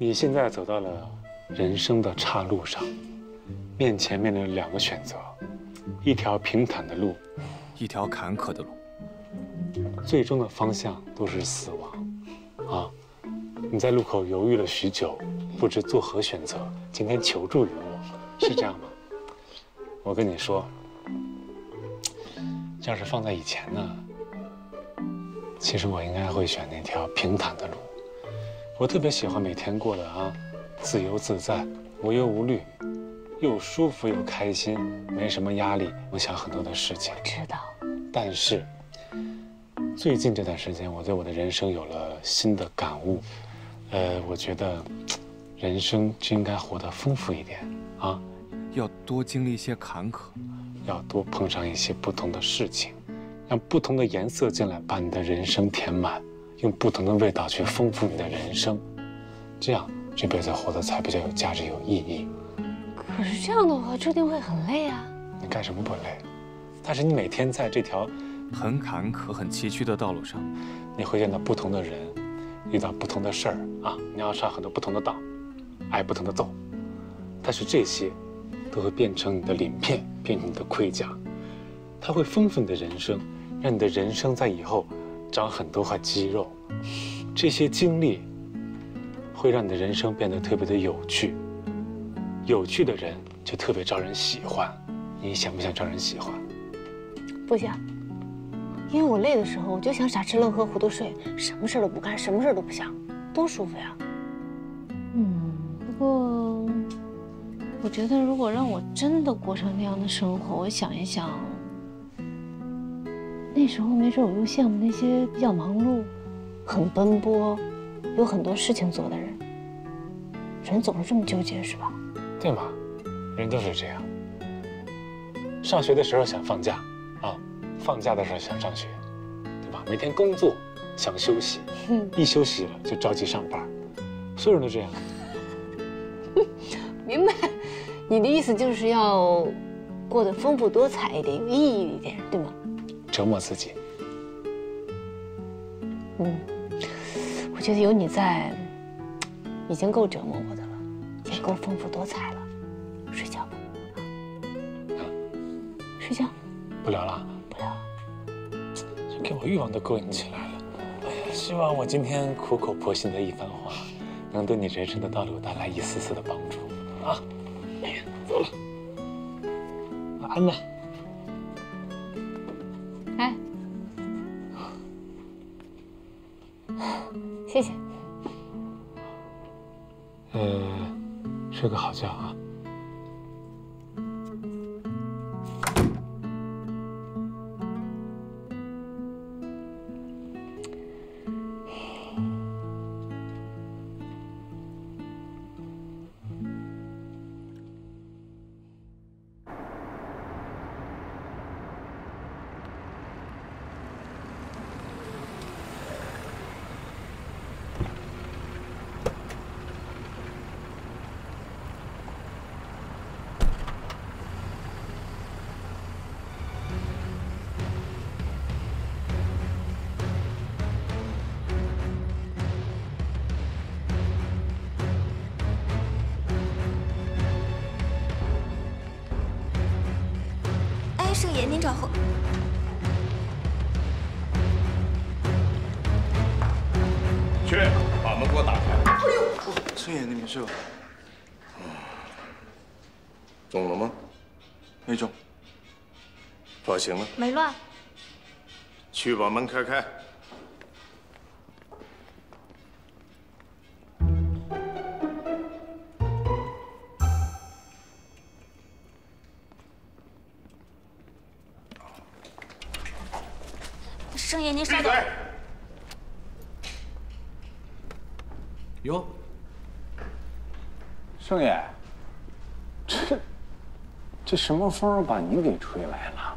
你现在走到了人生的岔路上，面前面临两个选择，一条平坦的路，一条坎坷的路，最终的方向都是死亡。啊，你在路口犹豫了许久，不知作何选择，今天求助于我，是这样吗？我跟你说，要是放在以前呢，其实我应该会选那条平坦的路。我特别喜欢每天过得自由自在、无忧无虑，又舒服又开心，没什么压力，我想很多的事情。知道。但是最近这段时间，我对我的人生有了新的感悟。我觉得人生就应该活得丰富一点啊，要多经历一些坎坷，要多碰上一些不同的事情，让不同的颜色进来，把你的人生填满，用不同的味道去丰富你的人生，这样这辈子活得才比较有价值、有意义。可是这样的话，注定会很累啊。你干什么不累？但是你每天在这条很坎坷、很崎岖的道路上，你会见到不同的人，遇到不同的事儿啊，你要上很多不同的当，挨不同的揍。但是这些都会变成你的鳞片，变成你的盔甲，它会丰富你的人生，让你的人生在以后长很多块肌肉。这些经历会让你的人生变得特别的有趣，有趣的人就特别招人喜欢。你想不想招人喜欢？不想，因为我累的时候，我就想傻吃愣喝糊涂睡，什么事都不干，什么事都不想，多舒服呀。不过我觉得如果让我真的过上那样的生活，我想一想，那时候没准我又羡慕那些比较忙碌、很奔波、有很多事情做的人。人总是这么纠结，是吧？对吗？人都是这样。上学的时候想放假啊，放假的时候想上学，对吧？每天工作想休息，一休息了就着急上班，所有人都这样。明白，你的意思就是要过得丰富多彩一点，有意义一点，对吗？折磨自己。我觉得有你在，已经够折磨我的了，也够丰富多彩了。睡觉吧。睡觉。不聊了。不聊了。就给我欲望都勾引起来了。哎呀，希望我今天苦口婆心的一番话，能对你人生的道路带来一丝丝的帮助啊！哎呀，走了，晚安吧。哎，谢谢。睡个好觉啊。圣爷，您找后。去，把门给我打开。哎呦，圣爷，你没事吧？中了吗？没中。发型呢？没乱。去把门开开。圣爷，您稍等。哟，圣爷，这什么风把你给吹来了？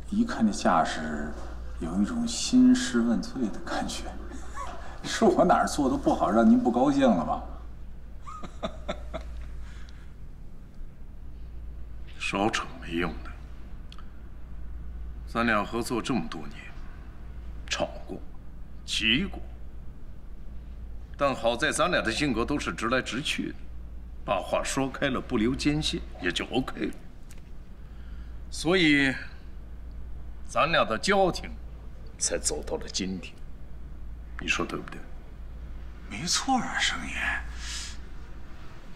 一看这架势，有一种兴师问罪的感觉。是我哪儿做的不好，让您不高兴了吗？少逞没用的。咱俩合作这么多年，吵过，急过，但好在咱俩的性格都是直来直去的，把话说开了，不留间隙，也就 OK 了。所以，咱俩的交情才走到了今天。你说对不对？没错啊，生爷。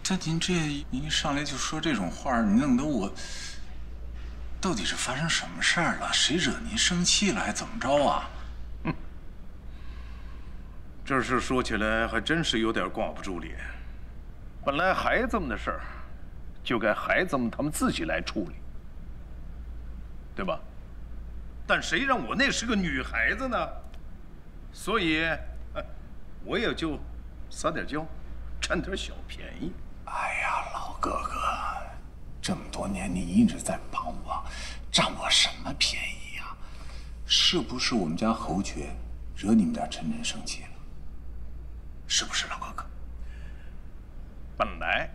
但您一上来就说这种话，你弄得我到底是发生什么事儿了？谁惹您生气了，还怎么着啊？这事说起来还真是有点挂不住脸。本来孩子们的事儿，就该孩子们他们自己来处理，对吧？但谁让我那是个女孩子呢？所以，我也就撒点娇，占点小便宜。哎呀，老哥哥，这么多年你一直在帮我，占我什么便宜呀？是不是我们家侯爵惹你们家晨晨生气了？是不是，老哥哥？本来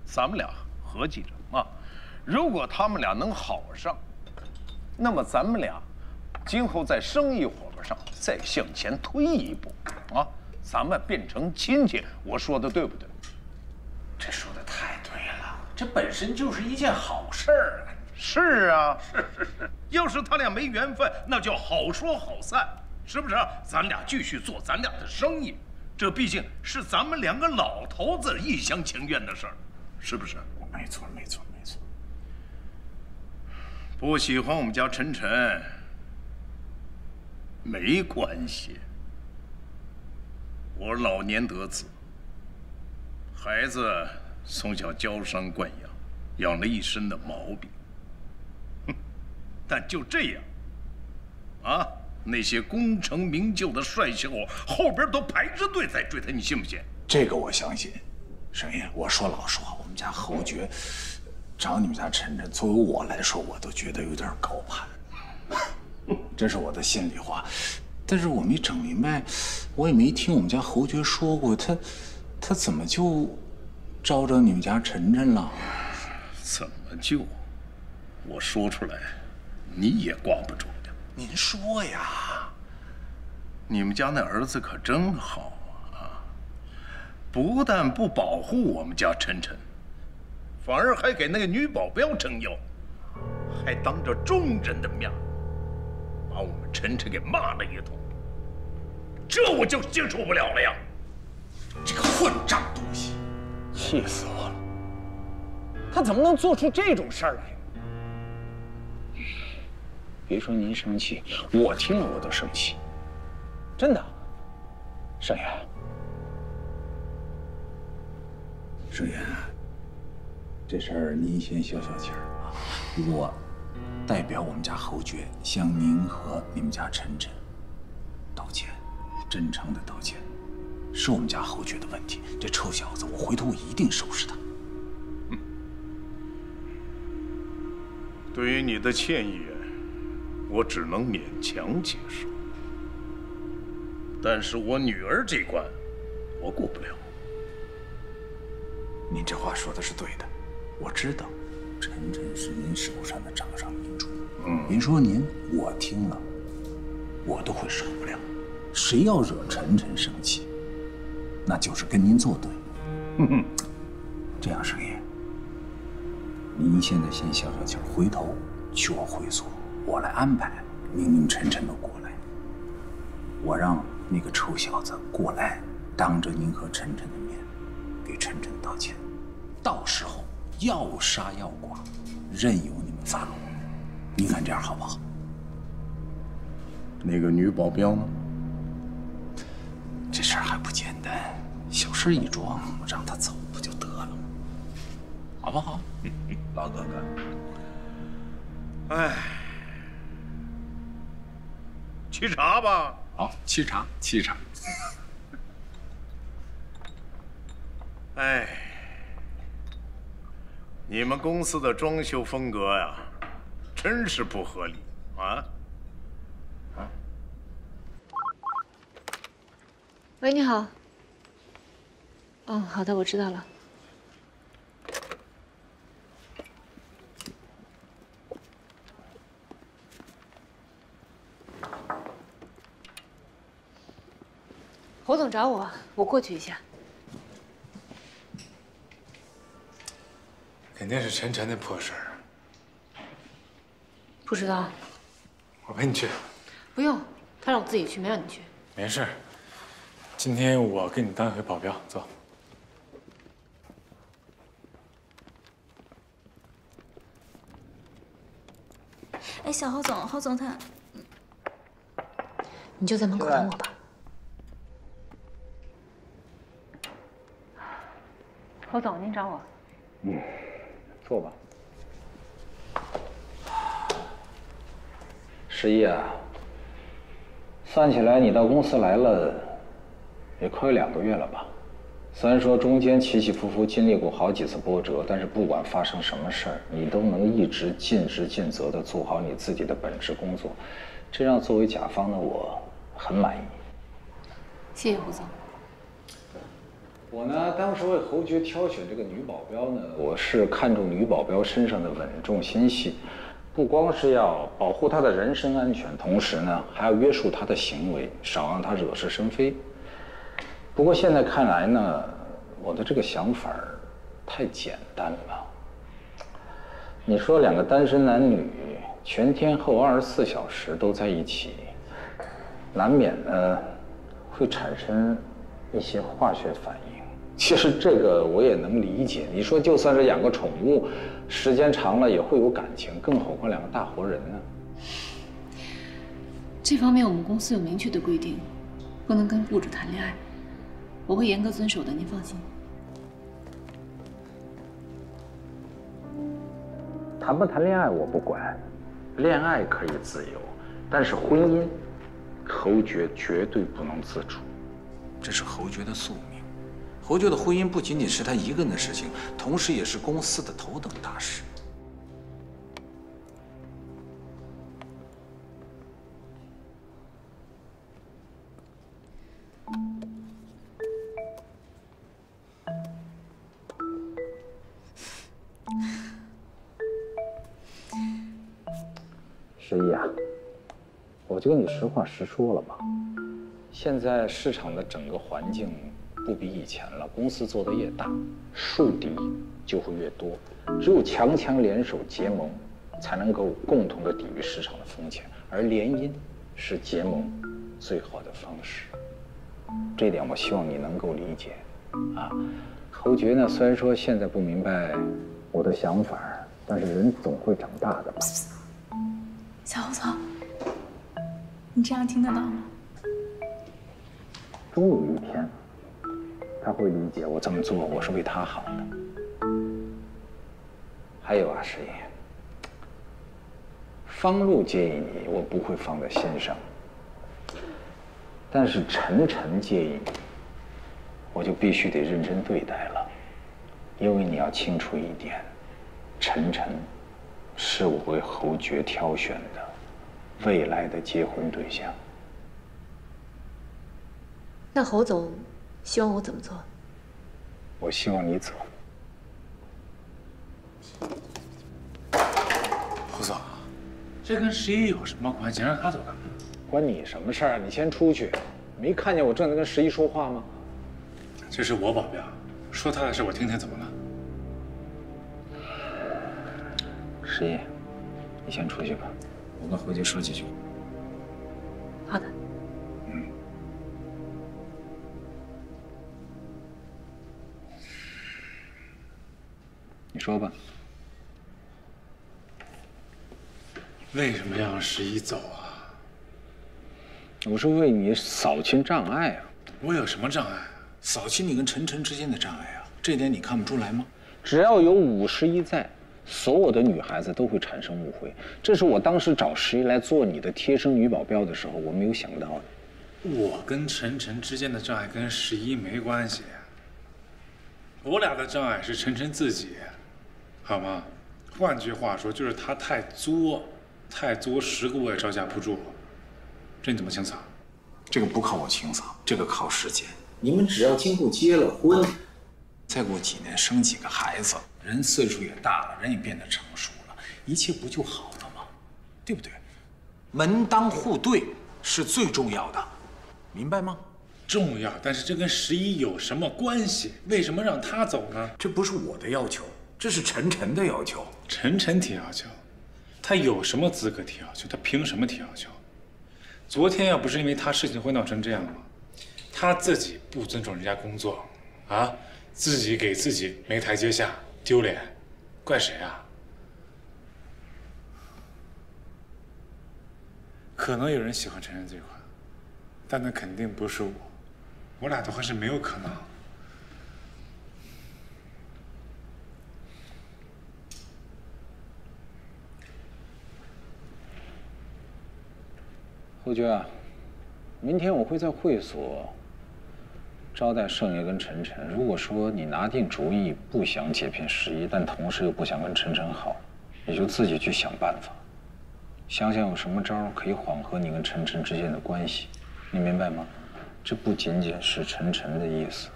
咱们俩合计着啊，如果他们俩能好上，那么咱们俩今后在生意伙伴上再向前推一步啊，咱们变成亲戚。我说的对不对？这说的太对了，这本身就是一件好事儿啊。是啊，是。要是他俩没缘分，那就好说好散，是不是？咱俩继续做咱俩的生意。这毕竟是咱们两个老头子一厢情愿的事儿，是不是？没错，没错，没错。不喜欢我们家晨晨没关系，我老年得子，孩子从小娇生惯养，养了一身的毛病。但就这样，啊？那些功成名就的帅小伙后边都排着队在追他，你信不信？这个我相信。生爷，我说老实话，我们家侯爵找你们家晨晨，作为我来说，我都觉得有点高攀。这是我的心里话。但是我没整明白，我也没听我们家侯爵说过，他怎么就招着你们家晨晨了？怎么就？我说出来，你也挂不住。您说呀，你们家那儿子可真好啊！不但不保护我们家晨晨，反而还给那个女保镖撑腰，还当着众人的面把我们晨晨给骂了一通。这我就接受不了了呀！这个混账东西，气死我了！他怎么能做出这种事儿来？别说您生气，我听了我都生气。真的，盛元，盛元，这事儿您先消消气儿啊！我代表我们家侯爵向您和你们家晨晨道歉，真诚的道歉。是我们家侯爵的问题，这臭小子，我回头我一定收拾他。对于你的歉意，我只能勉强接受，但是我女儿这关，我过不了。您这话说的是对的，我知道，晨晨是您手上的掌上明珠。您说您，我听了，我都会受不了。谁要惹晨晨生气，那就是跟您作对。这样，盛爷，您现在先消消气儿，回头去我会所。我来安排，您晨晨都过来。我让那个臭小子过来，当着您和晨晨的面，给晨晨道歉。到时候要杀要剐，任由你们发落。你看这样好不好？那个女保镖呢？这事儿还不简单，小事一桩，让她走不就得了吗？好不好？老哥哥。哎。沏茶吧。好，沏茶，沏茶。哎，你们公司的装修风格呀，真是不合理啊！喂，你好。哦，好的，我知道了。侯总。总找我，我过去一下。肯定是晨晨的破事儿。不知道。我陪你去。不用，他让我自己去，没让你去。没事，今天我给你当回保镖，走。哎，小侯总他，你就在门口等我吧。侯总，您找我。坐吧。十一啊，算起来你到公司来了，也快有2个月了吧？虽然说中间起起伏伏经历过好几次波折，但是不管发生什么事儿，你都能一直尽职尽责地做好你自己的本职工作，这让作为甲方的我很满意。谢谢胡总。我呢，当时为侯爵挑选这个女保镖呢，我是看中女保镖身上的稳重心细，不光是要保护她的人身安全，同时呢，还要约束她的行为，少让她惹是生非。不过现在看来呢，我的这个想法太简单了。你说2个单身男女全天候24小时都在一起，难免呢会产生一些化学反应。其实这个我也能理解。你说就算是养个宠物，时间长了也会有感情，更何况2个大活人呢？这方面我们公司有明确的规定，不能跟雇主谈恋爱。我会严格遵守的，您放心。谈不谈恋爱我不管，恋爱可以自由，但是婚姻，侯爵绝对不能自主。这是侯爵的宿命。侯爵的婚姻不仅仅是他一个人的事情，同时也是公司的头等大事。十一啊，我就跟你实话实说了吧。现在市场的整个环境不比以前了，公司做的越大，树敌就会越多。只有强强联手结盟，才能够共同的抵御市场的风险，而联姻是结盟最好的方式。这一点我希望你能够理解。啊，侯爵呢，虽然说现在不明白我的想法，但是人总会长大的嘛。小侯总，你这样听得到吗？终有一天，他会理解我这么做，我是为他好的。还有啊，石爷，方路介意你，我不会放在心上；但是晨晨介意你，我就必须得认真对待了。因为你要清楚一点，晨晨是我为侯爵挑选的未来的结婚对象。那侯总希望我怎么做？我希望你走。胡总，这跟11有什么关系？让他走干嘛？关你什么事儿？你先出去。没看见我正在跟11说话吗？这是我保镖，说他的事我听听，怎么了11，你先出去吧，我跟侯杰说几句。好的。你说吧。为什么要让11走啊？我是为你扫清障碍啊。我有什么障碍？扫清你跟晨晨之间的障碍啊，这点你看不出来吗？只要有51在，所有的女孩子都会产生误会。这是我当时找11来做你的贴身女保镖的时候，我没有想到的。我跟晨晨之间的障碍跟11没关系，我俩的障碍是晨晨自己，好吗？换句话说，就是他太作，10个我也招架不住。这你怎么清扫？这个不靠我清扫，这个靠时间。你们只要今后结了婚，再过几年生几个孩子，人岁数也大了，人也变得成熟了，一切不就好了吗？对不对？门当户对是最重要的，明白吗？重要，但是这跟11有什么关系？为什么让他走呢？这不是我的要求，这是晨晨的要求。晨晨提要求，他有什么资格提要求？他凭什么提要求？昨天要不是因为他事情会闹成这样吗？他自己不尊重人家工作，啊，自己给自己没台阶下，丢脸，怪谁啊？可能有人喜欢晨晨这块，但那肯定不是我，我俩的话是没有可能。侯爵啊，明天我会在会所招待盛爷跟晨晨。如果说你拿定主意不想劫骗11，但同时又不想跟晨晨好，你就自己去想办法，想想有什么招可以缓和你跟晨晨之间的关系，你明白吗？这不仅仅是晨晨的意思。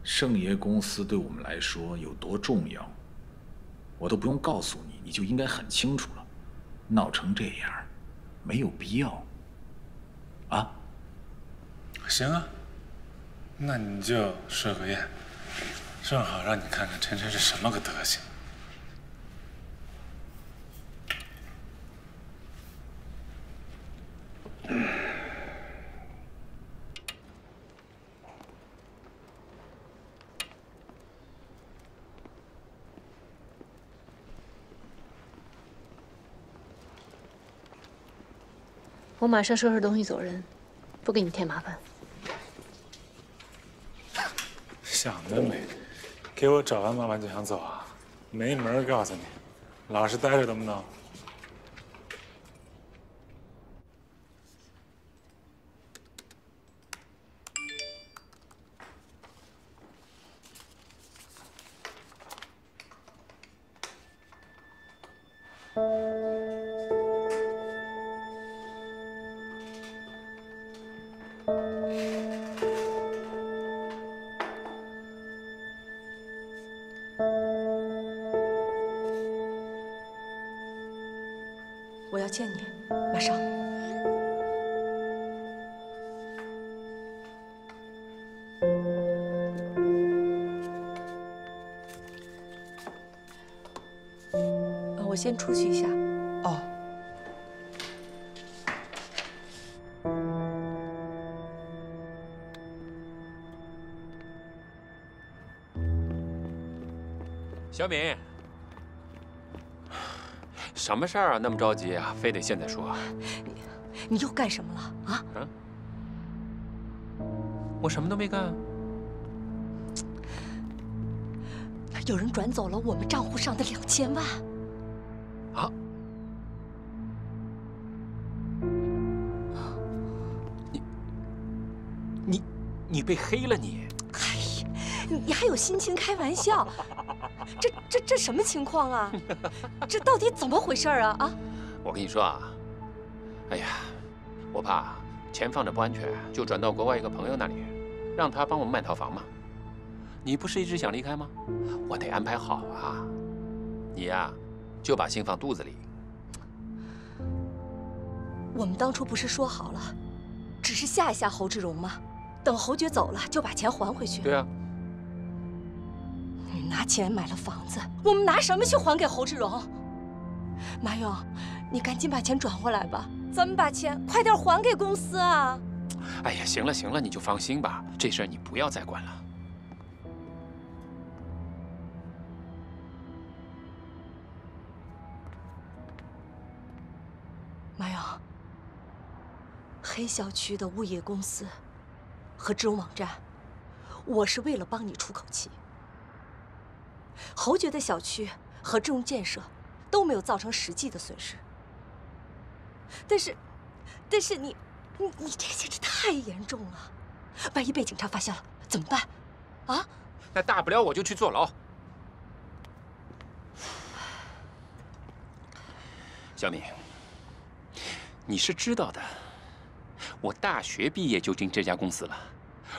盛爷公司对我们来说有多重要，我都不用告诉你，你就应该很清楚了。闹成这样，没有必要。啊，行啊，那你就设个宴，正好让你看看晨晨是什么个德行。我马上收拾东西走人，不给你添麻烦。想得美，给我找完麻烦就想走啊？没门儿！告诉你，老实待着能不能？我要见你，马上。我先出去一下。哦。小敏。 什么事儿啊？那么着急啊？非得现在说？你又干什么了啊？啊？我什么都没干。有人转走了我们账户上的2000万。啊？你被黑了你？哎呀，你还有心情开玩笑？这什么情况啊？这到底怎么回事啊？啊！我跟你说啊，哎呀，我怕钱放着不安全，就转到国外一个朋友那里，让他帮我们卖套房嘛。你不是一直想离开吗？我得安排好啊。你呀，就把心放肚子里。我们当初不是说好了，只是吓一吓侯志荣吗？等侯爵走了，就把钱还回去。对啊。 你拿钱买了房子，我们拿什么去还给侯志荣？马勇，你赶紧把钱转回来吧，咱们把钱快点还给公司啊！哎呀，行了行了，你就放心吧，这事儿你不要再管了。马勇，黑小区的物业公司和知荣网站，我是为了帮你出口气。 侯爵的小区和这种建设都没有造成实际的损失，但是你这太严重了，万一被警察发现了怎么办？啊？那大不了我就去坐牢。小敏，你是知道的，我大学毕业就进这家公司了，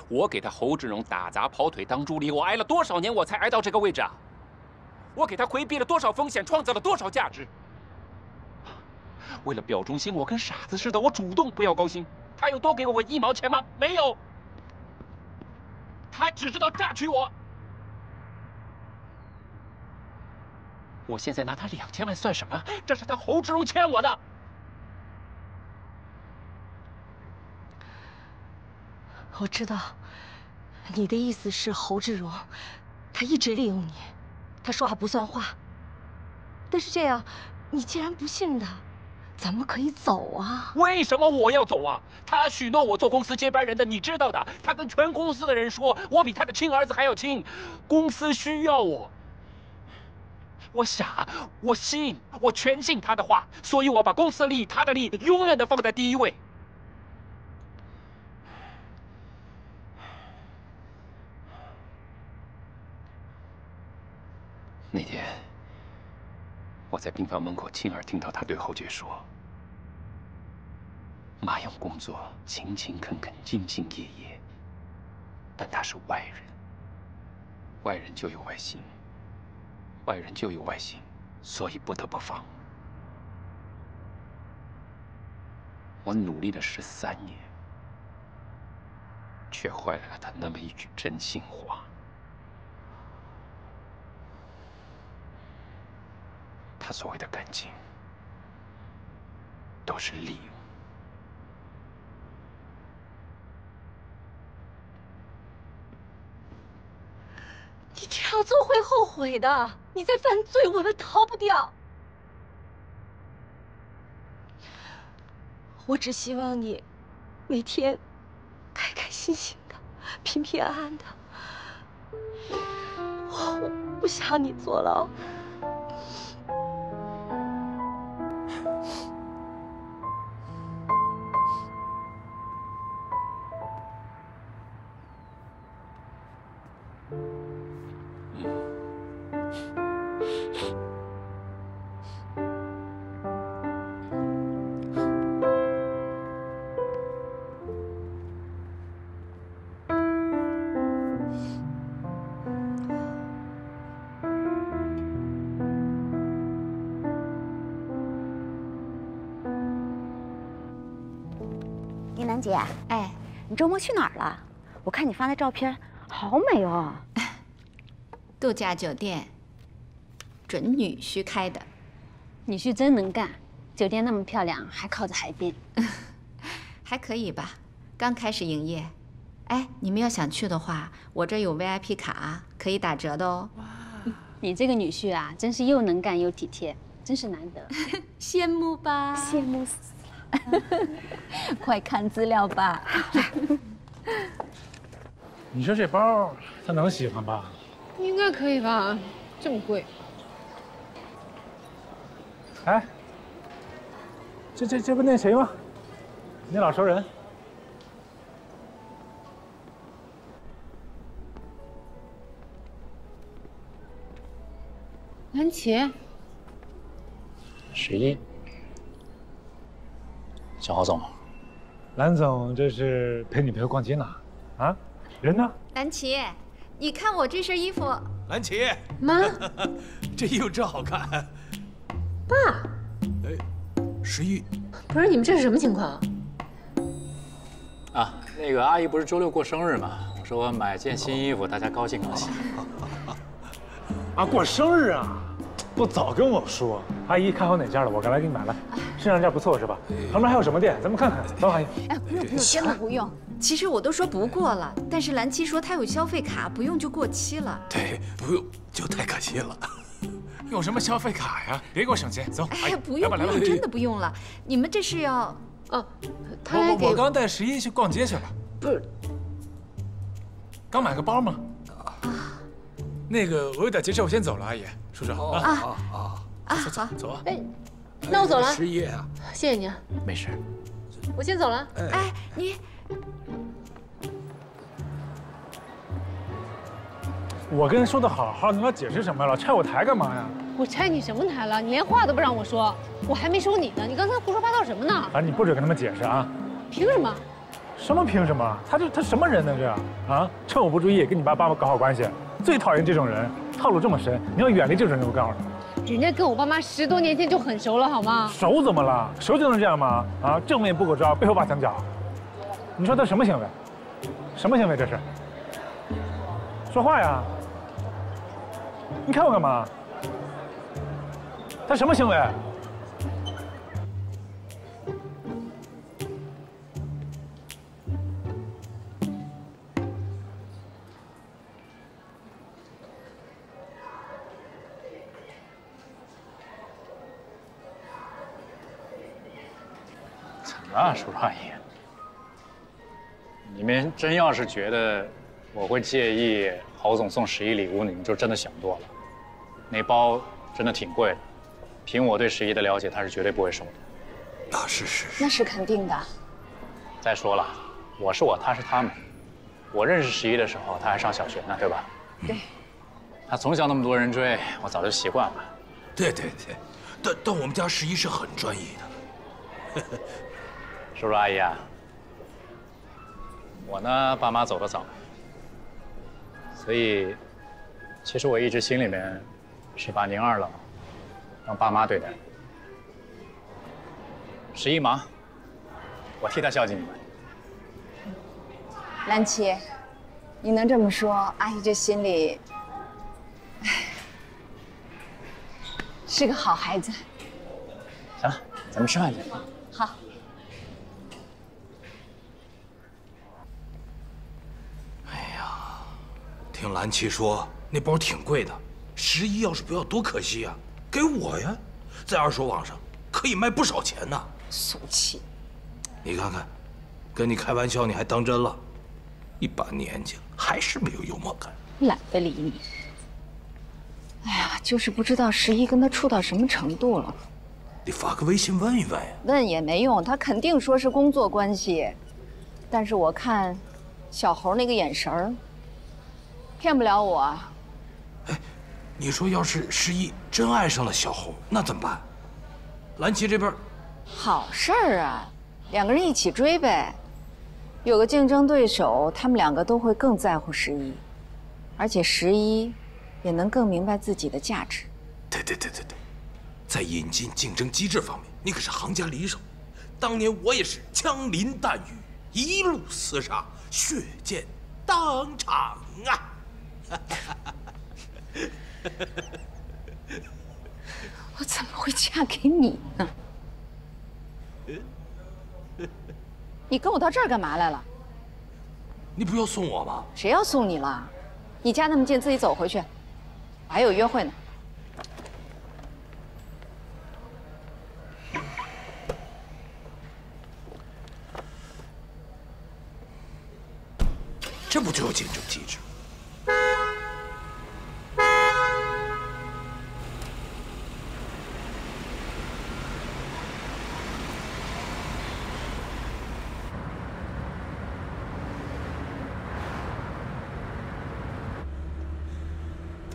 我给他侯志荣打杂跑腿当助理，我挨了多少年我才挨到这个位置啊！ 我给他回避了多少风险，创造了多少价值？为了表忠心，我跟傻子似的，我主动不要高薪。他有多给我1毛钱吗？没有。他只知道榨取我。我现在拿他2000万算什么？这是他侯志荣欠我的。我知道，你的意思是侯志荣，他一直利用你，他说话不算话。但是这样，你既然不信他，咱们可以走啊。为什么我要走啊？他许诺我做公司接班人的，你知道的。他跟全公司的人说，我比他的亲儿子还要亲，公司需要我。我傻，我信，我全信他的话，所以我把公司的利益、他的利益永远的放在第一位。那天，我在病房门口亲耳听到他对侯杰说：“马勇工作勤勤恳恳、兢兢业业，但他是外人，外人就有外心。”外人就有外心，所以不得不放。我努力了13年，却换来了他那么一句真心话。他所谓的感情，都是利用。你这样做会后悔的，你在犯罪，我们逃不掉。我只希望你每天开开心心的，平平安安的。我不想你坐牢。一楠姐，哎，你周末去哪儿了？我看你发的照片，好美哦。度假酒店，准女婿开的。女婿真能干，酒店那么漂亮，还靠着海边。还可以吧，刚开始营业。哎，你们要想去的话，我这有 VIP 卡，可以打折的哦。你这个女婿啊，真是又能干又体贴，真是难得。羡慕吧？羡慕死了。快看资料吧。你说这包他能喜欢吧？应该可以吧，这么贵。哎，这不那谁吗？你老熟人。蓝琪。11。小侯总，蓝总这是陪女朋友逛街呢，啊，人呢？蓝琪，你看我这身衣服。蓝琪，妈，这衣服真好看。爸，哎，11。不是你们这是什么情况？啊，那个阿姨不是周6过生日吗？我说我买件新衣服，大家高兴高兴。啊，过生日啊？不早跟我说，阿姨看好哪件了，我赶来给你买了。市场价不错是吧？旁边还有什么店？咱们看看。走，阿姨。哎，不用，真的不用。其实我都说不过了，但是蓝七说她有消费卡，不用就过期了。对，不用就太可惜了。用什么消费卡呀？别给我省钱，走。哎呀，不用不用，真的不用了。你们这是要……哦，他来给我刚带11去逛街去了。不是，刚买个包吗？那个我有点急事，我先走了，阿姨、叔叔。走走啊！哎，那我走了。11啊，谢谢你啊。没事。我先走了。哎，你。我跟人说的好好，你要解释什么了？拆我台干嘛呀？我拆你什么台了？你连话都不让我说，我还没收你呢。你刚才胡说八道什么呢？反正你不准跟他们解释啊！凭什么？什么凭什么？他什么人呢？这啊，趁我不注意跟你爸爸搞好关系，最讨厌这种人，套路这么深，你要远离这种人。我告诉你，人家跟我爸妈10多年前就很熟了，好吗？熟怎么了？熟就能这样吗？啊，正面不够招，背后挖墙脚。你说他什么行为？什么行为这是？说话呀！你看我干嘛？他什么行为？怎么了，叔叔阿姨？你们真要是觉得我会介意侯总送11礼物，你们就真的想多了。那包真的挺贵的，凭我对11的了解，他是绝对不会收的。啊，是。那是肯定的。再说了，我是我，他是他们。我认识11的时候，他还上小学呢，对吧？对。他从小那么多人追，我早就习惯了。对，但我们家11是很专一的。叔叔阿姨啊，我呢，爸妈走得早，所以其实我一直心里面是把您二老当爸妈对待。11忙，我替他孝敬你们。蓝琪，你能这么说，阿姨这心里，是个好孩子。行了，咱们吃饭去。好。听蓝琪说，那包挺贵的，11要是不要多可惜呀！给我呀，在二手网上可以卖不少钱呢。俗气！你看看，跟你开玩笑你还当真了？一把年纪了，还是没有幽默感。懒得理你。哎呀，就是不知道11跟他处到什么程度了。你发个微信问一问呀。问也没用，他肯定说是工作关系。但是我看小猴那个眼神儿。骗不了我。哎，你说要是11真爱上了小猴，那怎么办？蓝琪这边，好事儿啊，两个人一起追呗。有个竞争对手，他们两个都会更在乎11，而且11也能更明白自己的价值。对，在引进竞争机制方面，你可是行家里手。当年我也是枪林弹雨，一路厮杀，血溅当场啊！我怎么会嫁给你呢？你跟我到这儿干嘛来了？你不要送我吗？谁要送你了？你家那么近，自己走回去。我还有约会呢。这不就有竞争机制？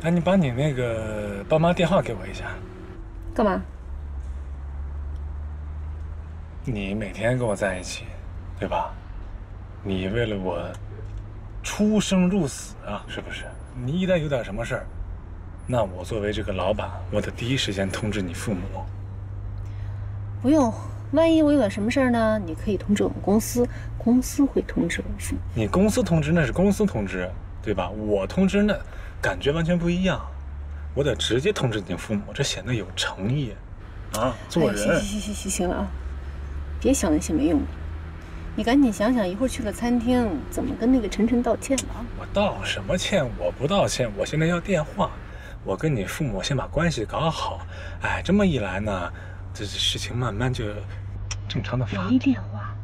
哎，你把你那个爸妈电话给我一下。干嘛？你每天跟我在一起，对吧？你为了我出生入死啊，是不是？你一旦有点什么事儿，那我作为这个老板，我得第一时间通知你父母。不用，万一我有点什么事儿呢？你可以通知我们公司，公司会通知我父母。你公司通知那是公司通知，对吧？我通知那感觉完全不一样，我得直接通知你父母，这显得有诚意啊，做人。行了啊，别想那些没用的。你赶紧想想，一会儿去了餐厅，怎么跟那个晨晨道歉吧。我道什么歉？我不道歉，我现在要电话。我跟你父母先把关系搞好。哎，这么一来呢，这事情慢慢就正常的发。没电话。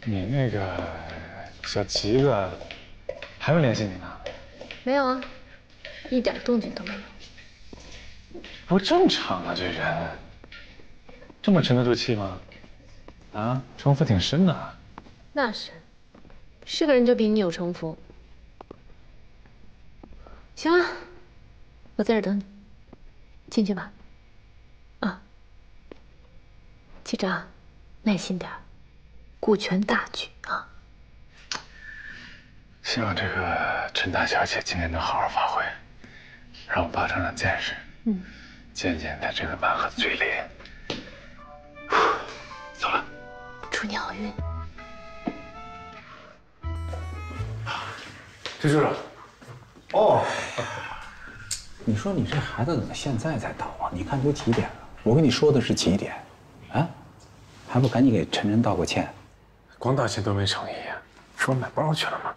你那个小齐子还没联系你呢？没有啊，一点动静都没有。不正常啊，这人这么沉得住气吗？啊，城府挺深的。那是个人就比你有城府。行了，我在这儿等你，进去吧。啊，记着啊，耐心点，顾全大局啊。希望这个陈大小姐今天能好好发挥，让我爸长长见识，见见她这个蛮横嘴脸。走了，祝你好运。崔叔叔，哦，你说你这孩子怎么现在才到啊？你看都几点了？我跟你说的是几点，啊？还不赶紧给晨晨道个歉？光道歉都没诚意呀，是我买包去了吗？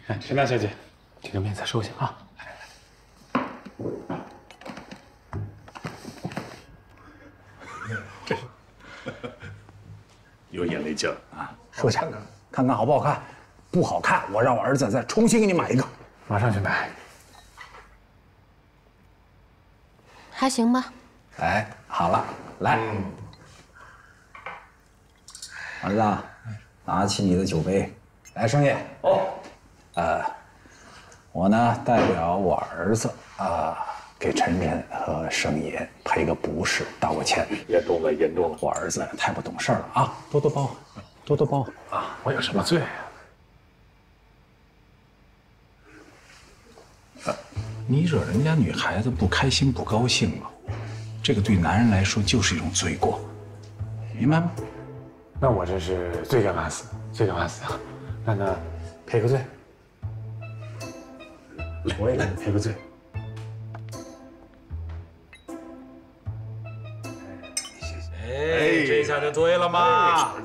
哎，陈大小姐，这个面再收下啊。有眼力劲儿啊！收下，看看好不好看？不好看，我让我儿子再重新给你买一个。马上去买。还行吧。哎，好了，来，儿子，拿起你的酒杯，来，盛爷。哦。我呢代表我儿子给晨晨和盛爷赔个不是，道个歉。严重了，严重了！我儿子太不懂事了啊！多多包，多多包啊！我有什么罪啊？你惹人家女孩子不开心不高兴了，这个对男人来说就是一种罪过，明白吗？那我这是罪该万死，罪该万死啊！那赔个罪，我也给你赔个罪。哎，这下就对了嘛。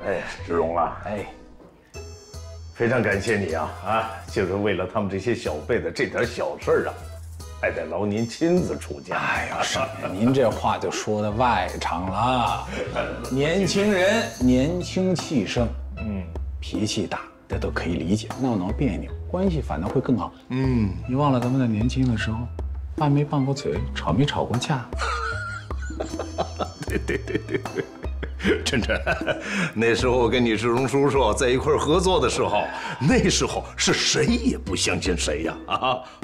哎，志荣啊，哎，非常感谢你啊，就是为了他们这些小辈的这点小事儿还得劳您亲自出家。哎呀，盛爷，您这话就说的外场了。年轻人年轻气盛，脾气大，这都可以理解。闹闹别扭，关系反倒会更好。你忘了咱们在年轻的时候，拌没拌过嘴，吵没吵过架？对。晨晨，那时候我跟你志荣叔叔在一块合作的时候，那时候是谁也不相信谁呀，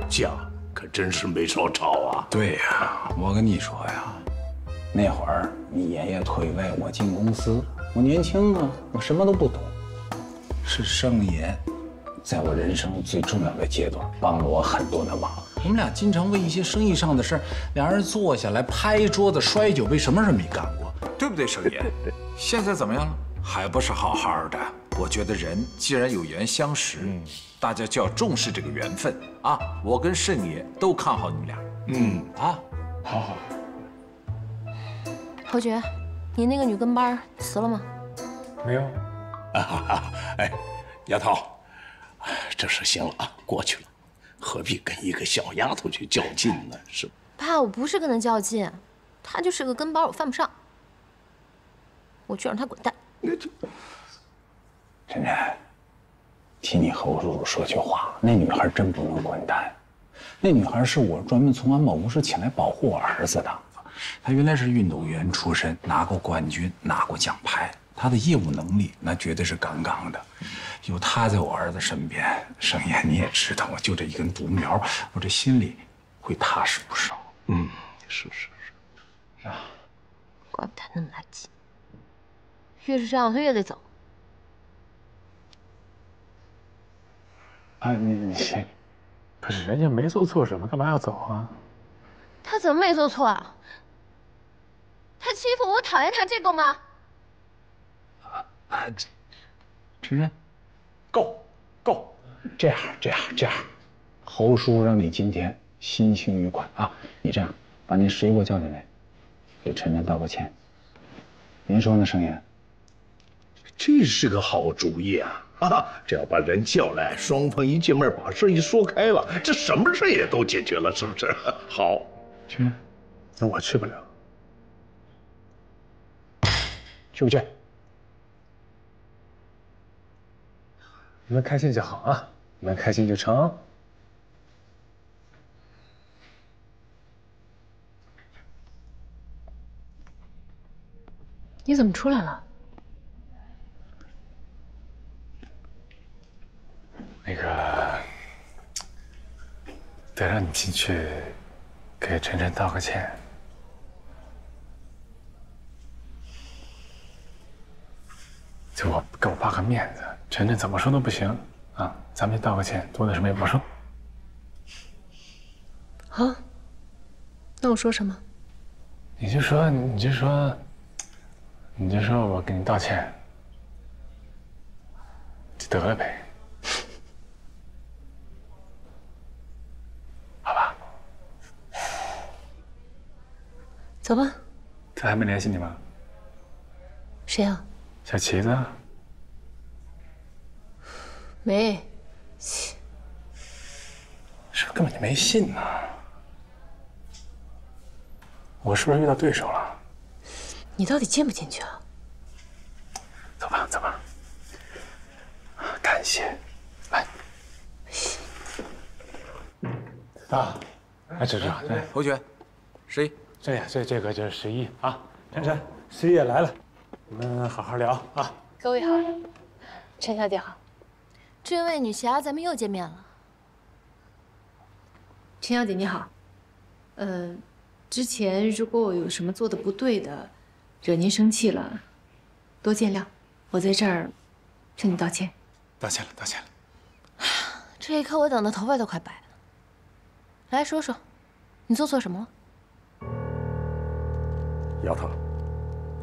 架可真是没少吵啊。对呀，我跟你说呀，那会儿你爷爷退位，我进公司，我年轻啊，我什么都不懂，是盛爷在我人生最重要的阶段帮了我很多的忙。我们俩经常为一些生意上的事儿，俩人坐下来拍桌子摔酒杯，什么事没干过，对不对，盛爷？现在怎么样了？还不是好好的。我觉得人既然有缘相识，大家就要重视这个缘分啊！我跟盛爷都看好你们俩。好。侯爵，你那个女跟班辞了吗？没有。哎，丫头，这事行了啊，过去了，何必跟一个小丫头去较劲呢？是吧？爸，我不是跟她较劲，她就是个跟班，我犯不上。我去让她滚蛋。晨晨，替你侯叔叔说句话，那女孩真不能滚蛋。那女孩是我专门从俺某公司请来保护我儿子的。她原来是运动员出身，拿过冠军，拿过奖牌。她的业务能力那绝对是杠杠的。有她在我儿子身边，盛爷你也知道，我就这一根独苗，我这心里会踏实不少。是。怪不得那么垃圾。越是这样，他越得走。你不是人家没做错什么，干嘛要走啊？他怎么没做错啊？他欺负我，讨厌他，这够吗？晨晨，够。这样，侯叔让你今天心情愉快啊！你这样，把那11给我叫进来，给晨晨道个歉。您说呢，盛爷？这是个好主意啊！只要把人叫来，双方一见面把事一说开了，这什么事也都解决了，是不是？好，去，那我去不了。去不去？你们开心就好啊，你们开心就成。你怎么出来了？那个，得让你进去给晨晨道个歉。就给我爸个面子，晨晨怎么说都不行啊！咱们就道个歉，多的什么也不说。好，那我说什么？你就说我给你道歉，就得了呗。好吧。走吧。他还没联系你吗？谁呀？小旗子。没。是不是根本就没信呢？我是不是遇到对手了？你到底进不进去啊？走吧，走吧。感谢，来。啊，哎，这侯爵，11，这个就是11啊。晨晨，11也来了，我们好好聊啊。各位好，陈小姐好。这位女侠，咱们又见面了。陈小姐你好，之前如果我有什么做的不对的，惹您生气了，多见谅。我在这儿向你道歉。道歉了。这一刻我等的头发都快白了。来说说，你做错什么了？丫头，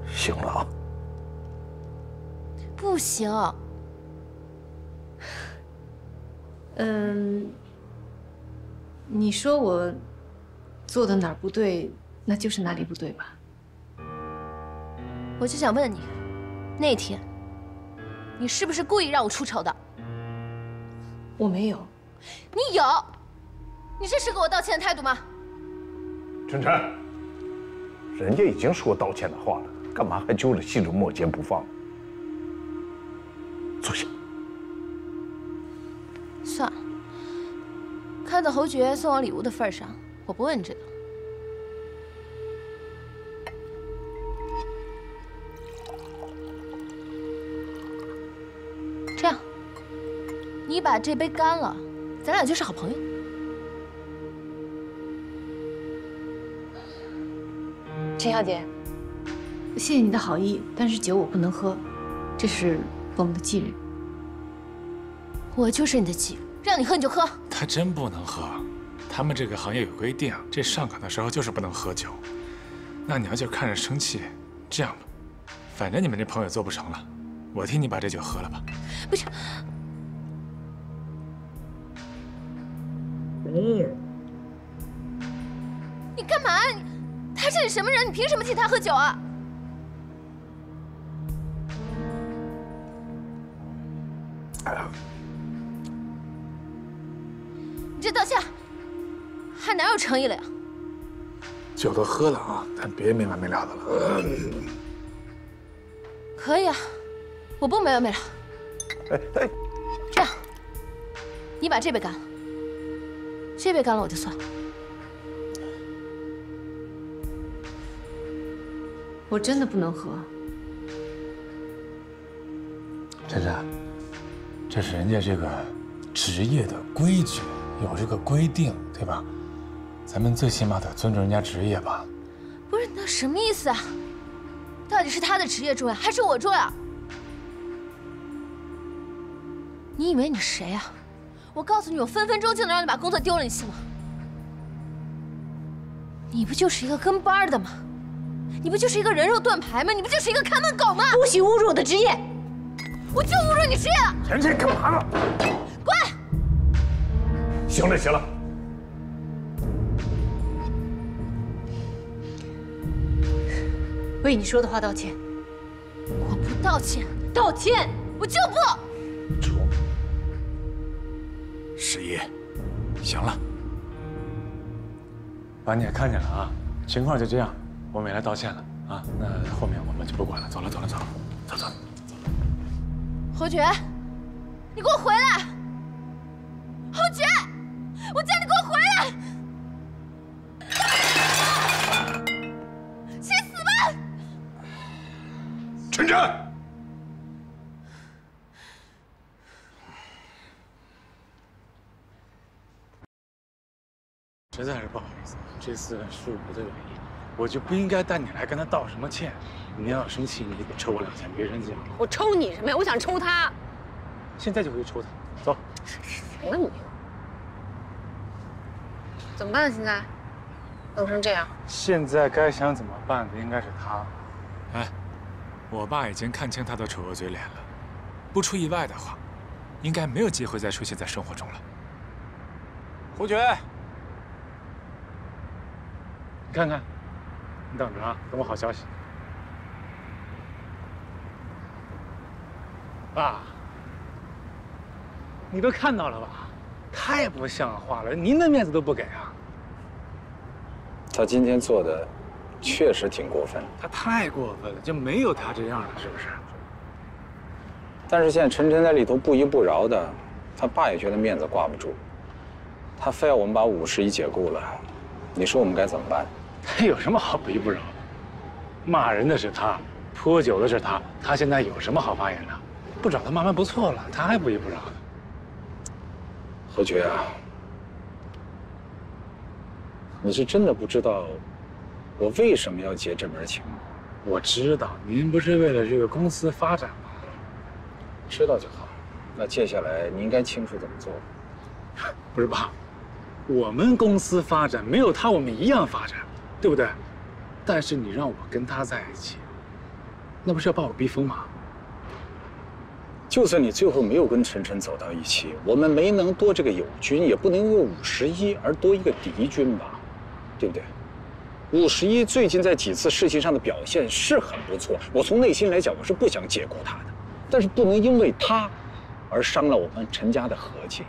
行了啊。不行。你说我做的哪儿不对，那就是哪里不对吧？我就想问你，那天你是不是故意让我出丑的？我没有。你有？你这是给我道歉的态度吗？晨晨，人家已经说道歉的话了，干嘛还揪着细枝末节不放？坐下。算了，看在侯爵送我礼物的份上，我不问这个。这样，你把这杯干了，咱俩就是好朋友。陈小姐，谢谢你的好意，但是酒我不能喝，这是我们的忌日。我就是你的忌日，让你喝你就喝。他真不能喝，他们这个行业有规定，这上岗的时候就是不能喝酒。那你要就看着生气，这样吧，反正你们这朋友做不成了，我替你把这酒喝了吧。不是。你干嘛？他是你什么人？你凭什么替他喝酒啊？你这道歉还哪有诚意了呀？酒都喝了啊，咱别没完没了的了。可以啊，我不没完没了。这样，你把这杯干了，这杯干了我就算了。我真的不能喝。晨晨，这是人家这个职业的规矩，有这个规定，对吧？咱们最起码得尊重人家职业吧。不是，那什么意思啊？到底是他的职业重要，还是我重要？你以为你是谁啊？我告诉你，我分分钟就能让你把工作丢了，你信吗？你不就是一个跟班的吗？你不就是一个人肉盾牌吗？你不就是一个看门狗吗？不许侮辱我的职业！我就侮辱你职业了！晨晨，干嘛呢？滚！行了行了，为你说的话道歉。我不道歉，道歉！我就不。11，行了，把你也看见了啊，情况就这样，我们也来道歉了啊。那后面我们就不管了，走了。走。侯爵，你给我回来！侯爵，我叫你给我回来！去死吧！陈真，实在是不好意思，这次是我的原因，我就不应该带你来跟他道什么歉。你要生气，你得抽我2下，别生气。我抽你什么呀？我想抽他。现在就回去抽他，走。谁呢你？怎么办？现在弄成这样。现在该想怎么办的应该是他。哎，我爸已经看清他的丑恶嘴脸了，不出意外的话，应该没有机会再出现在生活中了。胡觉，你看看，你等着啊，等我好消息。爸，你都看到了吧？太不像话了，您的面子都不给啊！他今天做的确实挺过分。他太过分了，就没有他这样的，是不是？但是现在陈真在里头不依不饶的，他爸也觉得面子挂不住，他非要我们把51解雇了。你说我们该怎么办？他有什么好不依不饶的？骂人的是他，泼酒的是他，他现在有什么好发言的？不找他慢慢不错了，他还不依不饶的。何觉啊，你是真的不知道我为什么要结这门情吗？我知道，您不是为了这个公司发展吗？知道就好。那接下来你应该清楚怎么做。不是爸，我们公司发展没有他我们一样发展，对不对？但是你让我跟他在一起，那不是要把我逼疯吗？就算你最后没有跟陈晨走到一起，我们没能多这个友军，也不能因为51而多一个敌军吧，对不对？51最近在几次事情上的表现是很不错，我从内心来讲，我是不想解雇他的，但是不能因为他而伤了我们陈家的和气。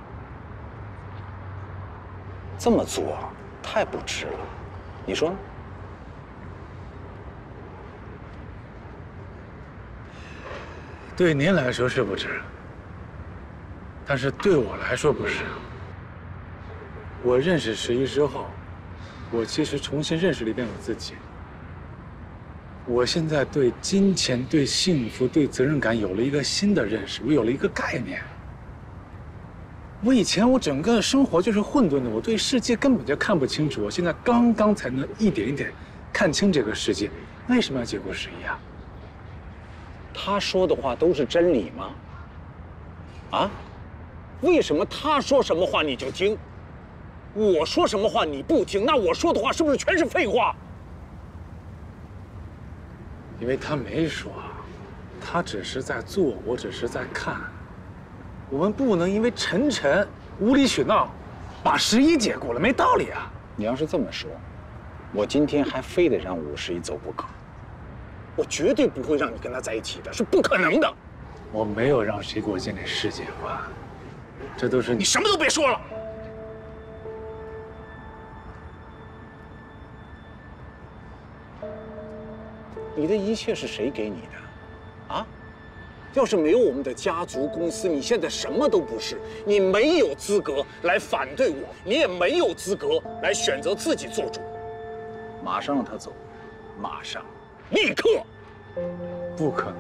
这么做太不值了，你说呢？对您来说是不值，但是对我来说不是。我认识11之后，我其实重新认识了一遍我自己。我现在对金钱、对幸福、对责任感有了一个新的认识，我有了一个概念。我以前我整个生活就是混沌的，我对世界根本就看不清楚。我现在刚刚才能一点一点看清这个世界。为什么要结果11啊？他说的话都是真理吗？啊？为什么他说什么话你就听，我说什么话你不听？那我说的话是不是全是废话？因为他没说，他只是在做，我只是在看。我们不能因为陈晨无理取闹，把11解雇了，没道理啊！你要是这么说，我今天还非得让51走不可。我绝对不会让你跟他在一起的，是不可能的。我没有让谁给我建立世界观，这都是你什么都别说了。你的一切是谁给你的？啊？要是没有我们的家族公司，你现在什么都不是。你没有资格来反对我，你也没有资格来选择自己做主。马上让他走，马上。立刻！不可能。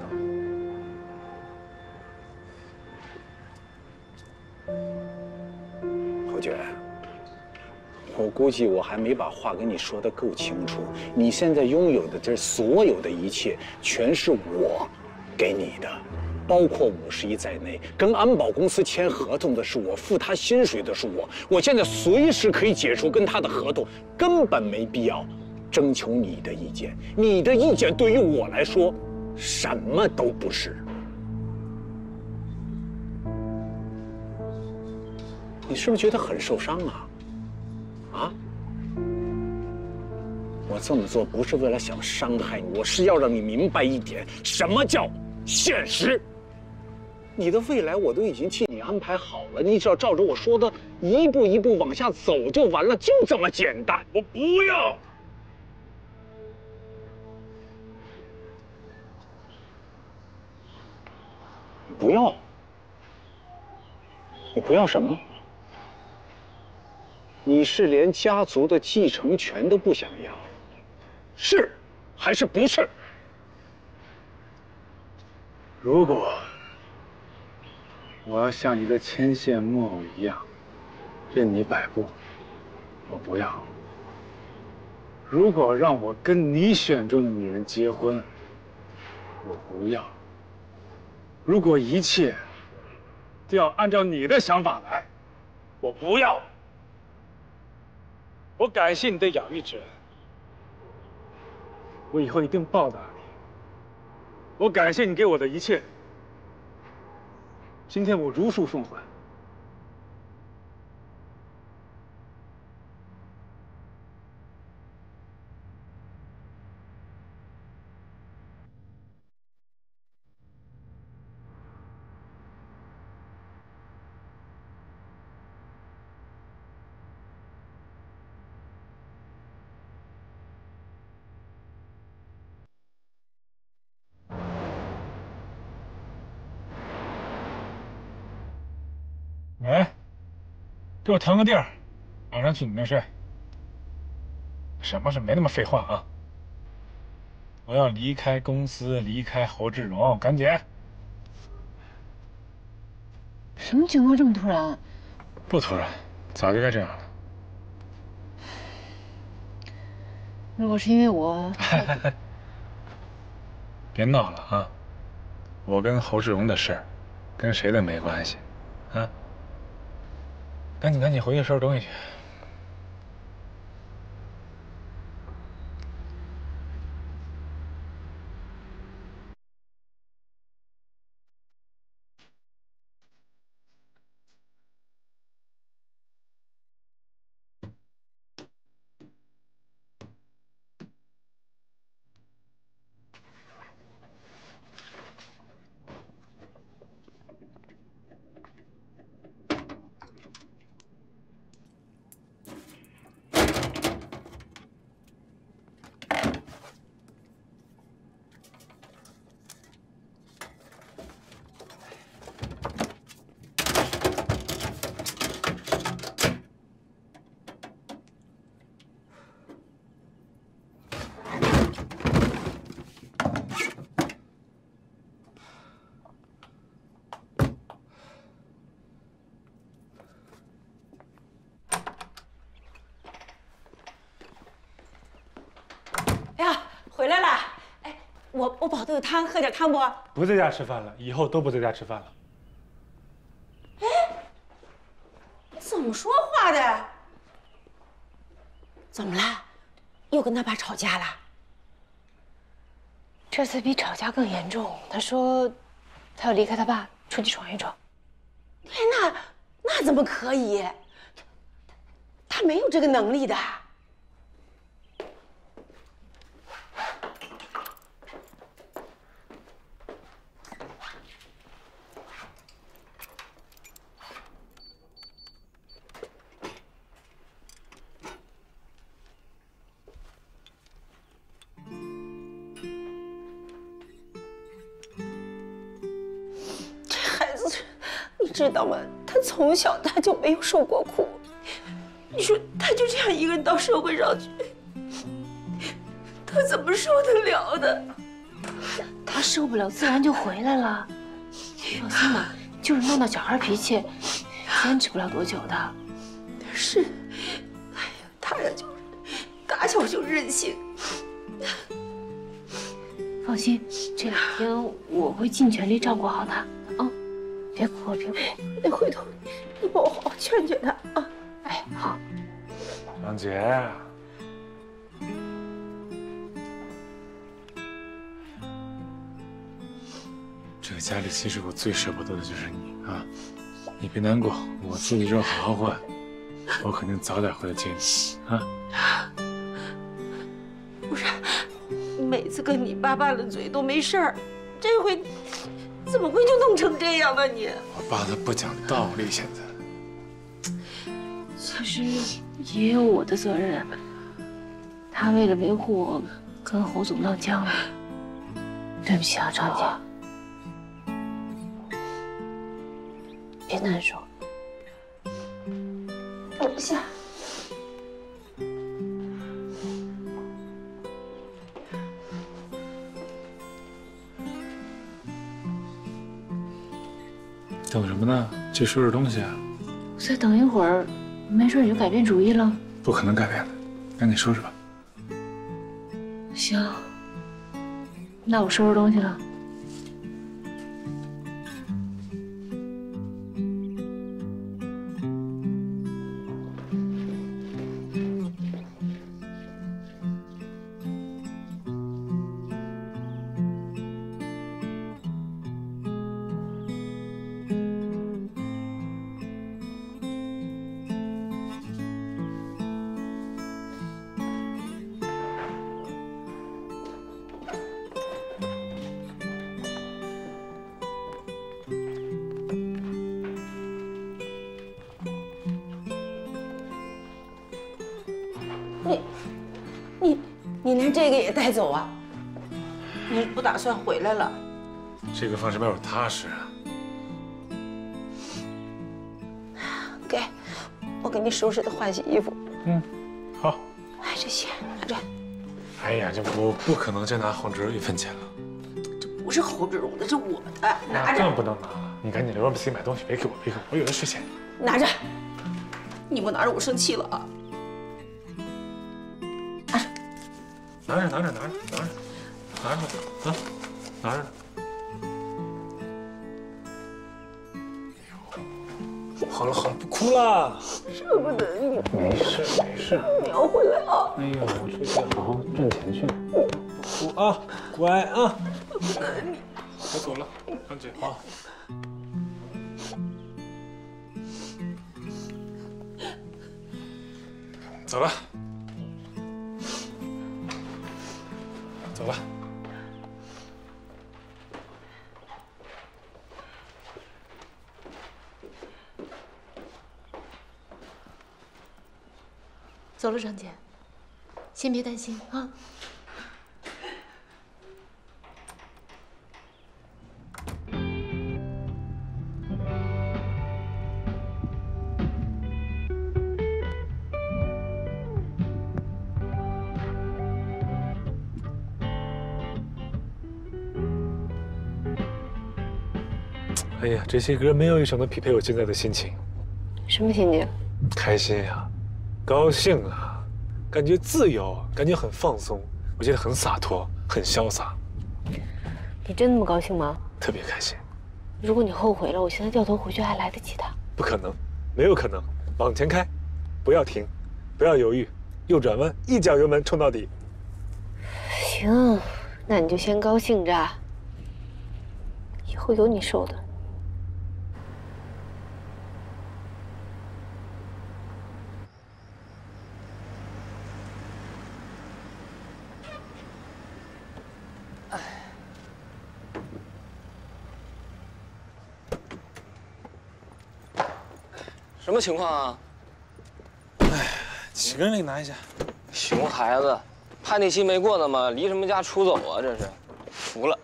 侯爵，我估计我还没把话跟你说得够清楚。你现在拥有的这所有的一切，全是我给你的，包括51在内。跟安保公司签合同的是我，付他薪水的是我。我现在随时可以解除跟他的合同，根本没必要征求你的意见，你的意见对于我来说，什么都不是。你是不是觉得很受伤啊？啊？我这么做不是为了想伤害你，我是要让你明白一点，什么叫现实。你的未来我都已经替你安排好了，你只要照着我说的一步一步往下走就完了，就这么简单。我不要。不要？你不要什么？你是连家族的继承权都不想要，是还是不是？如果我要像你的牵线木偶一样任你摆布，我不要。如果让我跟你选中的女人结婚，我不要。如果一切都要按照你的想法来，我不要。我感谢你的养育之恩，我以后一定报答你。我感谢你给我的一切，今天我如数奉还。喂，给我腾个地儿，马上去你那睡。什么事没那么废话啊！我要离开公司，离开侯志荣，赶紧！什么情况这么突然？不突然，早就该这样了。如果是因为我，别闹了啊！我跟侯志荣的事儿，跟谁都没关系，啊！赶紧回去收拾东西去。回来了，哎，我煲的有汤，喝点汤不？不在家吃饭了，以后都不在家吃饭了。哎，你怎么说话的？怎么了？又跟他爸吵架了？这次比吵架更严重。他说，他要离开他爸，出去闯一闯。哎，那怎么可以？他没有这个能力的。知道吗？他从小他就没有受过苦，你说他就这样一个人到社会上去，他怎么受得了的？他受不了，自然就回来了。放心吧，就是闹闹小孩脾气，坚持不了多久的。是，哎呀，他呀就是打小就任性。放心，这2天我会尽全力照顾好他。别哭了，别哭！那回头你帮我好好劝劝他啊！哎，好。杨姐，这个家里其实我最舍不得的就是你啊！你别难过，我自己这好好混，我肯定早点回来接你啊！不是，每次跟你爸拌了嘴都没事儿，这回。怎么会就弄成这样呢？你我爸他不讲道理，现在其实也有我的责任。他为了维护我，跟侯总闹僵了。对不起啊，张姐，别难受。等一下。等什么呢？去收拾东西啊！再等一会儿，没准你就改变主意了。不可能改变的，赶紧收拾吧。行，那我收拾东西了。你连这个也带走啊？你不打算回来了？这个放这边我踏实啊。给，我给你收拾的换洗衣服。嗯，好。哎，这些拿着。哎呀，这我不可能再拿侯志荣1分钱了。这不是侯志荣的，这我的，拿着。更不能拿了，你赶紧留着自己买东西，别给我，别给我，我有的是钱。拿着，你不拿着我生气了啊！拿着啊，拿着。好了，不哭了。舍不得你。没事。你要回来啊！哎呦，我出去好好赚钱去。不哭啊，乖啊。舍不得你。我走了，张姐啊。走了。走吧。走了，张姐，先别担心啊。哎呀，这些歌没有一首能匹配我现在的心情。什么心情？开心呀，高兴啊，感觉自由，感觉很放松，我觉得很洒脱，很潇洒。你真那么高兴吗？特别开心。如果你后悔了，我现在掉头回去还来得及的。不可能，没有可能，往前开，不要停，不要犹豫，右转弯，一脚油门冲到底。行，那你就先高兴着，以后有你受的。什么情况啊？哎，几个人给你拿一下。熊孩子，叛逆期没过呢吗？离什么家出走啊？这是，服了。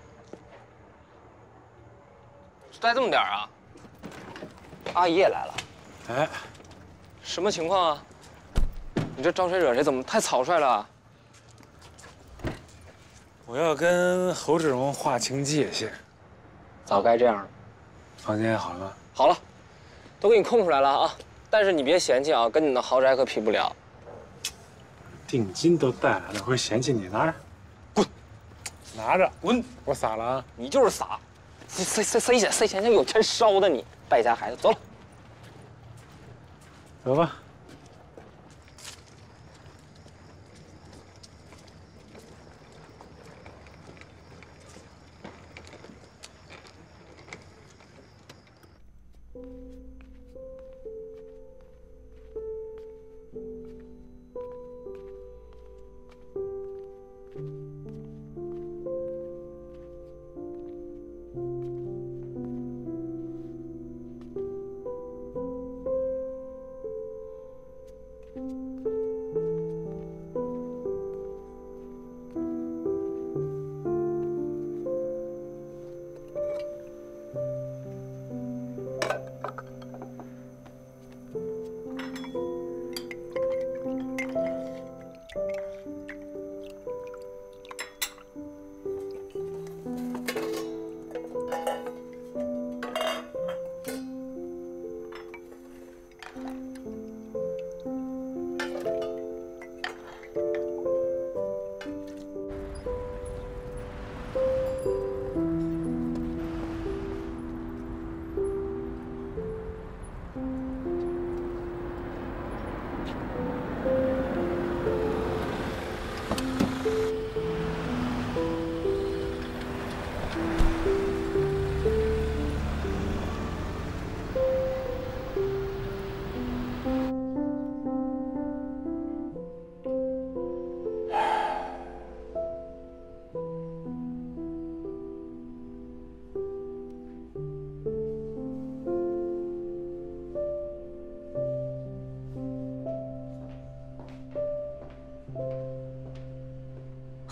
带这么点啊？阿姨也来了。哎，什么情况啊？你这招谁惹谁？怎么太草率了？我要跟侯志荣划清界限。早该这样了。房间好了吗？好了。都给你空出来了啊！但是你别嫌弃啊，跟你的豪宅可比不了。定金都带来了，会嫌弃你？拿着，滚！拿着，滚！我撒了啊！你就是撒，塞钱像有钱烧的你，败家孩子！走了，走吧。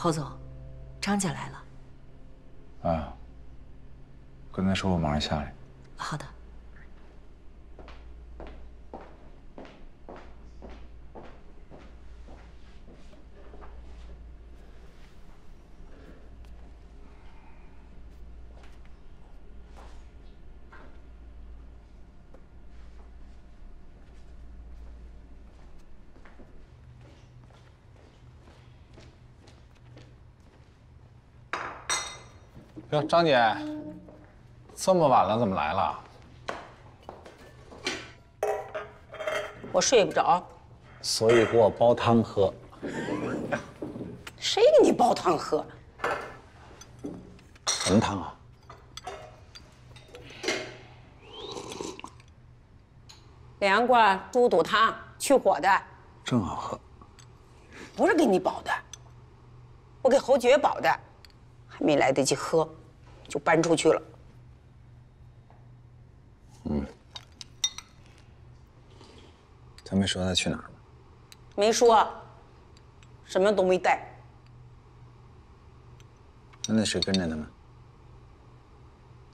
侯总，张家来了。啊，跟他说我马上下来。好的。哟，张姐，这么晚了怎么来了？我睡不着，所以给我煲汤喝。谁给你煲汤喝？什么汤啊？凉瓜猪肚汤，去火的，正好喝。不是给你煲的，我给侯爵煲的，还没来得及喝，就搬出去了。他没说他去哪儿吗？没说，什么都没带。那谁跟着他们？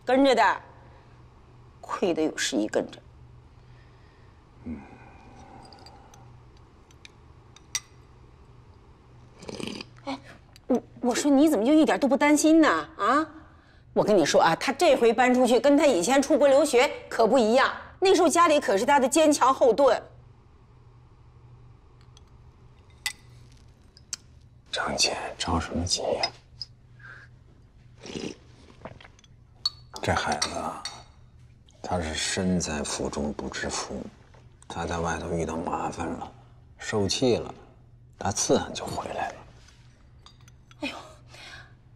跟着的，亏得有11跟着。哎，我说你怎么就一点都不担心呢？啊，我跟你说啊，他这回搬出去跟他以前出国留学可不一样，那时候家里可是他的坚强后盾。张姐着什么急呀？这孩子啊，他是身在福中不知福，他在外头遇到麻烦了，受气了，他自然就回来了。哎呦，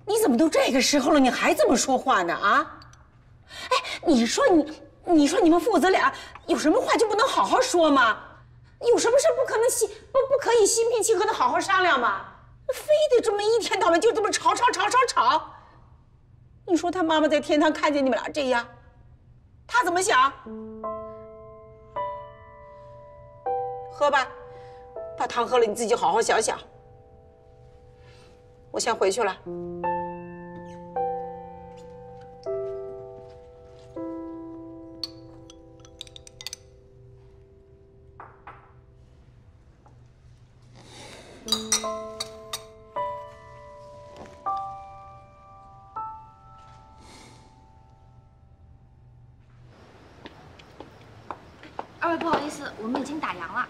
你怎么都这个时候了，你还这么说话呢？啊？哎，你说你们父子俩有什么话就不能好好说吗？有什么事不可以心平气和的好好商量吗？非得这么一天到晚就这么吵！你说他妈妈在天堂看见你们俩这样，他怎么想？喝吧，把汤喝了，你自己好好想想。我先回去了。二位不好意思，我们已经打烊了。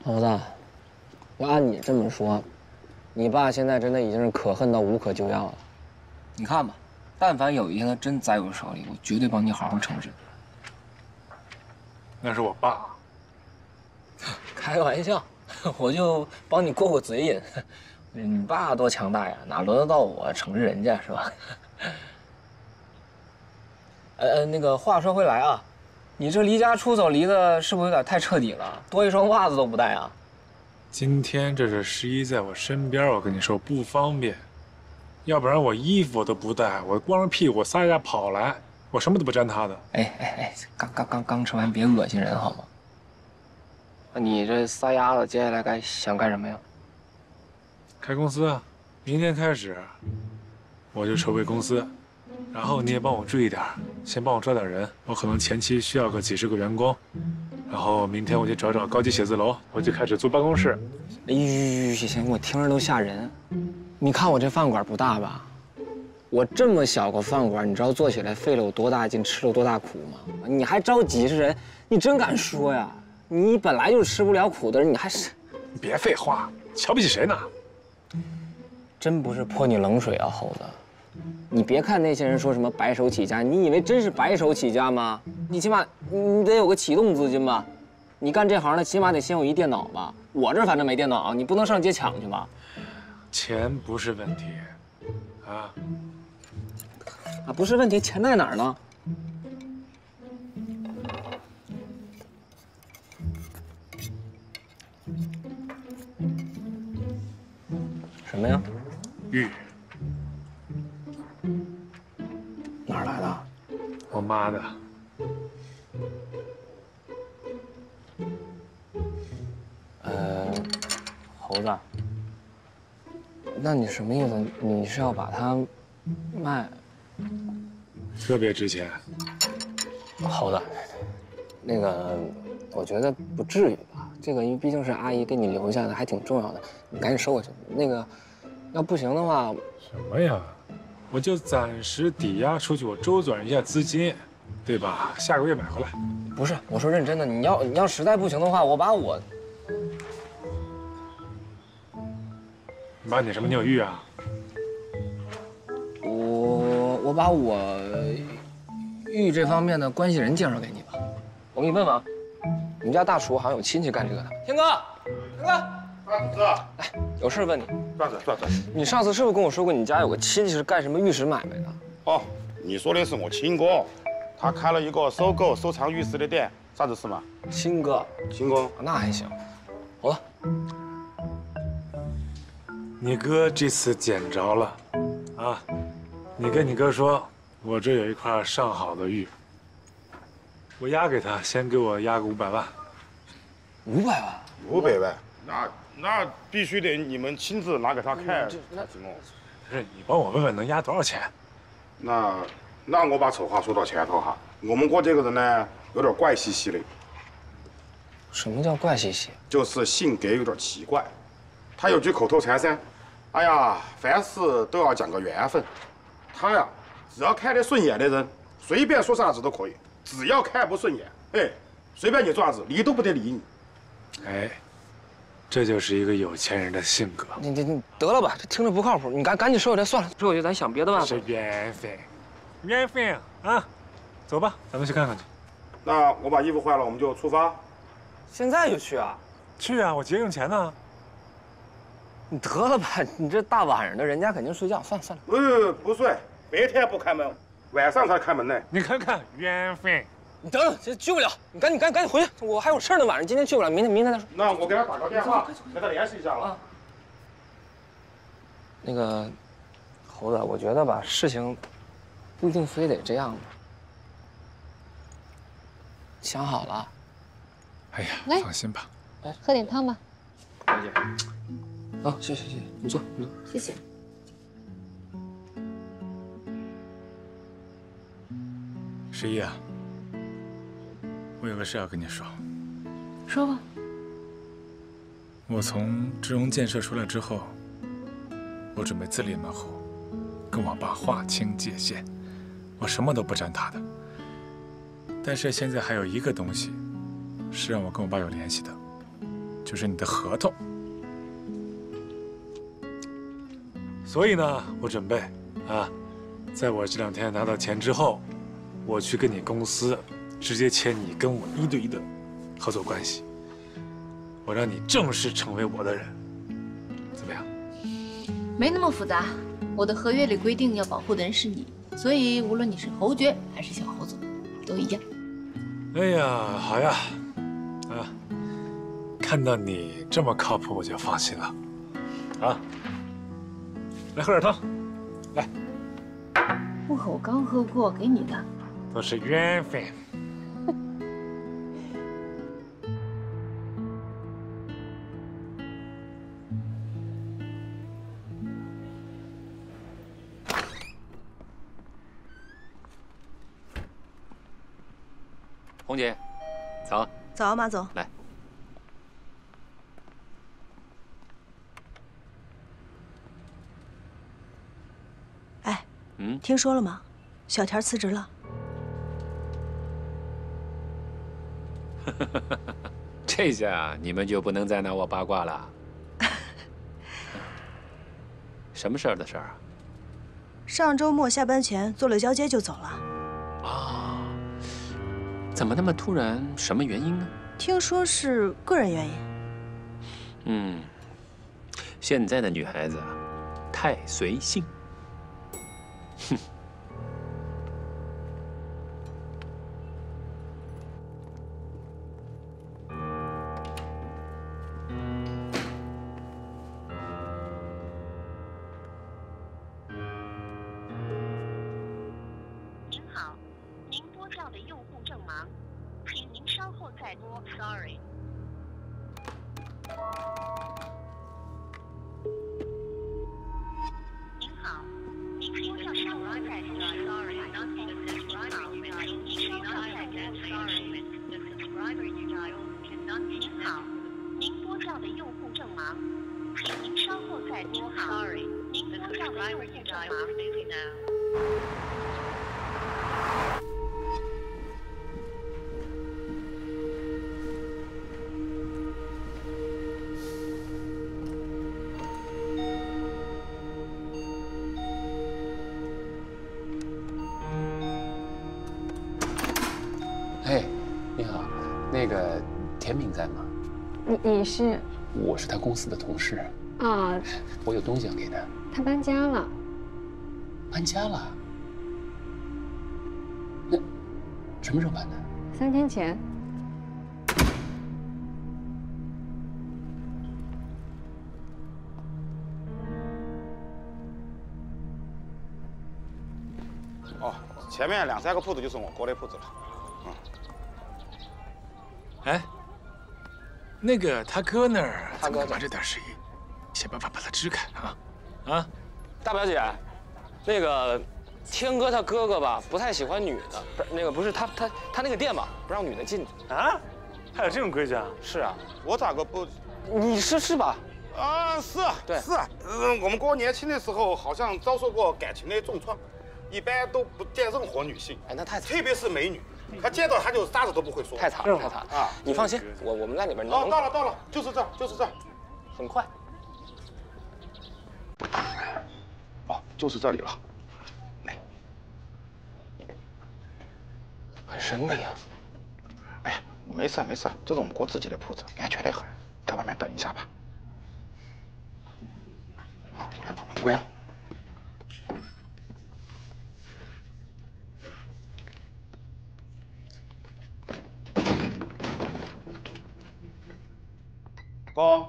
老大，要按你这么说，你爸现在真的已经是可恨到无可救药了。你看吧，但凡有一天他真栽我手里，我绝对帮你好好惩治。那是我爸。开个玩笑，我就帮你过过嘴瘾。你爸多强大呀，哪轮得到我惩治人家是吧？那个话说回来啊，你这离家出走离的是不是有点太彻底了？多一双袜子都不带啊？今天这是11在我身边，我跟你说不方便，要不然我衣服我都不带，我光着屁股撒丫跑来，我什么都不沾他的。哎，刚吃完，别恶心人好吗？你这撒丫子，接下来想干什么呀？开公司啊，明天开始我就筹备公司。然后你也帮我注意点，先帮我招点人，我可能前期需要个几10个员工，然后明天我就找高级写字楼，我就开始租办公室。哎呦，行，我听着都吓人。你看我这饭馆不大吧？我这么小个饭馆，你知道做起来费了我多大劲，吃了多大苦吗？你还招几十人，你真敢说呀？你本来就吃不了苦的人，你还是……你别废话，瞧不起谁呢？真不是泼你冷水啊，猴子。你别看那些人说什么白手起家，你以为真是白手起家吗？你起码你得有个启动资金吧？你干这行的起码得先有一电脑吧？我这反正没电脑，你不能上街抢去吧？钱不是问题，啊，不是问题，钱在哪儿呢？什么呀？玉。哪儿来的？我妈的。猴子，那你什么意思？你是要把它卖？特别值钱。猴子，那个，我觉得不至于吧。这个因为毕竟是阿姨给你留下的，还挺重要的，你赶紧收回去。那个，要不行的话，什么呀？我就暂时抵押出去，我周转一下资金，对吧？下个月买回来。不是，我说认真的，你要实在不行的话，我把我。你把你什么？你有玉啊？我把我玉这方面的关系人介绍给你吧。我给你问问啊，我们家大厨好像有亲戚干这个的。天哥，天哥，大子，哎，有事问你。转转。你上次是不是跟我说过你家有个亲戚是干什么玉石买卖的？哦，你说的是我亲哥，他开了一个收购收藏玉石的店，啥子事嘛？亲哥，那还行。好了。你哥这次捡着了，啊！你跟你哥说，我这有一块上好的玉，我押给他，先给我押个500万。500万？500万？那必须得你们亲自拿给他看。不是，你帮我问问能押多少钱？那我把丑话说到前头哈，我们哥这个人呢，有点怪兮兮的。什么叫怪兮兮？就是性格有点奇怪。他有句口头禅噻。哎呀，凡事都要讲个缘分。他呀，只要看得顺眼的人，随便说啥子都可以；只要看不顺眼，哎，随便你做啥子，理都不得理你。哎，这就是一个有钱人的性格。你得了吧，这听着不靠谱。你赶紧收回来算了，收回去咱想别的办法。是缘分，缘分啊！走吧，咱们去看看去。那我把衣服换了，我们就出发。现在就去啊？去啊！我节省钱呢。你得了吧，你这大晚上的，人家肯定睡觉。算了。不睡，白天不开门，晚上才开门呢。你看看缘分。你等等，这去不了，你赶紧回去，我还有事呢。晚上今天去不了，明天再说。那我给他打个电话，跟他联系一下了。那个猴子，我觉得吧，事情不一定非得这样吧。想好了。哎呀，放心吧。来，喝点汤吧。小姐。啊，谢谢，你坐。谢谢。十一啊，我有个事要跟你说。说吧。我从智荣建设出来之后，我准备自立门户，跟我爸划清界限，我什么都不沾他的。但是现在还有一个东西，是让我跟我爸有联系的，就是你的合同。所以呢，我准备啊，在我这2天拿到钱之后，我去跟你公司直接签你跟我1对1的合作关系，我让你正式成为我的人，怎么样？没那么复杂，我的合约里规定要保护的人是你，所以无论你是侯爵还是小猴子，都一样。哎呀，好呀，啊，看到你这么靠谱，我就放心了，啊。来喝点汤，来。薄荷我刚喝过，给你的。都是缘分。红姐，早。早，马总。来。听说了吗？小田辞职了。这下你们就不能再拿我八卦了。什么事儿的事儿啊？上周末下班前做了交接就走了。啊？怎么那么突然？什么原因呢？听说是个人原因。现在的女孩子太随性。哼。您好，您拨叫的用户正忙，请您稍后再拨。Sorry。哎，你好，那个田敏在吗？你是？我是他公司的同事。啊，我有东西要给他。他搬家了。搬家了？那什么时候搬的？3天前。哦，前面2、3个铺子就是我哥的铺子了。哎，那个他哥那儿，他哥把这点生意，想办法把他支开啊！啊，大表姐，那个天哥他哥哥吧，不太喜欢女的，不是他那个店吧，不让女的进去啊？还有这种规矩啊？是啊，我咋个不？你是吧？啊，是，对，是。我们哥年轻的时候好像遭受过感情的重创，一般都不见任何女性。哎，那太惨，特别是美女。他见到他就啥子都不会说，太惨了，太惨了啊！你放心，我们在里边能。哦，到了，就是这，很快。哦，就是这里了。来，很神秘啊。哎呀，没事，这是我们哥自己的铺子，安全得很，在外面等一下吧。好，我来帮忙关。哥，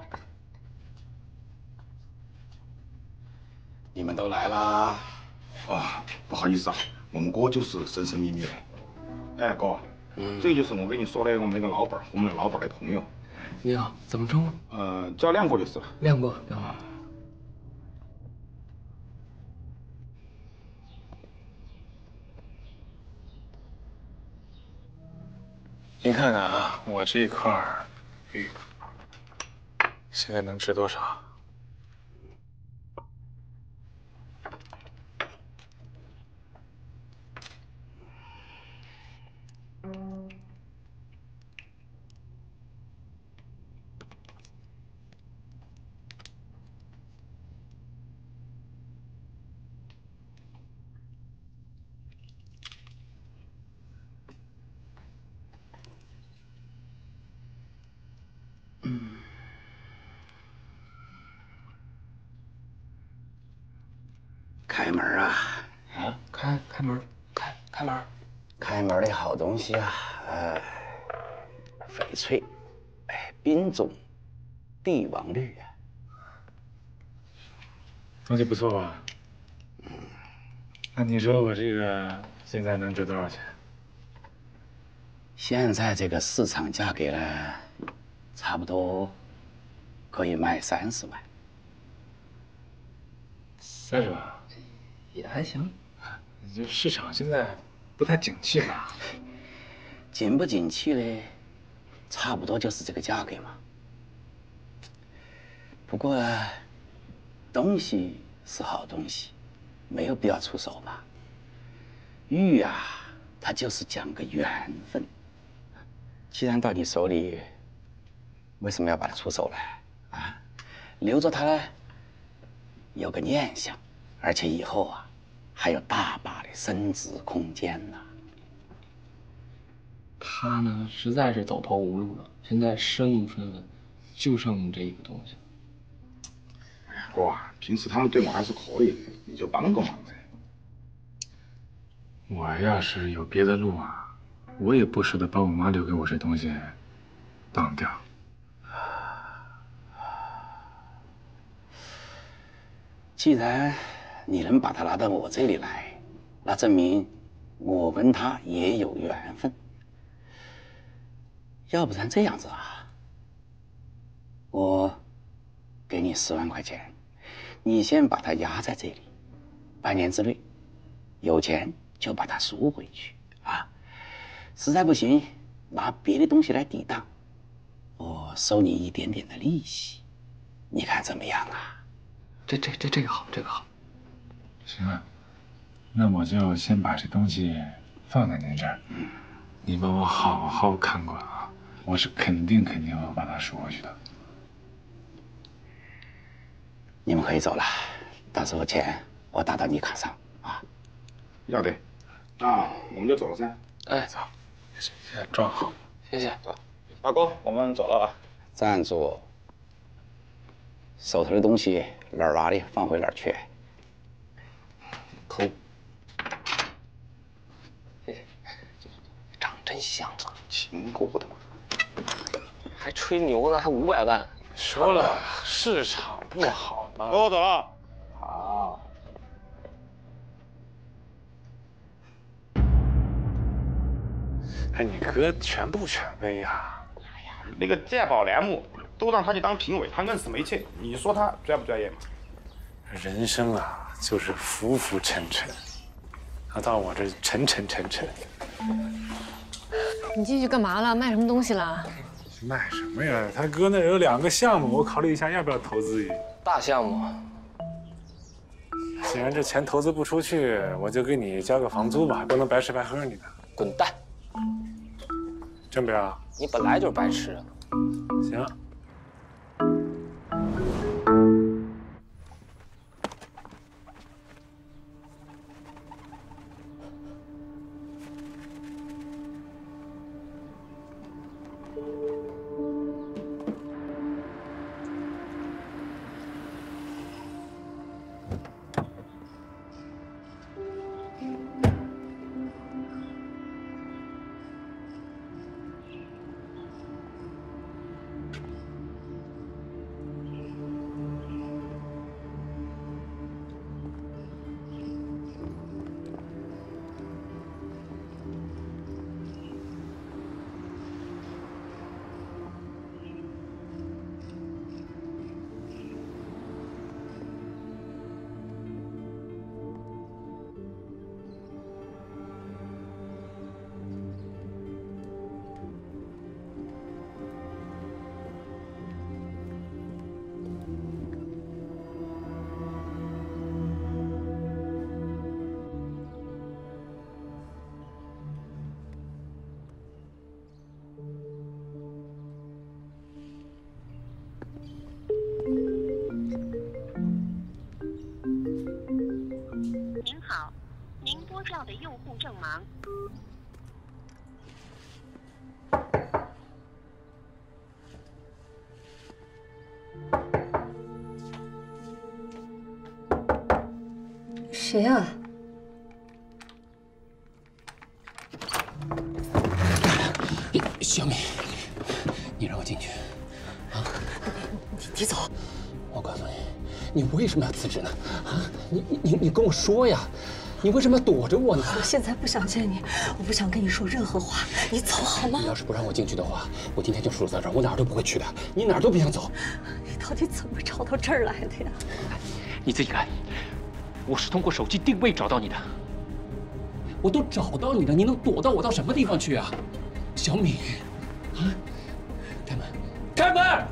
你们都来啦！啊，不好意思啊，我们哥就是神神秘秘的。哎，哥，这就是我跟你说的我们那个老板，我们的老板的朋友。你好，怎么称呼？叫亮哥就是了。亮哥，你看看啊，我这一块玉。现在能值多少？开门啊！啊，开门，开门，开门的好东西啊！翡翠，冰种，帝王绿啊，东西不错吧？那你说我这个现在能值多少钱？现在这个市场价格呢，差不多可以卖30万。30万？也还行。这市场现在不太景气吧？景不景气呢？差不多就是这个价格嘛。不过，东西是好东西，没有必要出手嘛。玉啊，它就是讲个缘分。既然到你手里，为什么要把它出手呢？啊，留着它呢，有个念想，而且以后啊，还有大把的升值空间呢。他呢，实在是走投无路了，现在身无分文，就剩这一个东西。哎呀，哥啊，平时他们对我还是可以的，你就帮个忙呗。我要是有别的路啊，我也不舍得把我妈留给我这东西当掉。既然你能把它拿到我这里来，那证明我跟他也有缘分。要不然这样子啊，我给你10万块钱，你先把它压在这里，半年之内有钱就把它赎回去啊。实在不行，拿别的东西来抵当，我收你一点点的利息，你看怎么样啊？这个好，这个好。行了，那我就先把这东西放在您这儿，你帮我好好看管啊，我是肯定会把它赎回去的。你们可以走了，到时候钱我打到你卡上啊。要得，那我们就走了噻。哎，走，先装好。谢谢。走，大哥，我们走了啊。站住！手头的东西哪儿挖的放回哪儿去。抠。谢谢。长真香啊！经过的嘛。还吹牛呢，还500万。说了，市场不好嘛。我走了。好。哎，你哥全不全威啊？哎呀，那个鉴宝栏目都让他去当评委，他硬是没去。你说他专不专业嘛？人生啊，就是浮浮沉沉，他到我这沉沉。你进去干嘛了？卖什么东西了？卖什么呀？他哥那有2个项目，我考虑一下要不要投资一。大项目。既然这钱投资不出去，我就给你交个房租吧，不能白吃白喝你的。滚蛋！真不要？你本来就是白痴。行。的用户正忙。谁呀？小敏，你让我进去，啊？你走。我告诉你，你为什么要辞职呢？啊，你跟我说呀，你为什么要躲着我呢？我现在不想见你，我不想跟你说任何话，你走好吗？你要是不让我进去的话，我今天就守在这儿，我哪儿都不会去的，你哪儿都不想走。你到底怎么找到这儿来的呀？你自己看，我是通过手机定位找到你的。我都找到你了，你能躲到我到什么地方去啊？小敏，啊，开门，开门！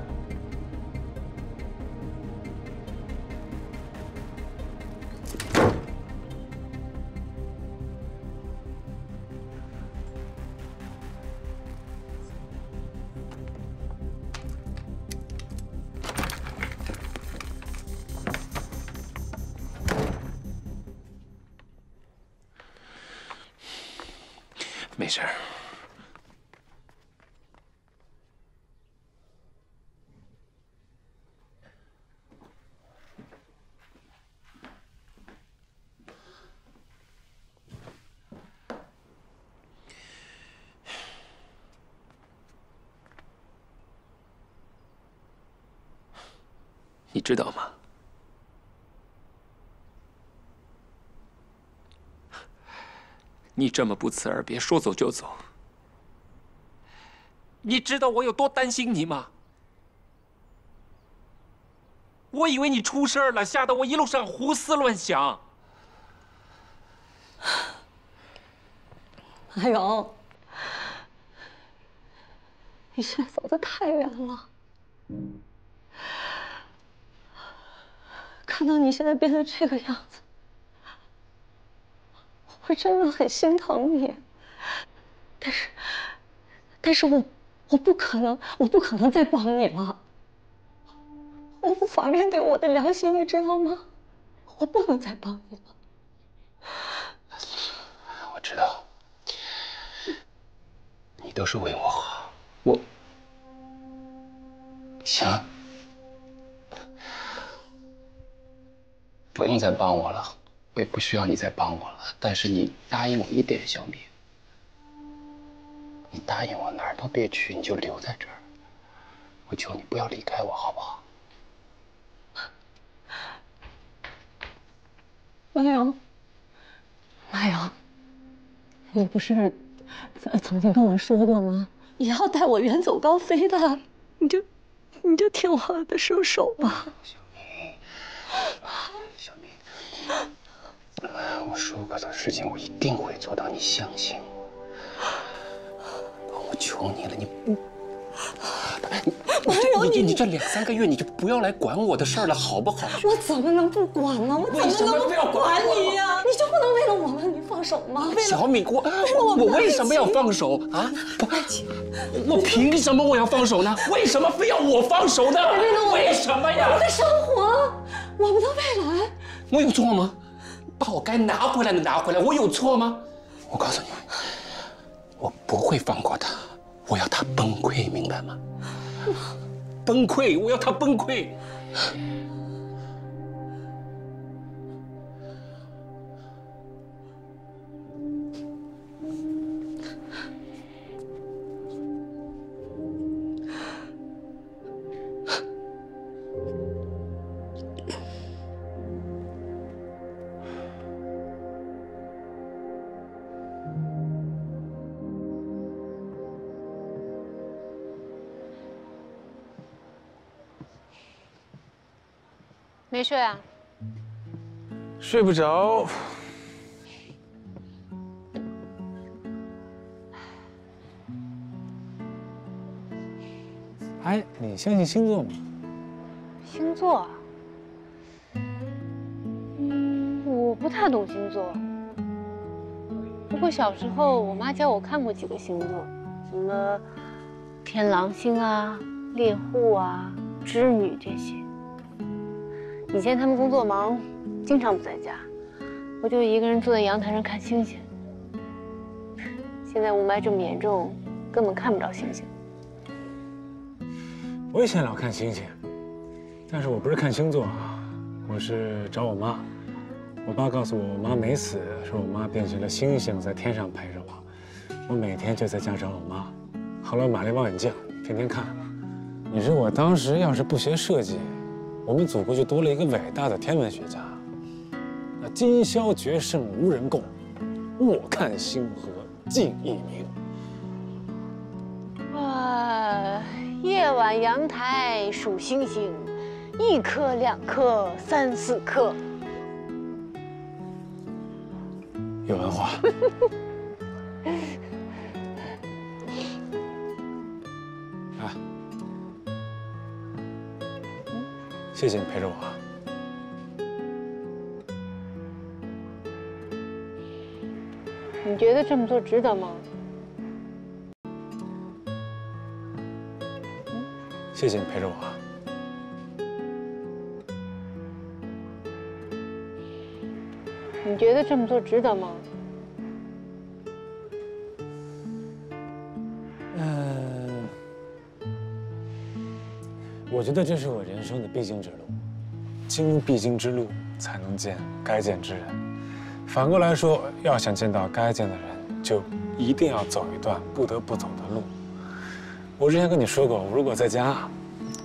没事儿。你知道吗？你这么不辞而别，说走就走，你知道我有多担心你吗？我以为你出事了，吓得我一路上胡思乱想。阿勇，你现在走得太远了。看到你现在变成这个样子，是真的很心疼你，但是我不可能再帮你了，我无法面对我的良心，你知道吗？我不能再帮你了。我知道，你都是为我好，行，不用再帮我了，我也不需要你再帮我了。但是你答应我一点，小敏，你答应我哪儿都别去，你就留在这儿。我求你不要离开我，好不好？妈瑶，你不是曾经跟我说过吗？也要带我远走高飞的，你就听我的手吧。小敏，我说过的事情我一定会做到，你相信我。我求你了，你不。你这2、3个月你就不要来管我的事儿了，好不好？我怎么能不管呢？我怎么能不管你呀？你就不能为了我们你放手吗？小敏，我为什么要放手啊？我凭什么我要放手呢？为什么非要我放手呢？为什么呀？我的生活，我们的未来。我有错吗？把我该拿回来的拿回来，我有错吗？我告诉你，我不会放过他，我要他崩溃，明白吗？崩溃，我要他崩溃。没睡啊？睡不着。哎，你相信星座吗？星座？我不太懂星座。不过小时候我妈教我看过几个星座，什么天狼星啊、猎户啊、织女这些。以前他们工作忙，经常不在家，我就一个人坐在阳台上看星星。现在雾霾这么严重，根本看不着星星。我以前老看星星，但是我不是看星座啊，我是找我妈。我爸告诉我，我妈没死，说我妈变成了星星在天上陪着我。我每天就在家找我妈。后来我买了望远镜，天天看。你说我当时要是不学设计，我们祖国就多了一个伟大的天文学家。那今宵绝胜无人共，卧看星河尽一鸣。哇，夜晚阳台数星星，1颗2颗3、4颗。有文化。啊，谢谢你陪着我啊。你觉得这么做值得吗？谢谢你陪着我啊。你觉得这么做值得吗？我觉得这是我人生的必经之路，经必经之路，才能见该见之人。反过来说，要想见到该见的人，就一定要走一段不得不走的路。我之前跟你说过，如果在家，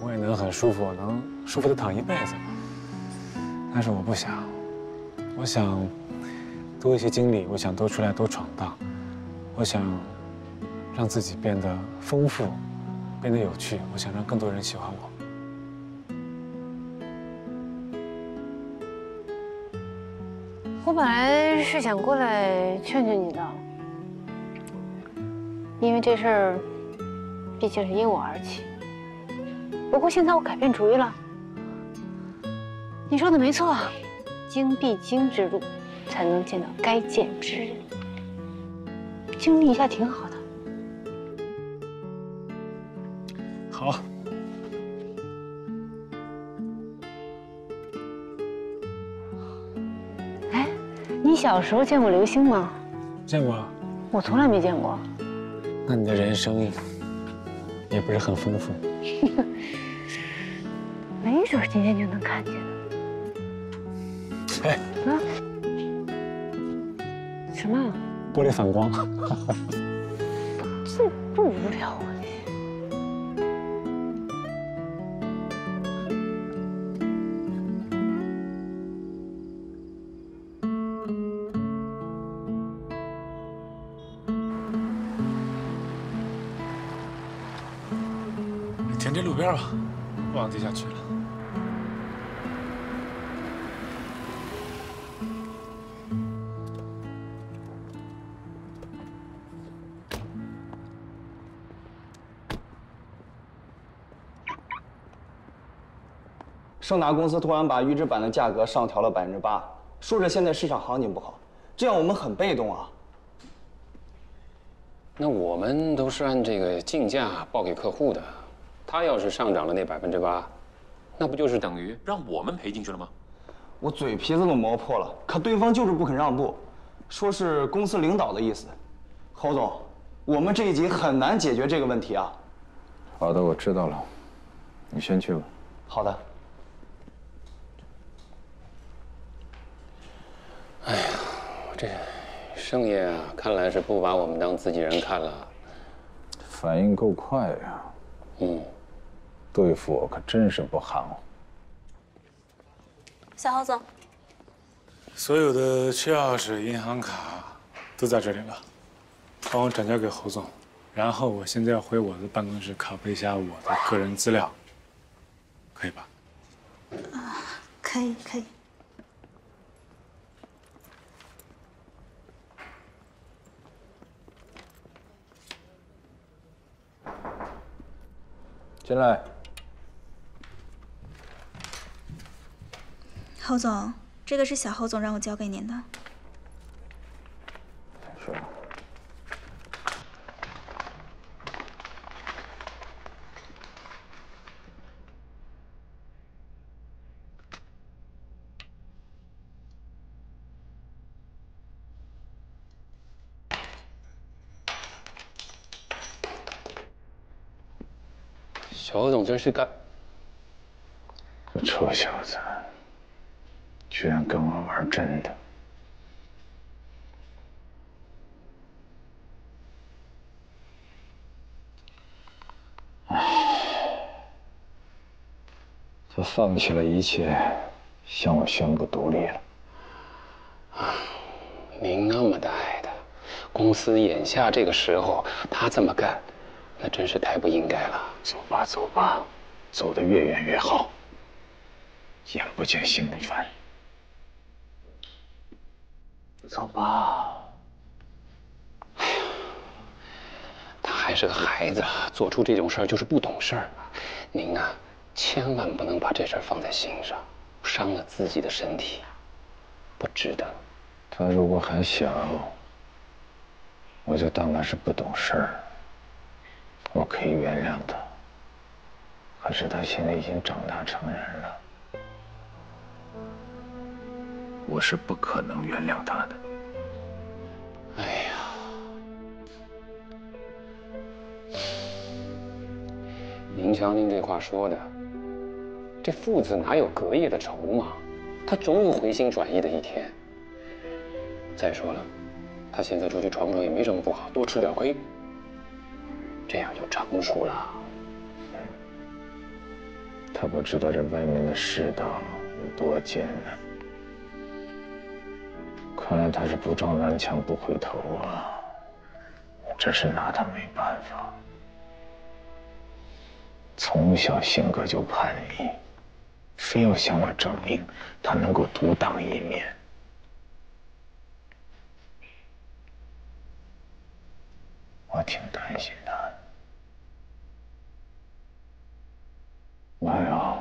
我也能很舒服，能舒服的躺一辈子。但是我不想，我想多一些经历，我想多出来多闯荡，我想让自己变得丰富，变得有趣，我想让更多人喜欢我。我本来是想过来劝劝你的，因为这事儿毕竟是因我而起。不过现在我改变主意了。你说的没错，经必经之路，才能见到该见之人。经历一下挺好的。好。哎，你小时候见过流星吗？见过啊。我从来没见过。那你的人生也不是很丰富。没准今天就能看见呢。哎，啊？什么？玻璃反光。这不无聊啊！你停这路边吧，不往地下去了。盛达公司突然把预制板的价格上调了8%，说着现在市场行情不好，这样我们很被动啊。那我们都是按这个进价报给客户的，他要是上涨了那8%，那不就是等于让我们赔进去了吗？我嘴皮子都磨破了，可对方就是不肯让步，说是公司领导的意思。侯总，我们这一级很难解决这个问题啊。好的，我知道了，你先去吧。好的。哎呀，这盛爷啊，看来是不把我们当自己人看了。反应够快呀。嗯，对付我可真是不含糊。小侯总，所有的车钥匙、银行卡都在这里了，帮我转交给侯总。然后我现在要回我的办公室拷贝一下我的个人资料，可以吧？啊，可以可以。进来。侯总，这个是小侯总让我交给您的。是。小侯总真是个……这臭小子，居然跟我玩真的！他放弃了一切，向我宣布独立了。您那么的爱他，公司眼下这个时候他这么干，那真是太不应该了。走吧，走吧，走得越远越好。眼不见心不烦。走吧。哎呀，他还是个孩子，做出这种事儿就是不懂事儿。您啊，千万不能把这事儿放在心上，伤了自己的身体，不值得。他如果还小，我就当他是不懂事儿，我可以原谅他。可是他现在已经长大成人了，我是不可能原谅他的。哎呀，您瞧您这话说的，这父子哪有隔夜的仇嘛？他总有回心转意的一天。再说了，他现在出去闯闯也没什么不好，多吃点亏，这样就成熟了。他不知道这外面的世道有多艰难。看来他是不撞南墙不回头啊！我真是拿他没办法。从小性格就叛逆，非要向我证明他能够独当一面。我挺担心他的。妈呀！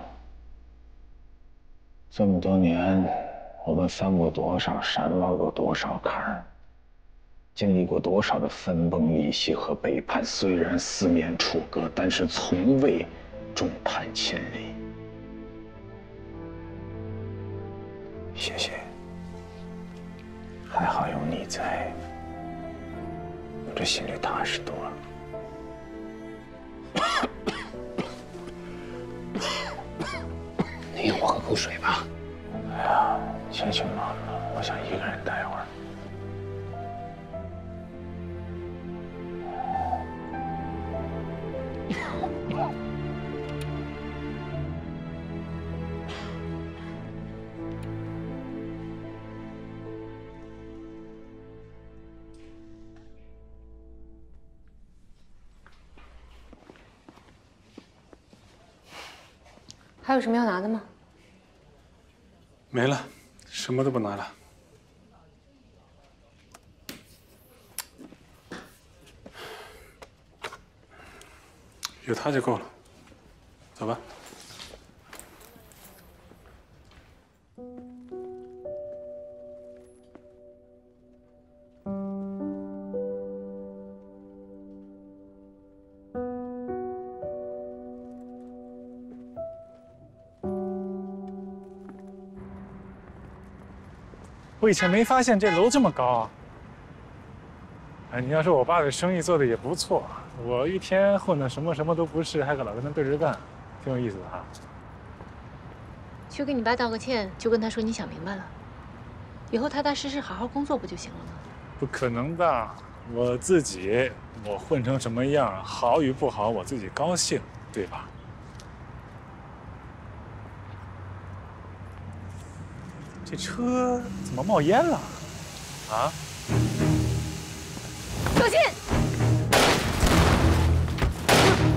这么多年，我们翻过多少山，挖过多少坎儿，经历过多少的分崩离析和背叛。虽然四面楚歌，但是从未众叛亲离。谢谢，还好有你在，我这心里踏实多了。你让我喝口水吧。哎呀，天气冷了，我想一个人待会儿。还有什么要拿的吗？没了，什么都不拿了。有他就够了，走吧。我以前没发现这楼这么高啊！哎，你要说我爸的生意做的也不错，我一天混的什么都不是，还老跟他对着干，挺有意思的哈。去给你爸道个歉，就跟他说你想明白了，以后踏踏实实好好工作不就行了吗？不可能的，我自己混成什么样，好与不好我自己高兴，对吧？这车怎么冒烟了？啊！小心！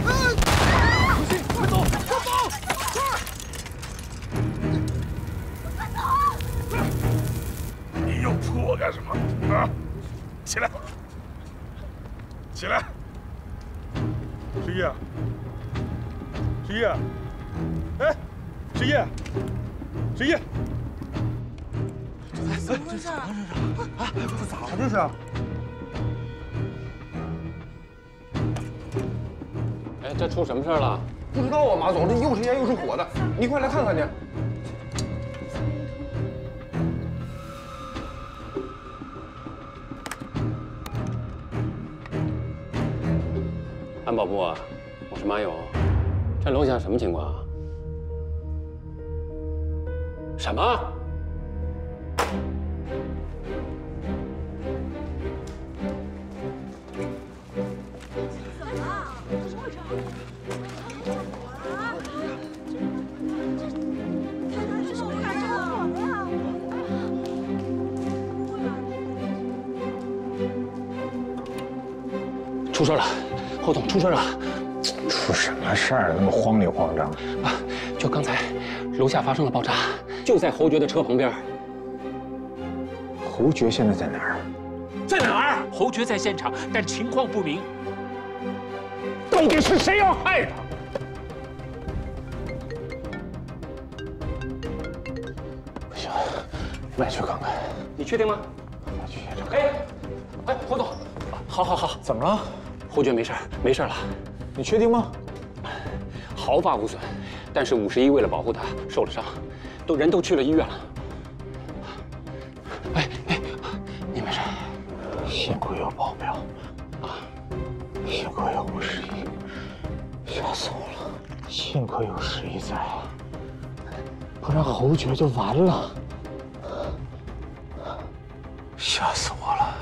小心，快走，快走！快走！你又扑我干什么？啊！起来！起来！十一啊！十一啊！哎，十一！十一！怎么回事？啊，这咋了？这是？哎，这出什么事了？不知道啊，马总，这又是烟又是火的，你快来看看去。安保部啊，我是马勇，这楼下什么情况啊？什么？出事了，侯总，出事了！出什么事儿？那么慌里慌张啊！就刚才楼下发生了爆炸，就在侯爵的车旁边。侯爵现在在哪儿？在哪儿？侯爵在现场，但情况不明。到底是谁要害他？不行，我也去看看。你确定吗？我去也这。哎，侯总，好，怎么了？侯爵没事，没事了。你确定吗？毫发无损，但是51为了保护他受了伤，人都去了医院了。哎，你没事？幸亏有保镖啊，幸亏有51，吓死我了！幸亏有11在，不然侯爵就完了。吓死我了！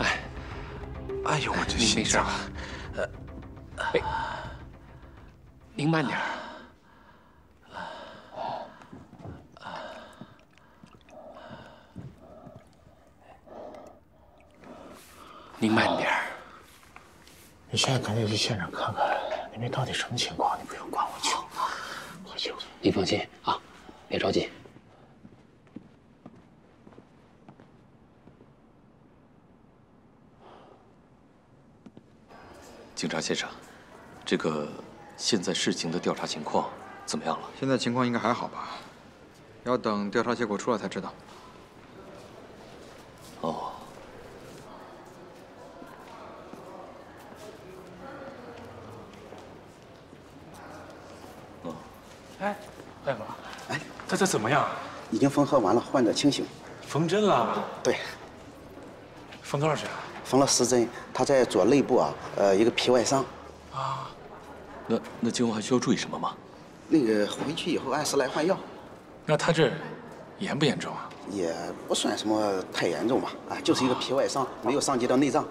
哎呦，我这心脏！哎，您慢点。您慢点。你现在赶紧去现场看看，那边到底什么情况？你不用管我去，我去。您放心啊，别着急。警察先生，这个现在事情的调查情况怎么样了？现在情况应该还好吧？要等调查结果出来才知道。哦。哎，大夫，哎，他这怎么样？已经缝合完了，患者清醒。缝针了？对。缝多少针啊？缝了10针，他在左肋部啊，一个皮外伤。啊。那今后还需要注意什么吗？那个回去以后按时来换药。那他这严不严重啊？也不算什么太严重吧，啊，就是一个皮外伤，没有伤及到内脏。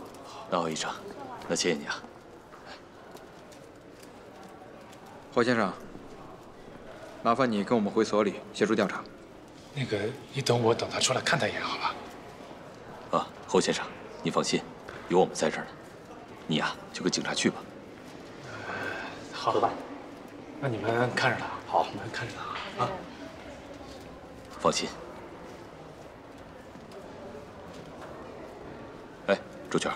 那好，医生，那谢谢你啊。侯先生，麻烦你跟我们回所里协助调查。那个，你等我等他出来看他一眼，好吧？啊，侯先生，你放心，有我们在这儿呢。你呀，就跟警察去吧。好，走吧。那你们看着他。好，你们看着他啊。放心。哎，周全，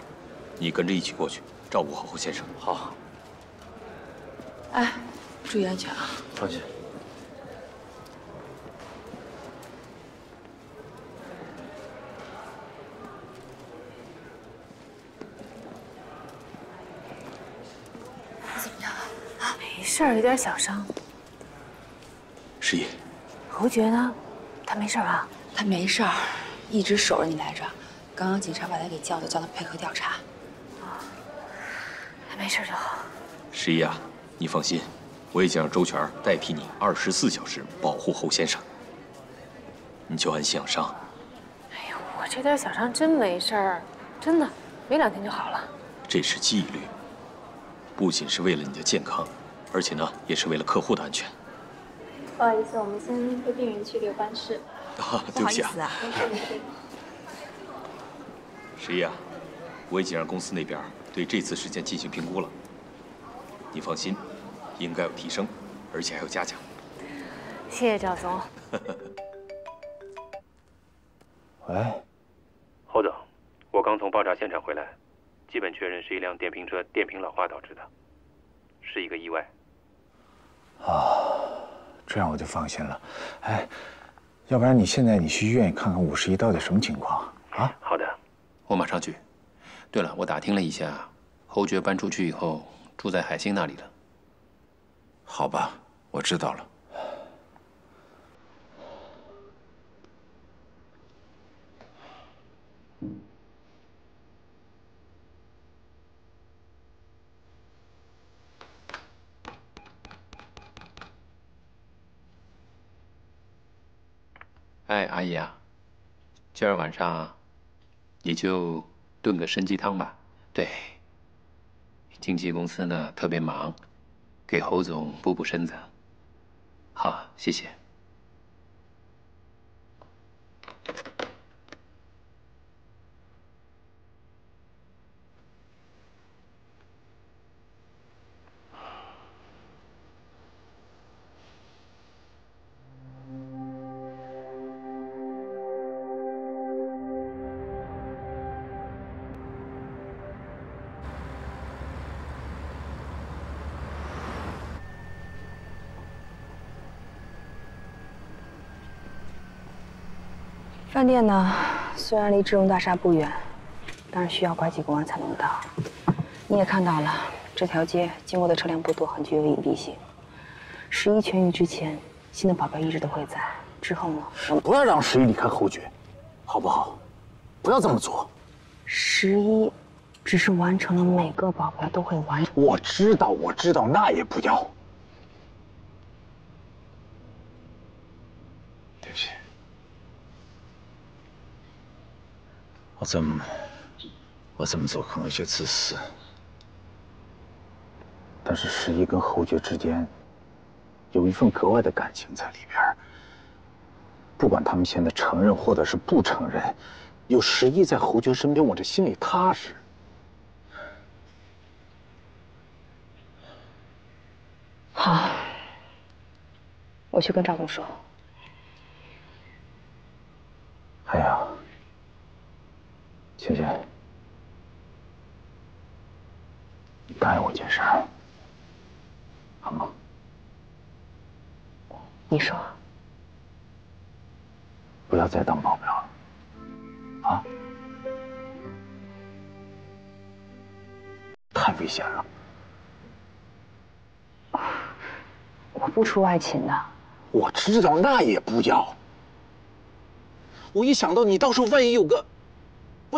你跟着一起过去，照顾好侯先生。好。哎，注意安全啊！放心。怎么样啊？没事儿，有点小伤。十一，侯爵呢？他没事吧？他没事儿，一直守着你来着。刚刚警察把他给叫他配合调查。他没事就好。十一啊，你放心，我已经让周全代替你24小时保护侯先生。你就安心养伤。哎呦，我这点小伤真没事儿，真的，没2天就好了。这是纪律，不仅是为了你的健康，而且呢，也是为了客户的安全。不好意思，我们先为病人去留观室。啊，对不起啊。没事没事。十一啊，我已经让公司那边对这次事件进行评估了。你放心，应该有提升，而且还有嘉奖。谢谢赵总。喂，侯总，我刚从爆炸现场回来，基本确认是一辆电瓶车电瓶老化导致的，是一个意外。啊，这样我就放心了。哎，要不然你现在去医院看看51到底什么情况啊？好的，我马上去。对了，我打听了一下，侯爵搬出去以后住在海星那里了。好吧，我知道了。哎，阿姨啊，今儿晚上也就炖个参鸡汤吧。对，经纪公司呢特别忙，给侯总补补身子。好，谢谢。饭店呢，虽然离智荣大厦不远，但是需要拐几个弯才能到。你也看到了，这条街经过的车辆不多，很具有隐蔽性。11痊愈之前，新的保镖一直都会在。之后呢，不要让11离开侯爵，好不好？不要这么做。11只是完成了每个保镖都会完成。我知道，那也不要。对不起。我这么做可能有些自私，但是11跟侯爵之间有一份格外的感情在里边。不管他们现在承认或者是不承认，有11在侯爵身边，我这心里踏实。好，我去跟赵总说。还有，倩倩，你答应我一件事儿，好吗？你说。不要再当保镖了，啊？太危险了。我不出外勤的。我知道，那也不要。我一想到你到时候万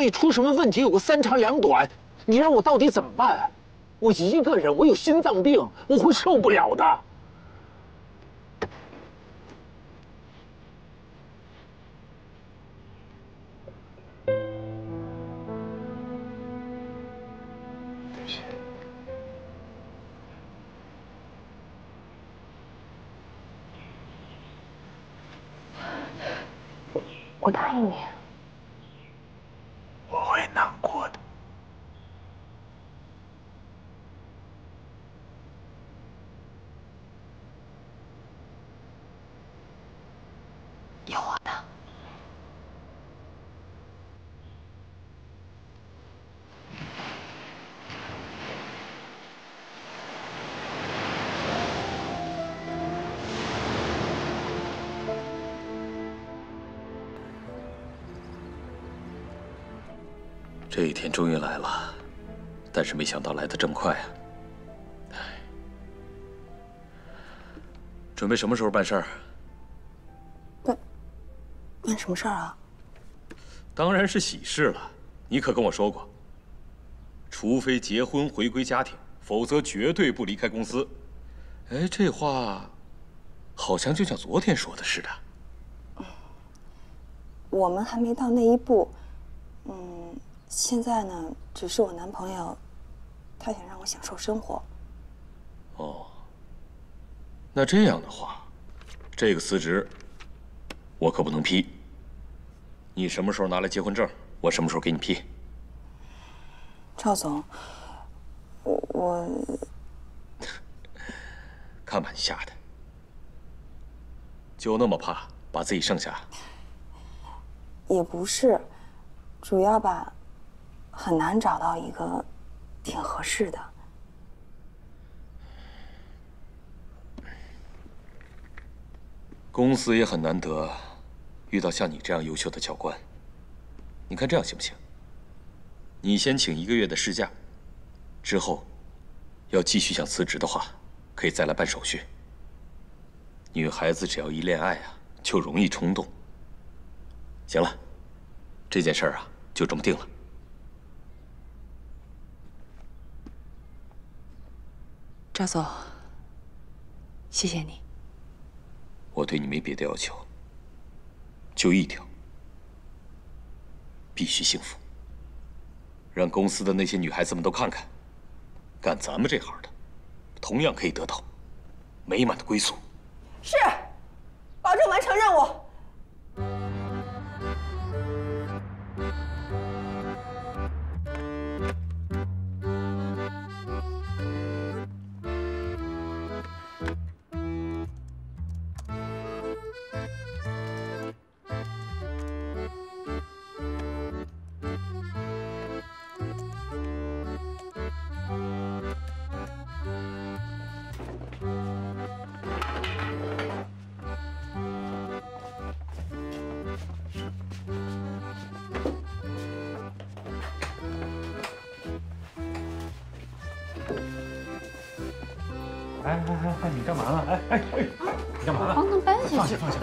一出什么问题，有个3长2短，你让我到底怎么办？我一个人，我有心脏病，我会受不了的。对不起。我答应你。我会难过的。有我呢。这一天终于来了，但是没想到来得这么快啊！准备什么时候办事儿？办什么事儿啊？当然是喜事了。你可跟我说过，除非结婚回归家庭，否则绝对不离开公司。哎，这话好像就像昨天说的似的。我们还没到那一步。现在呢，只是我男朋友，他想让我享受生活。哦，那这样的话，这个辞职我可不能批。你什么时候拿来结婚证，我什么时候给你批。赵总，我看把你吓的，就那么怕把自己剩下？也不是，主要吧，很难找到一个挺合适的。公司也很难得遇到像你这样优秀的教官。你看这样行不行？你先请1个月的事假，之后要继续想辞职的话，可以再来办手续。女孩子只要一恋爱啊，就容易冲动。行了，这件事儿啊，就这么定了。赵总，谢谢你。我对你没别的要求，就一条，必须幸福。让公司的那些女孩子们都看看，干咱们这行的，同样可以得到美满的归宿。是，保证完成任务。哎，你干嘛呢？哎，你干嘛呢？帮他搬下去。放下，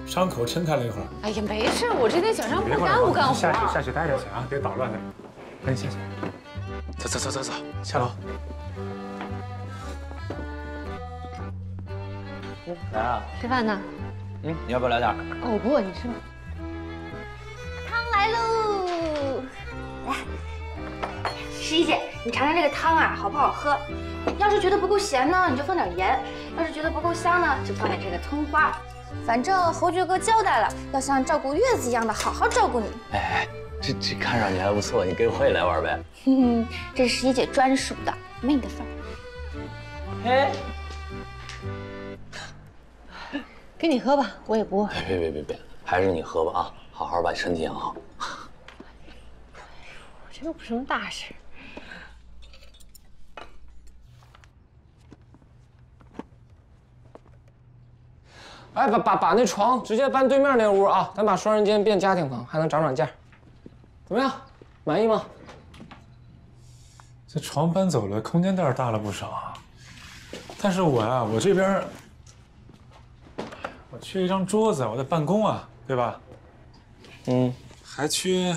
伤口撑开了一会儿。哎呀，没事，我这天想让不耽误干活。下去待着去啊，别捣乱了。赶紧下去。走，下楼。来啊！吃饭呢？你要不要来点？哦不，你吃吧。汤来喽！来，十一姐，你尝尝这个汤啊，好不好喝？要是觉得不够咸呢，你就放点盐；要是觉得不够香呢，就放点这个葱花。反正侯爵哥交代了，要像照顾月子一样的好好照顾你。哎，这看上去还不错，你跟我也来玩呗。这是十一姐专属的，没你的份儿。哎，给你喝吧，我也不。别，还是你喝吧啊，好好把身体养好。这又不是什么大事。哎，把那床直接搬对面那屋啊，咱把双人间变家庭房，还能涨价。怎么样，满意吗？这床搬走了，空间倒是大了不少。但是我呀，我这边我缺一张桌子，我在办公啊，对吧？还缺。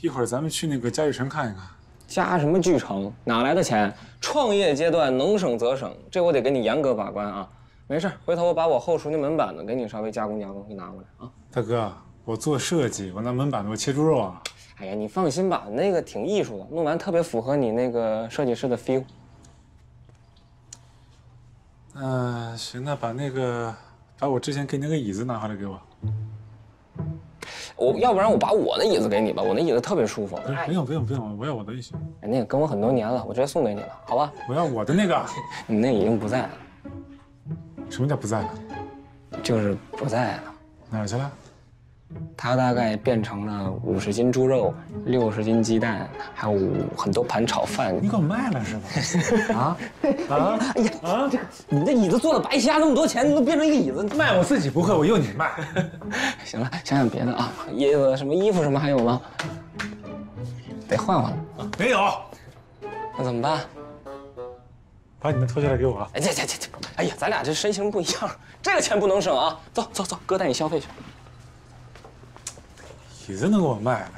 一会儿咱们去那个嘉裕城看一看。嘉什么巨城？哪来的钱？创业阶段能省则省，这我得给你严格把关啊。没事，回头我把我后厨那门板子给你稍微加工加工，给拿过来啊。大哥，我做设计，我拿门板子我切猪肉啊。哎呀，你放心吧，那个挺艺术的，弄完特别符合你那个设计师的 feel。行，那把我之前给你那个椅子拿回来给我。要不然我把我那椅子给你吧，我那椅子特别舒服。不用，我要我的就行。哎，那个跟我很多年了，我直接送给你了，好吧？我要我的那个。你那已经不在了。什么叫不在了？就是不在了。哪儿去了？它大概变成了50斤猪肉、60斤鸡蛋，还有很多盘炒饭。你给我卖了是吧？哎呀，这个你这椅子做的白瞎那么多钱，你都变成一个椅子卖，我自己不会，我用你卖。行了，想想别的啊，什么衣服什么还有吗？得换换了啊。没有。那怎么办？把你们脱下来给我。哎，哎呀，咱俩这身形不一样，这个钱不能省啊！走，哥带你消费去。椅子能给我卖了？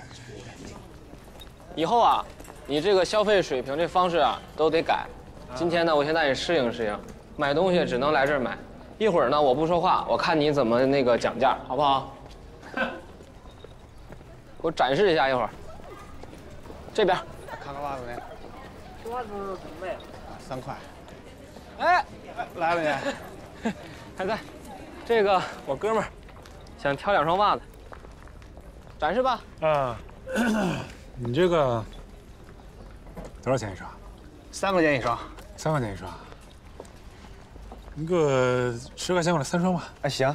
以后啊，你这个消费水平这方式啊都得改。今天呢，我先带你适应适应，买东西只能来这儿买。一会儿呢，我不说话，我看你怎么那个讲价，好不好？给我展示一下，一会儿。这边。看看袜子没？这袜子怎么卖啊？3块。哎，来了你。还在。这个我哥们儿想挑2双袜子。展示吧。你这个多少钱一双？3块钱一双。3块钱一双。你给我10块钱，我来3双吧。哎，行。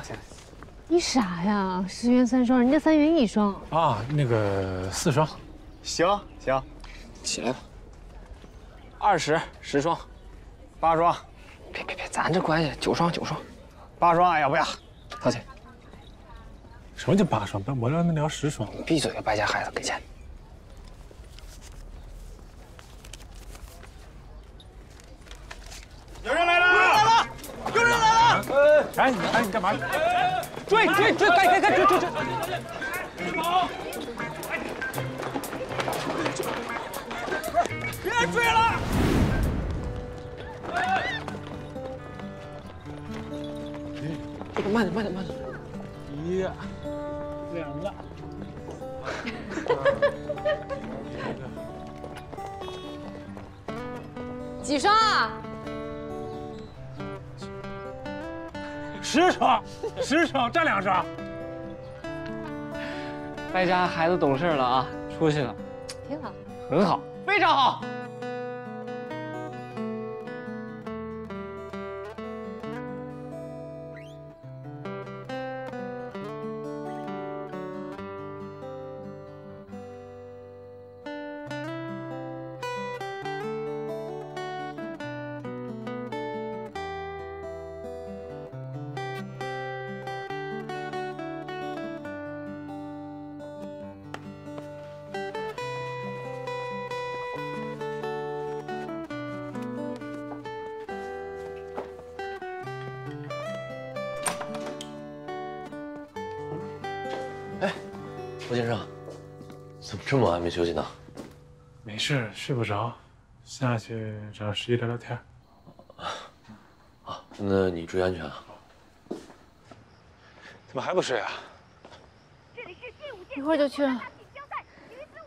你傻呀？10元3双，人家3元1双。啊，那个4双。行。起来吧。20，10双，8双。别，咱这关系9双。8双，哎呀不要。掏钱。什么叫8双？我让他聊10双。你闭嘴吧，败家孩子，给钱。有人来了！哎，你干嘛？追！该追！别追了！这个慢点。1、2个。几双啊？10双，占2双。败家孩子懂事了啊，出息了。挺好。很好，非常好。罗先生，怎么这么晚没休息呢？没事，睡不着，下去找十一聊聊天。好，那你注意安全啊。怎么还不睡啊？一会儿就去了。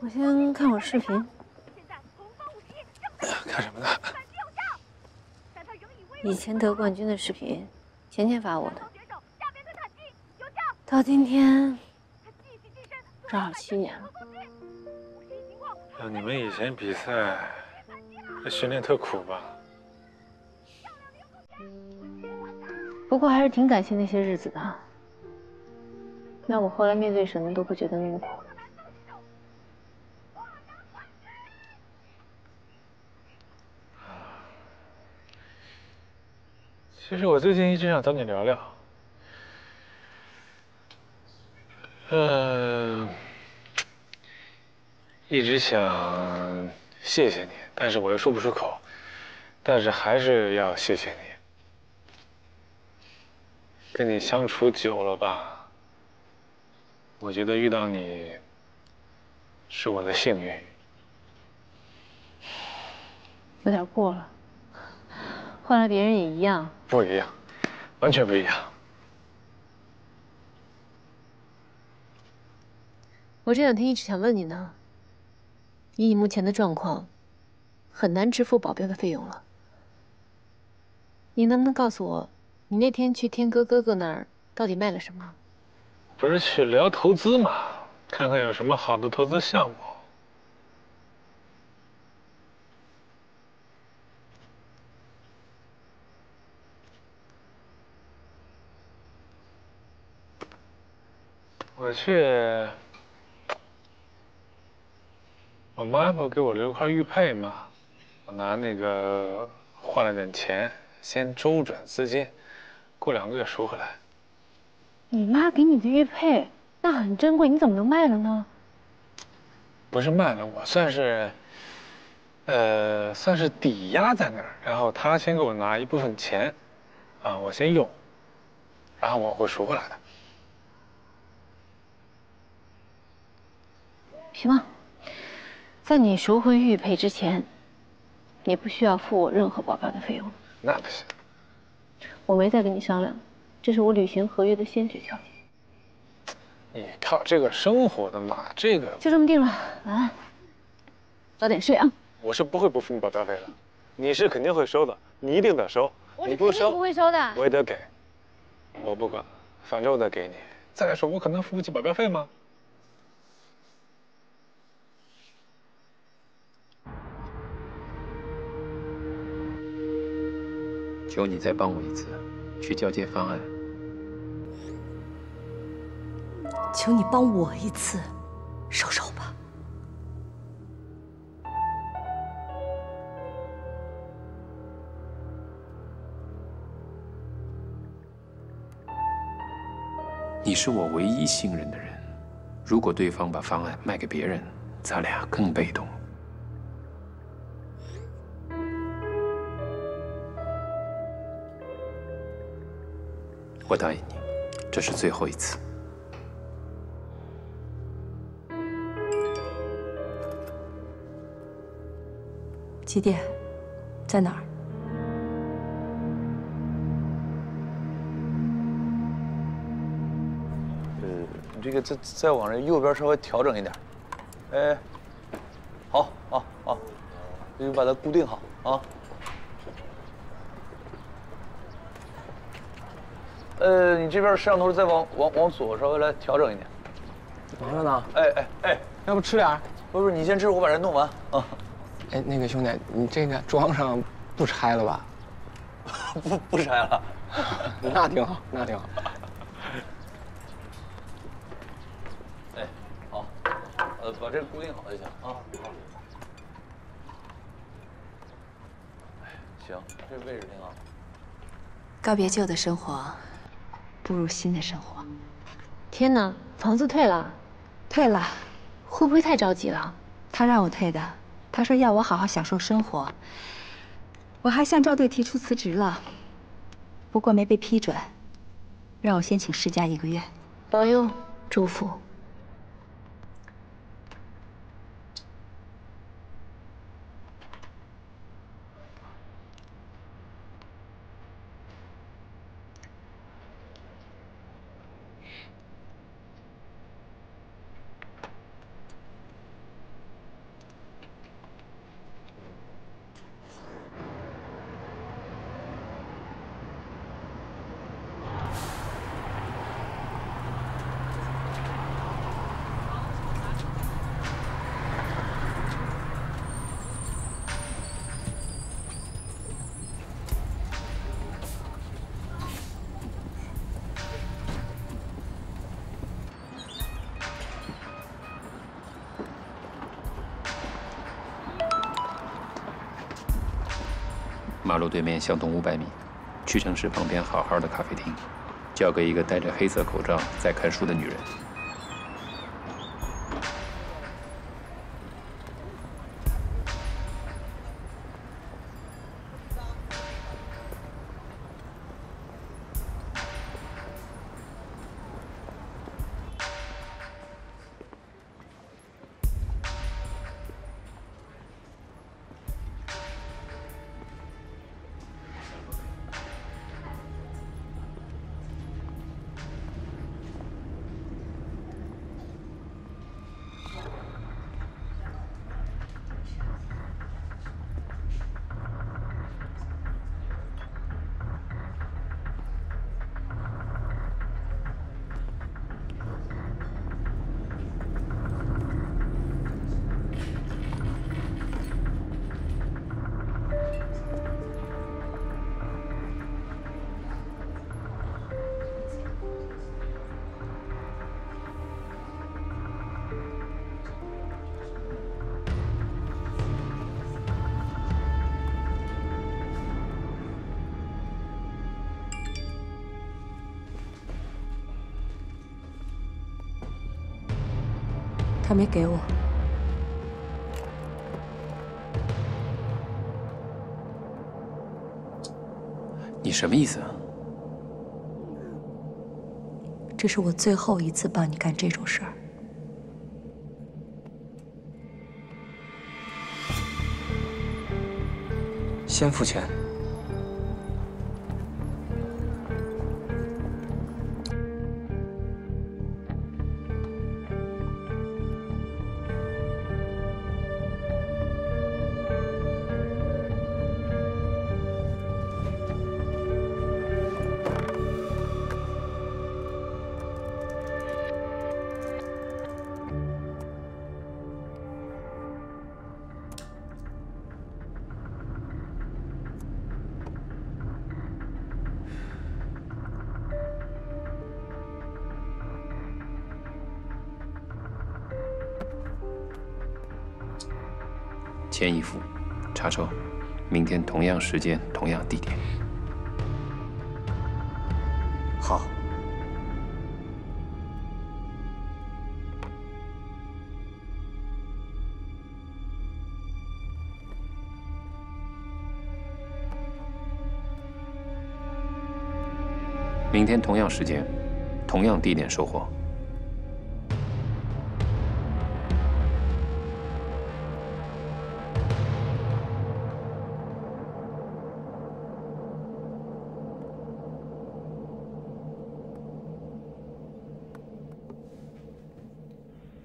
我先看会儿视频。看什么呢？以前得冠军的视频，前天发我的，到今天正好7年了。你们以前比赛训练特苦吧？不过还是挺感谢那些日子的，让我后来面对什么都不觉得那么苦。其实我最近一直想找你聊聊。一直想谢谢你，但是我又说不出口，但是还是要谢谢你。跟你相处久了吧，我觉得遇到你是我的幸运。有点过了，换了别人也一样。不一样，完全不一样。我这两天一直想问你呢，以你目前的状况，很难支付保镖的费用了。你能不能告诉我，你那天去天哥哥哥那儿到底卖了什么？不是去聊投资嘛，看看有什么好的投资项目。我妈不给我留块玉佩吗？我拿那个换了点钱，先周转资金，过2个月赎回来。你妈给你的玉佩那很珍贵，你怎么能卖了呢？不是卖了，我算是抵押在那儿，然后她先给我拿一部分钱，我先用，然后我会赎回来的。行吧，在你赎回玉佩之前，你不需要付我任何保镖的费用。那不行，我没再跟你商量，这是我履行合约的先决条件。你靠这个生活的嘛，这个就这么定了，晚安，早点睡啊。我是不会不付你保镖费的，你是肯定会收的，你一定得收。你不收，不会收的，我也得给。我不管，反正我得给你。再来说，我可能付不起保镖费吗？求你再帮我一次，去交接方案。求你帮我一次，收手吧。你是我唯一信任的人，如果对方把方案卖给别人，咱俩更被动。我答应你，这是最后一次。几点？在哪儿？你这个再往这右边稍微调整一点。哎，好，你把它固定好啊。你这边摄像头再往左稍微来调整一点。忙着呢。哎，要不吃点？不是，你先吃，我把这弄完啊。哎，那个兄弟，你这个装上不拆了吧？不拆了。那挺好，那挺好。哎，好，把这个固定好就行啊。哎，行，这位置挺好。告别旧的生活，步入新的生活。天哪，房子退了？退了。会不会太着急了？他让我退的。他说要我好好享受生活，我还向赵队提出辞职了，不过没被批准，让我先请事假1个月。保佑，祝福。马路对面向东500米，屈臣氏旁边好好的咖啡厅，交给一个戴着黑色口罩在看书的女人。他没给我。你什么意思啊？这是我最后一次帮你干这种事儿。先付钱。钱已付，查收，明天同样时间、同样地点。好。明天同样时间、同样地点收货。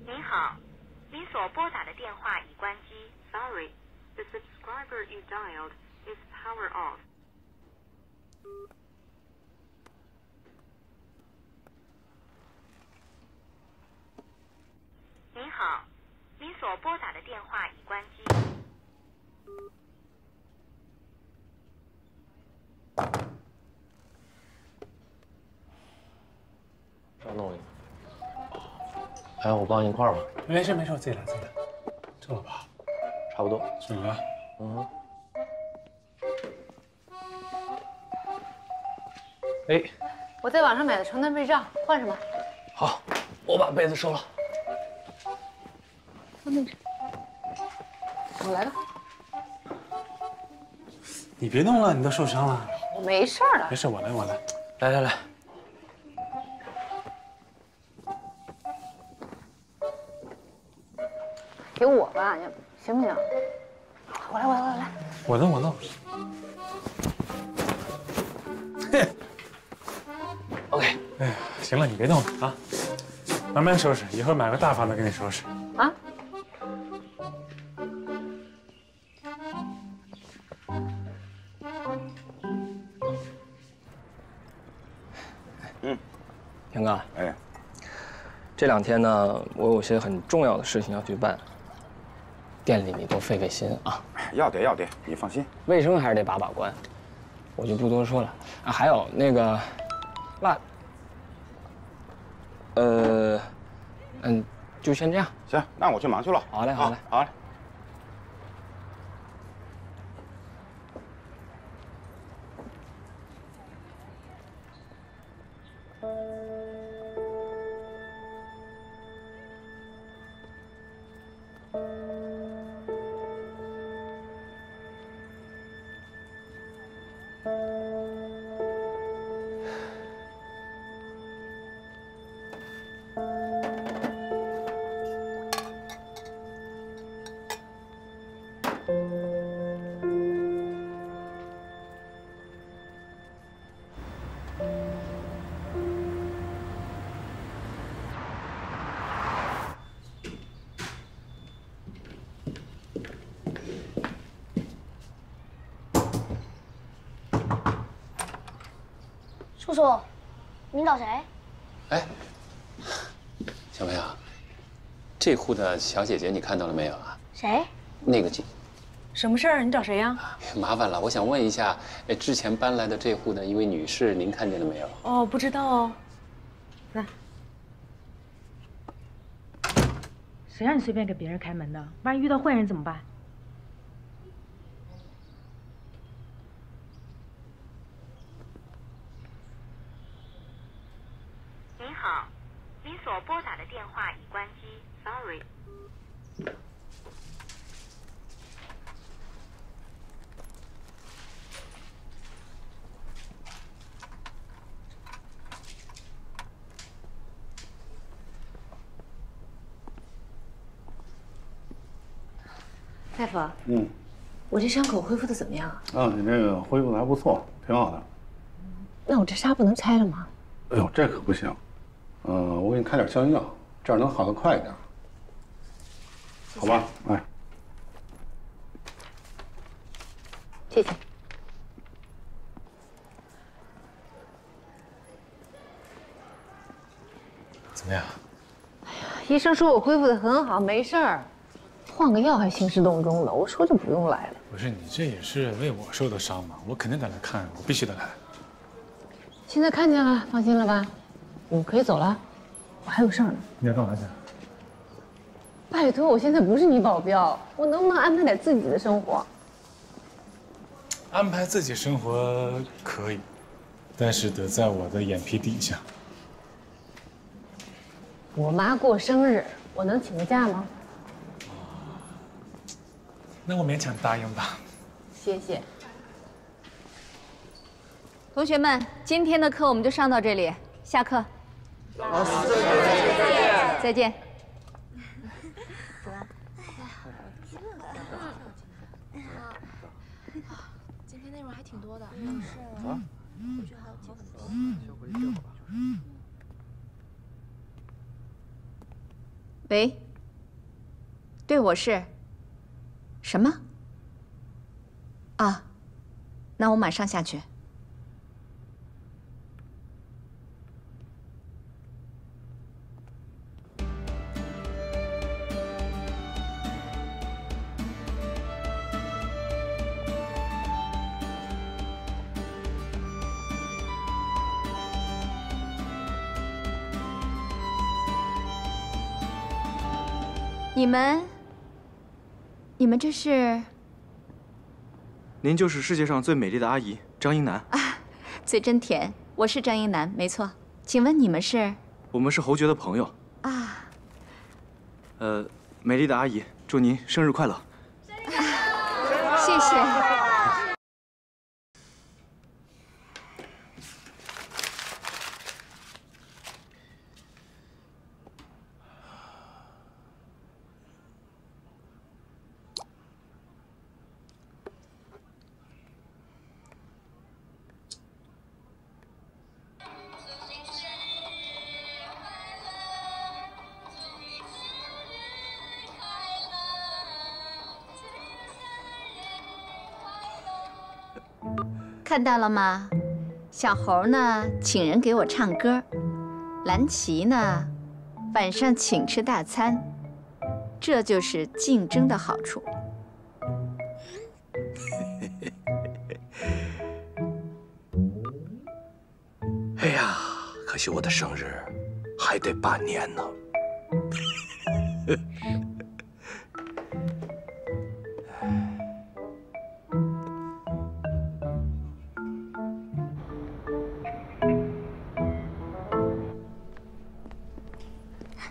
您好，您所拨打的电话已关机。Sorry, the subscriber you dialed is power off. 您好，您所拨打的电话已关机。这弄一个。哎，我帮你一块儿吧。没事没事，我自己来自己来。这了吧？差不多。是吧？嗯。哎，我在网上买的床单被罩，换什么？好，我把被子收了。放那边。我来了。你别弄了，你都受伤了。我没事了。没事，我来我来。来来来。给我吧，行不行？我来。我弄。嘿。OK。哎呀，行了，你别弄了啊，慢慢收拾，以后买个大房子给你收拾。啊？田哥，哎，这2天呢，我有些很重要的事情要去办，店里你多费费心啊。要得，你放心。卫生还是得把关，我就不多说了啊。还有那个，就先这样。行，那我去忙去了。好嘞。好嘞。叔叔，您找谁？哎，小梅啊，这户的小姐姐你看到了没有啊？谁？那个姐。什么事儿？你找谁呀？麻烦了，我想问一下，之前搬来的这户的一位女士，您看见了没有？哦，不知道哦。来，谁让你随便给别人开门的？万一遇到坏人怎么办？您好，您所拨打的电话已关机。Sorry, 大夫，我这伤口恢复的怎么样啊？啊，你这个恢复的还不错，挺好的。那我这纱不能拆了吗？哎呦，这可不行。我给你开点消炎药，这样能好得快一点。好吧，哎，谢谢。怎么样？医生说我恢复的很好，没事儿。换个药还兴师动众的，我说就不用来了。不是你这也是为我受的伤嘛，我肯定得来看，我必须得来。现在看见了，放心了吧？我可以走了，我还有事儿呢。你要干嘛去？拜托，我现在不是你保镖，我能不能安排点自己的生活？安排自己生活可以，但是得在我的眼皮底下。我妈过生日，我能请个假吗？那我勉强答应吧。谢谢。同学们，今天的课我们就上到这里，下课。老师再见。走吧。今天内容还挺多的。是啊。回去还有几分钟。先回去睡会吧。喂。对，我是。什么？啊，那我马上下去。你们这是？您就是世界上最美丽的阿姨张英楠啊，嘴真甜。我是张英楠，没错。请问你们是？我们是侯爵的朋友啊。美丽的阿姨，祝您生日快乐！谢谢。看到了吗？小猴呢，请人给我唱歌；蓝旗呢，晚上请吃大餐。这就是竞争的好处。哎呀，可惜我的生日还得半年呢。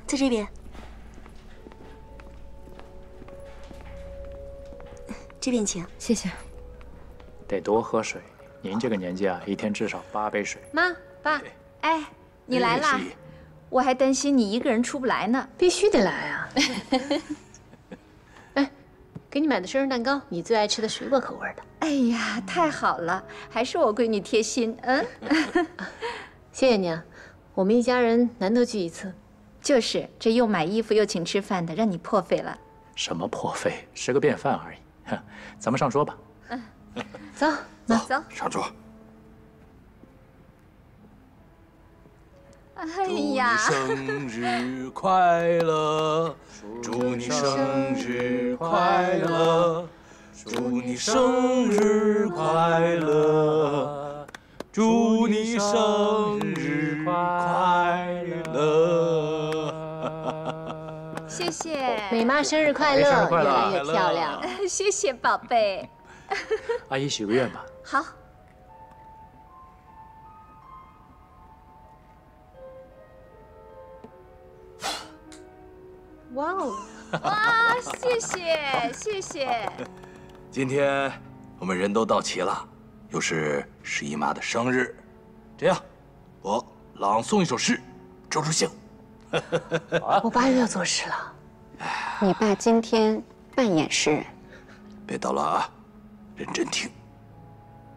在这边，这边请，谢谢。得多喝水，您这个年纪啊，一天至少8杯水。妈，爸，哎，你来啦！我还担心你一个人出不来呢。必须得来啊！哎，给你买的生日蛋糕，你最爱吃的水果口味的。哎呀，太好了，还是我闺女贴心。谢谢你啊，我们一家人难得聚一次。就是，这又买衣服又请吃饭的，让你破费了。什么破费？吃个便饭而已。哼，咱们上桌吧。走，走，上桌。哎呀！祝你生日快乐！祝你生日快乐！祝你生日快乐！祝你生日快乐！谢谢，美妈生日快乐，越来越漂亮。谢谢宝贝。阿姨许个愿吧。好。哇哦！哇，谢谢谢谢。今天我们人都到齐了，又是十姨妈的生日，这样，我朗诵一首诗，助助兴。我爸又要做诗了。你爸今天扮演诗人。别捣乱啊，认真听。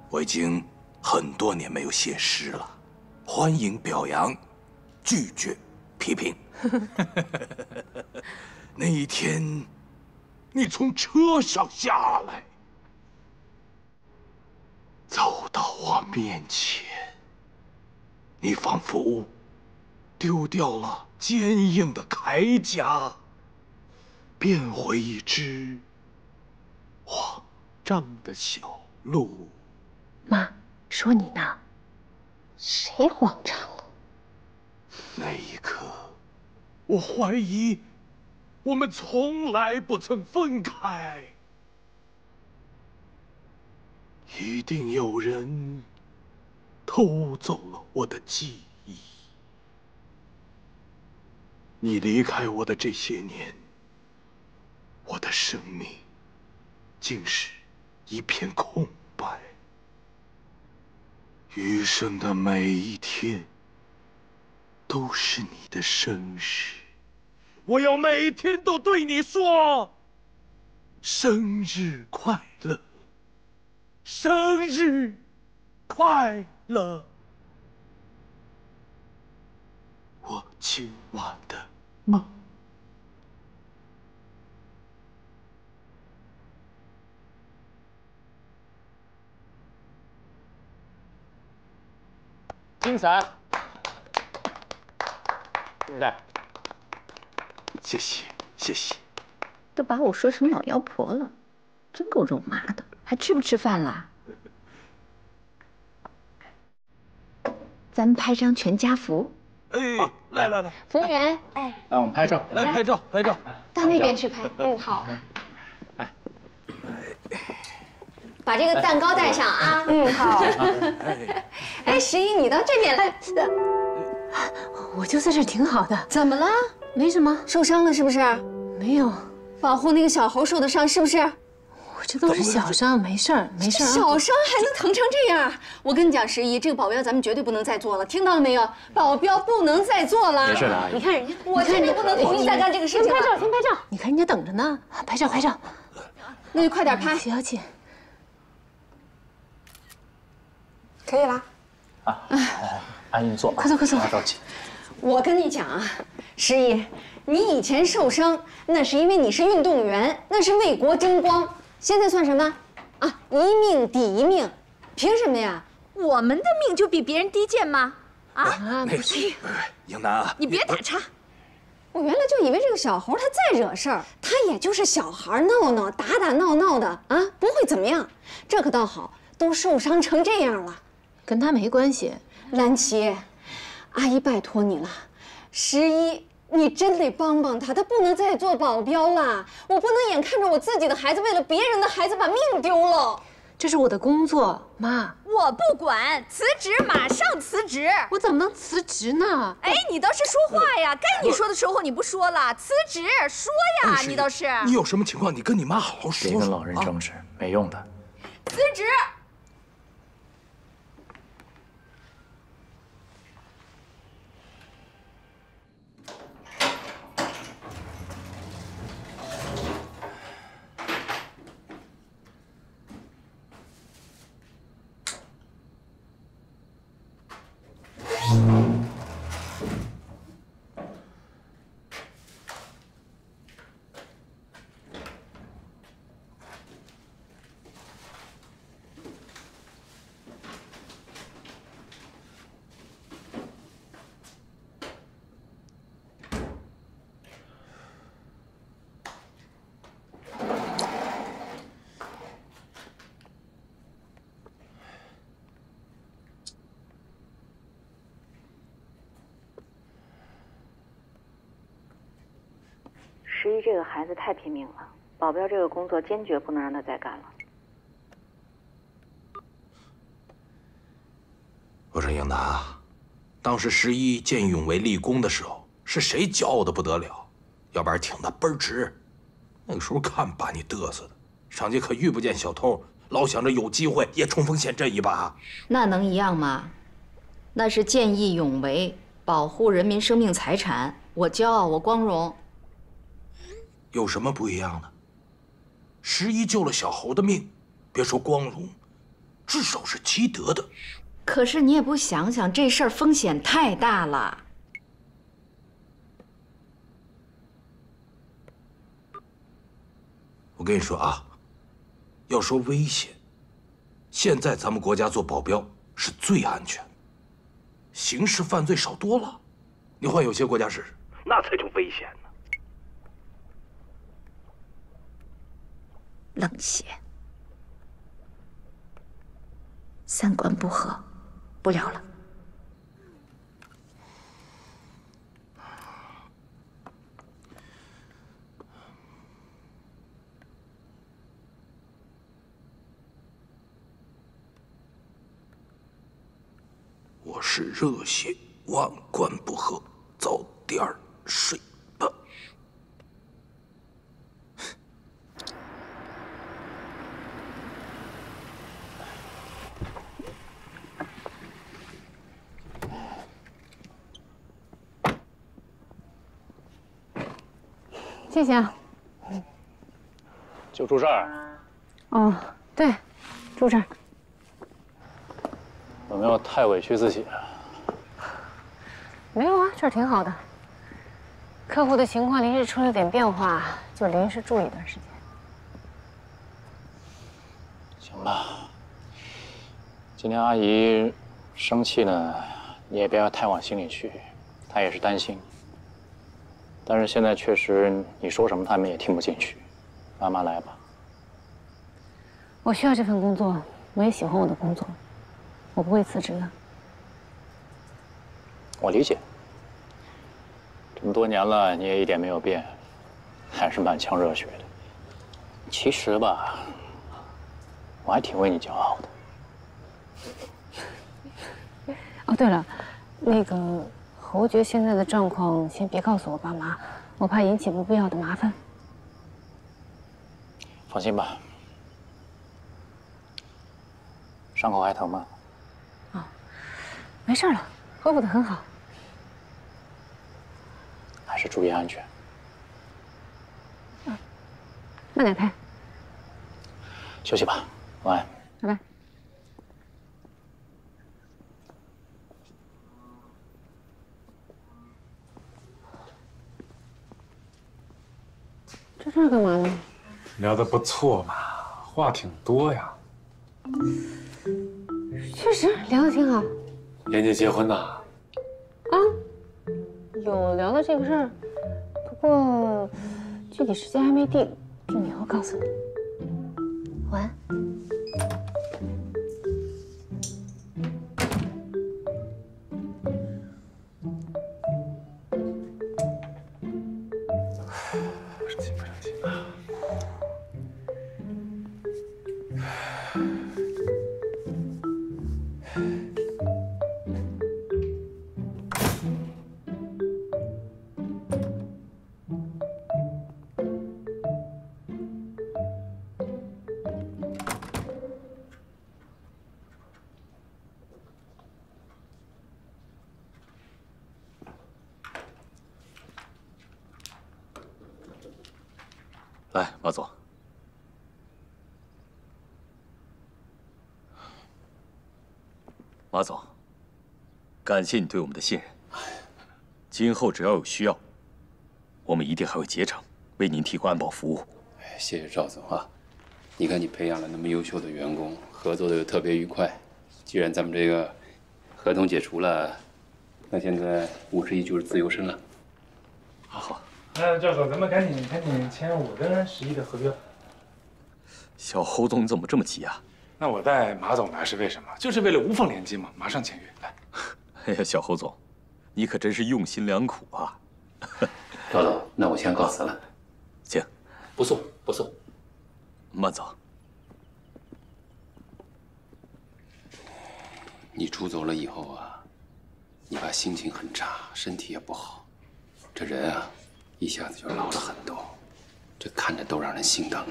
我已经很多年没有写诗了，欢迎表扬，拒绝批评。那一天，你从车上下来，走到我面前，你仿佛丢掉了坚硬的铠甲，变回一只慌张的小鹿。妈，说你呢？谁慌张了？那一刻，我怀疑我们从来不曾分开。一定有人偷走了我的记忆。你离开我的这些年，我的生命竟是一片空白。余生的每一天都是你的生日，我要每天都对你说生日快乐，生日快乐。我今晚的梦。精彩！来，谢谢谢谢。都把我说成老妖婆了，真够肉麻的。还吃不吃饭啦？咱们拍张全家福。哎，来来来，服务员，来我们拍照，来拍照拍照。到那边去拍。嗯，好。把这个蛋糕带上啊！嗯，好。哎，十一，你到这边来。我就在这儿挺好的。怎么了？没什么。受伤了是不是？没有。保护那个小猴受的伤是不是？我这都是小伤，没事儿，没事儿。小伤还能疼成这样？我跟你讲，十一，这个保镖咱们绝对不能再做了，听到了没有？保镖不能再做了。没事的，阿姨。你看人家，我绝对不能同意再干这个事情。先拍照，先拍照。你看人家等着呢，拍照拍照。那就快点拍。小姐。可以了。阿姨你坐，快坐快坐，不要着急。我跟你讲啊，十一，你以前受伤那是因为你是运动员，那是为国争光。现在算什么？啊，一命抵一命，凭什么呀？我们的命就比别人低贱吗？啊，不是，英楠啊，你别打岔。我原来就以为这个小猴他再惹事儿，他也就是小孩闹闹、打打闹闹的啊，不会怎么样。这可倒好，都受伤成这样了。跟他没关系，兰琪，阿姨拜托你了，十一，你真得帮帮他，他不能再做保镖了。我不能眼看着我自己的孩子为了别人的孩子把命丢了。这是我的工作，妈。我不管，辞职马上辞职。我怎么能辞职呢？哎，你倒是说话呀！该你说的时候你不说了，辞职说呀！你倒是。你有什么情况，你跟你妈好好说。别跟老人争执，没用的。辞职。十一这个孩子太拼命了，保镖这个工作坚决不能让他再干了。我说英楠，当时11见义勇为立功的时候，是谁骄傲的不得了？要不然挺得倍儿直，那个时候看把你嘚瑟的，上街可遇不见小偷，老想着有机会也冲锋陷阵一把。那能一样吗？那是见义勇为，保护人民生命财产，我骄傲，我光荣。有什么不一样呢？11救了小猴的命，别说光荣，至少是积德的。可是你也不想想，这事儿风险太大了。我跟你说啊，要说危险，现在咱们国家做保镖是最安全的，刑事犯罪少多了。你换有些国家试试，那才叫危险呢。冷血，三观不合，不聊了。我是热血，万观不合，早点睡吧。谢谢啊。就出事儿？哦，对，出事儿。有没有太委屈自己啊？没有啊，这儿挺好的。客户的情况临时出了点变化，就临时住一段时间。行吧。今天阿姨生气呢，你也不要太往心里去，她也是担心。但是现在确实你说什么他们也听不进去，慢慢来吧。我需要这份工作，我也喜欢我的工作，我不会辞职的。我理解。这么多年了，你也一点没有变，还是满腔热血的。其实吧，我还挺为你骄傲的。哦，对了，那个侯爵现在的状况，先别告诉我爸妈，我怕引起不必要的麻烦。放心吧。伤口还疼吗？哦，没事了，恢复得很好。还是注意安全。慢点开。休息吧，晚安。拜拜。这是干嘛呢？聊得不错嘛，话挺多呀。确实聊得挺好。妍姐结婚呐？啊，有聊到这个事儿，不过具体时间还没定，定以后告诉你。晚安。来，马总。马总，感谢你对我们的信任。今后只要有需要，我们一定还会竭诚为您提供安保服务。谢谢赵总啊！你看你培养了那么优秀的员工，合作的又特别愉快。既然咱们这个合同解除了，那现在51就是自由身了。好。赵总，咱们赶紧签5跟11的合约。小侯总，你怎么这么急啊？那我带马总来是为什么？就是为了无缝连接嘛，马上签约。来。哎呀，小侯总，你可真是用心良苦啊！赵总，那我先告辞了。请。不送，不送。慢走。你出走了以后啊，你爸心情很差，身体也不好，这人啊，一下子就老了很多。这看着都让人心疼。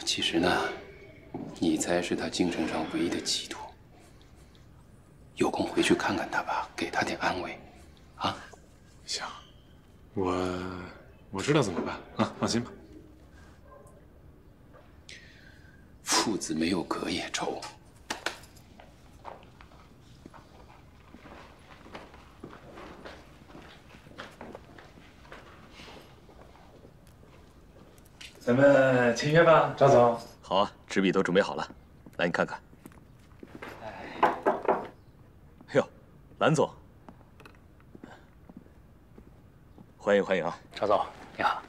其实呢，你才是他精神上唯一的寄托。有空回去看看他吧，给他点安慰，啊？行，我知道怎么办啊，放心吧。父子没有隔夜仇。咱们签约吧，赵总。好啊，纸笔都准备好了，来你看看。哎呦，蓝总，欢迎欢迎啊！赵总，你好。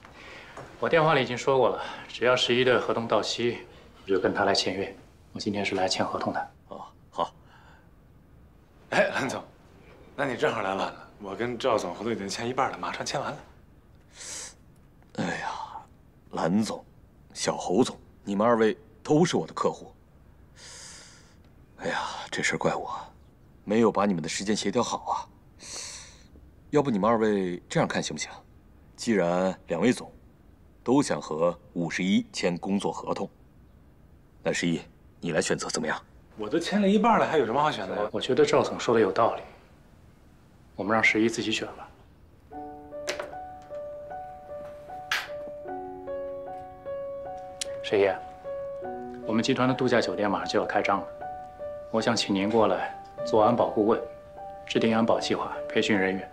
我电话里已经说过了，只要11的合同到期，我就跟他来签约。我今天是来签合同的。哦，好。哎，蓝总，那你正好来晚了。我跟赵总合同已经签一半了，马上签完了。哎呀，蓝总、小侯总，你们2位都是我的客户。哎呀，这事儿怪我，没有把你们的时间协调好啊。要不你们2位这样看行不行？既然2位总都想和51签工作合同，那11你来选择怎么样？我都签了一半了，还有什么好选的呀？我觉得赵总说的有道理，我们让11自己选吧。11，我们集团的度假酒店马上就要开张了，我想请您过来做安保顾问，制定安保计划，培训人员。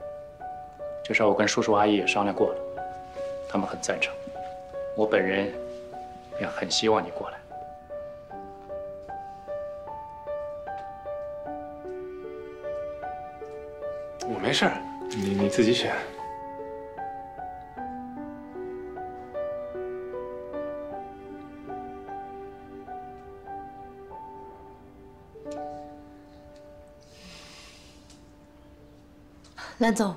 这事我跟叔叔阿姨也商量过了，他们很赞成。我本人也很希望你过来。我没事儿，你自己选。蓝总，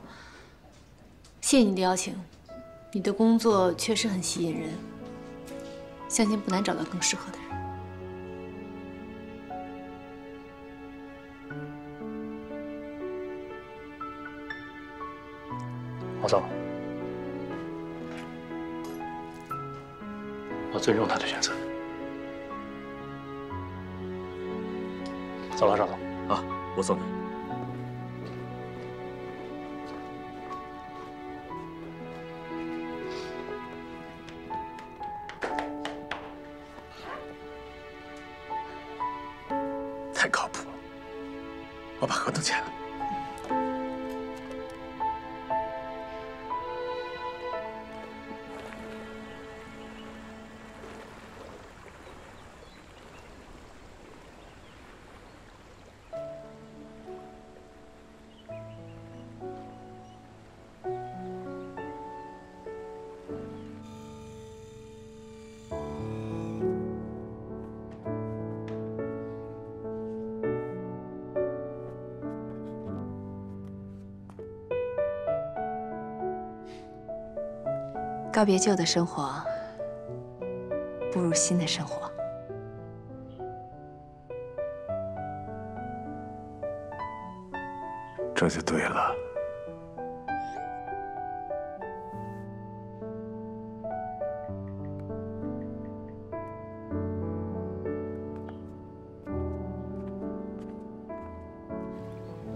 谢谢你的邀请，你的工作确实很吸引人，相信不难找到更适合的人。侯总，我尊重他的选择。走了，赵总。啊，我送你。太靠谱了，我把合同签了。告别旧的生活，步入新的生活。这就对了。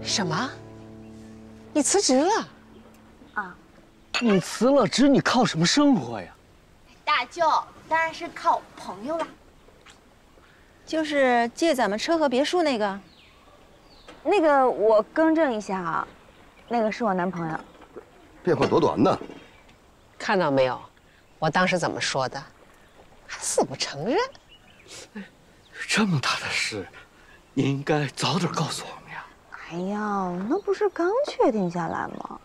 什么？你辞职了？啊。你辞了职，你靠什么生活呀？大舅当然是靠朋友啦。就是借咱们车和别墅那个。那个我更正一下啊，那个是我男朋友。变化多端呢。看到没有，我当时怎么说的？还死不承认。这么大的事，你应该早点告诉我们呀。哎呀，那不是刚确定下来吗？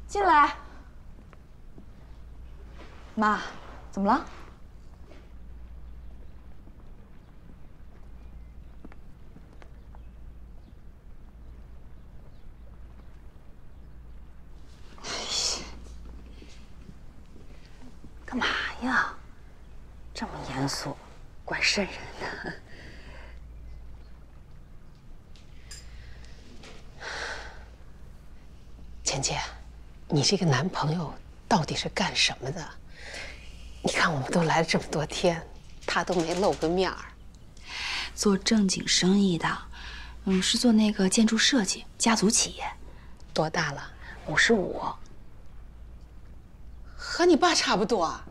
进来。妈，怎么了？呀？这么严肃，怪瘆人的。倩倩，你这个男朋友到底是干什么的？你看我们都来了这么多天，他都没露个面儿。做正经生意的，是做那个建筑设计，家族企业。多大了？55。和你爸差不多啊。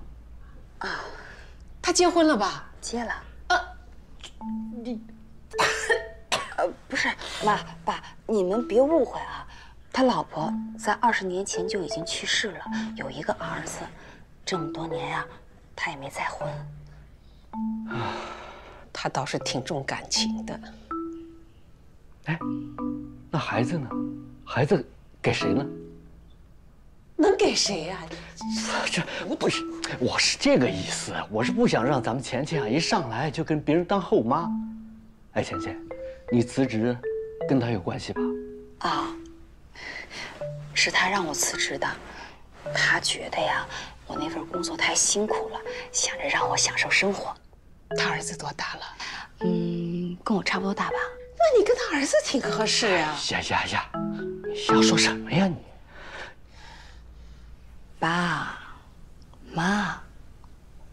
啊，他结婚了吧？结了。不是，妈爸，你们别误会啊。他老婆在20年前就已经去世了，有一个儿子，这么多年呀，他也没再婚。他倒是挺重感情的。哎，那孩子呢？孩子给谁呢？能给谁呀？这不是，我是这个意思，我是不想让咱们倩倩啊一上来就跟别人当后妈。哎，倩倩，你辞职跟他有关系吧？啊，是他让我辞职的。他觉得呀，我那份工作太辛苦了，想着让我享受生活。他儿子多大了？跟我差不多大吧。那你跟他儿子挺合适呀。呀，你瞎说什么呀你？爸妈，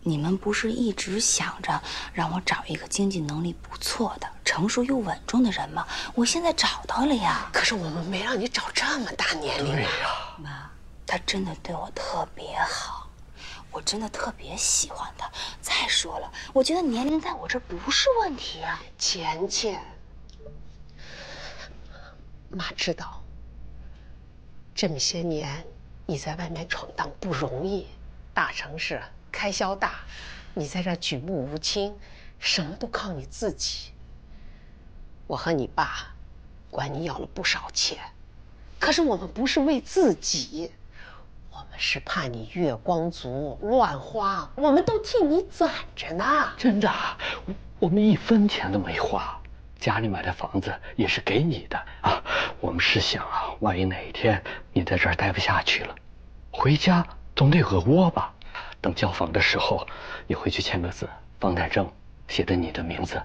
你们不是一直想着让我找一个经济能力不错的、成熟又稳重的人吗？我现在找到了呀。可是我们没让你找这么大年龄。对呀。妈，他真的对我特别好，我真的特别喜欢他。再说了，我觉得年龄在我这不是问题啊。倩倩，妈知道，这么些年你在外面闯荡不容易，大城市开销大，你在这举目无亲，什么都靠你自己。我和你爸管你要了不少钱，可是我们不是为自己，我们是怕你月光族乱花，我们都替你攒着呢。真的，我们1分钱都没花，家里买的房子也是给你的啊。我们是想啊，万一哪一天你在这儿待不下去了，回家总得有个窝吧。等交房的时候，你回去签个字，房产证写的你的名字。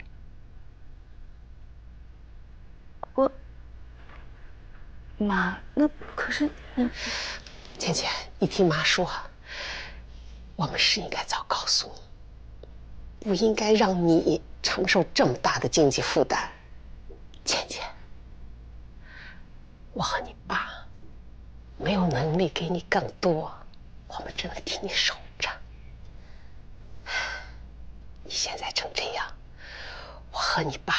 妈，那可是倩倩，你听妈说，我们是应该早告诉你，不应该让你承受这么大的经济负担。倩倩，我和你爸没有能力给你更多，我们只能替你守着。你现在成这样，我和你爸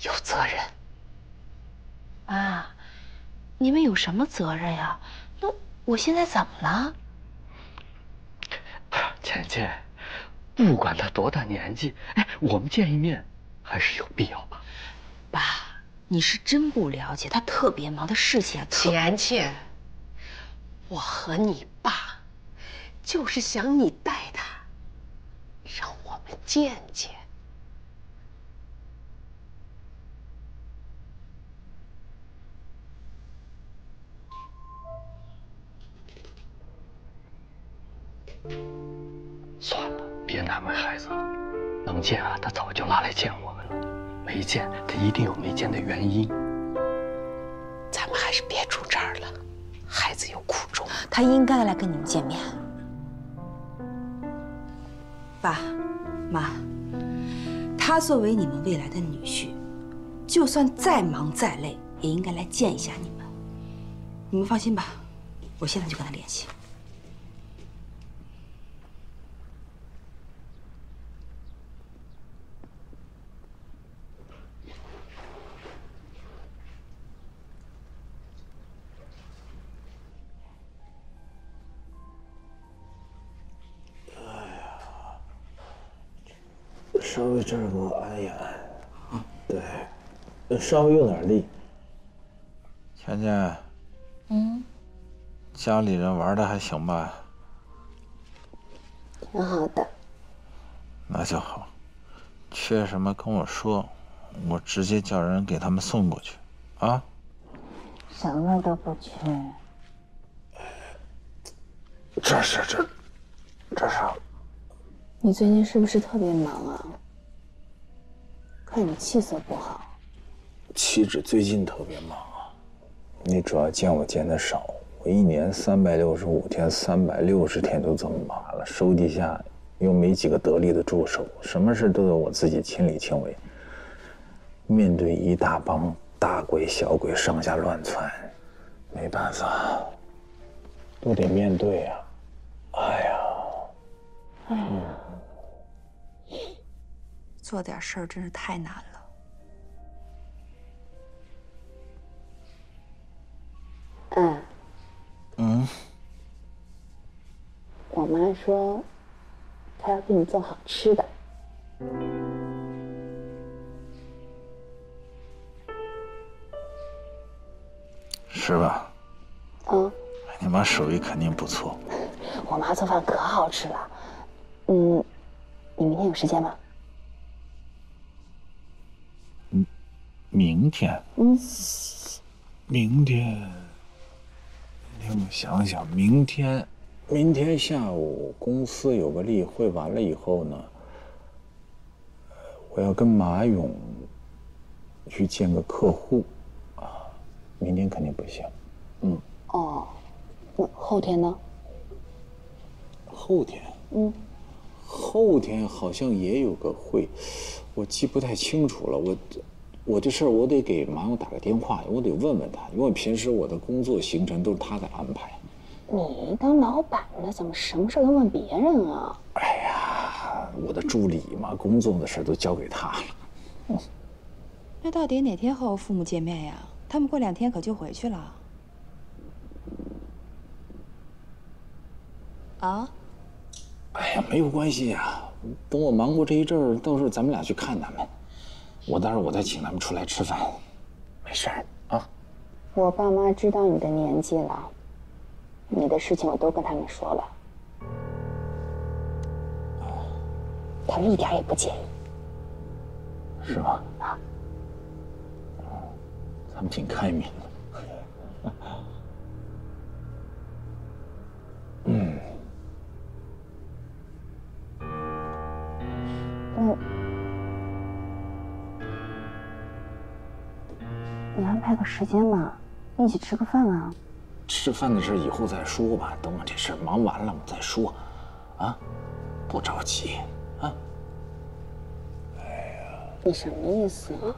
有责任。妈，你们有什么责任呀？那我现在怎么了？倩倩，不管他多大年纪，哎，我们见一面还是有必要吧？爸，你是真不了解，他特别忙，他事情倩倩，我和你爸就是想你带他，让我们见见。算了，别难为孩子了。能见啊，他早就拉来见我们了；没见，他一定有没见的原因。咱们还是别住这儿了，孩子有苦衷。他应该来跟你们见面。爸妈，他作为你们未来的女婿，就算再忙再累，也应该来见一下你们。你们放心吧，我现在就跟他联系。稍微这儿给我按一按，对，稍微用点力。倩倩，家里人玩的还行吧？挺好的。那就好，缺什么跟我说，我直接叫人给他们送过去，啊？什么都不缺。这是，你最近是不是特别忙啊？看你气色不好。岂止最近特别忙啊，你主要见我见得少。我一年365天，360天都这么忙了，手底下又没几个得力的助手，什么事都得我自己亲力亲为。面对一大帮大鬼小鬼上下乱窜，没办法，都得面对呀。哎呀，做点事儿真是太难了。我妈说，她要给你做好吃的。是吧？你妈手艺肯定不错。我妈做饭可好吃了。你明天有时间吗？明天？明天，让我想想，明天下午公司有个例会，完了以后呢，我要跟马勇去见个客户，明天肯定不行。那后天呢？后天？后天好像也有个会，我记不太清楚了。我这事儿我得给马勇打个电话，我得问问他，因为平时我的工作行程都是他在安排。你当老板的怎么什么事都问别人啊？哎呀，我的助理嘛，工作的事都交给他了。那到底哪天和我父母见面呀？他们过2天可就回去了。啊？哎呀，没有关系呀，等我忙过这一阵儿，到时候咱们俩去看他们。到时候我再请他们出来吃饭，没事儿啊。我爸妈知道你的年纪了，你的事情我都跟他们说了，他们一点也不介意。是吗？他们挺开明的。你安排个时间嘛，一起吃个饭啊。吃饭的事以后再说吧，等我这事儿忙完了我再说，不着急啊。你什么意思啊？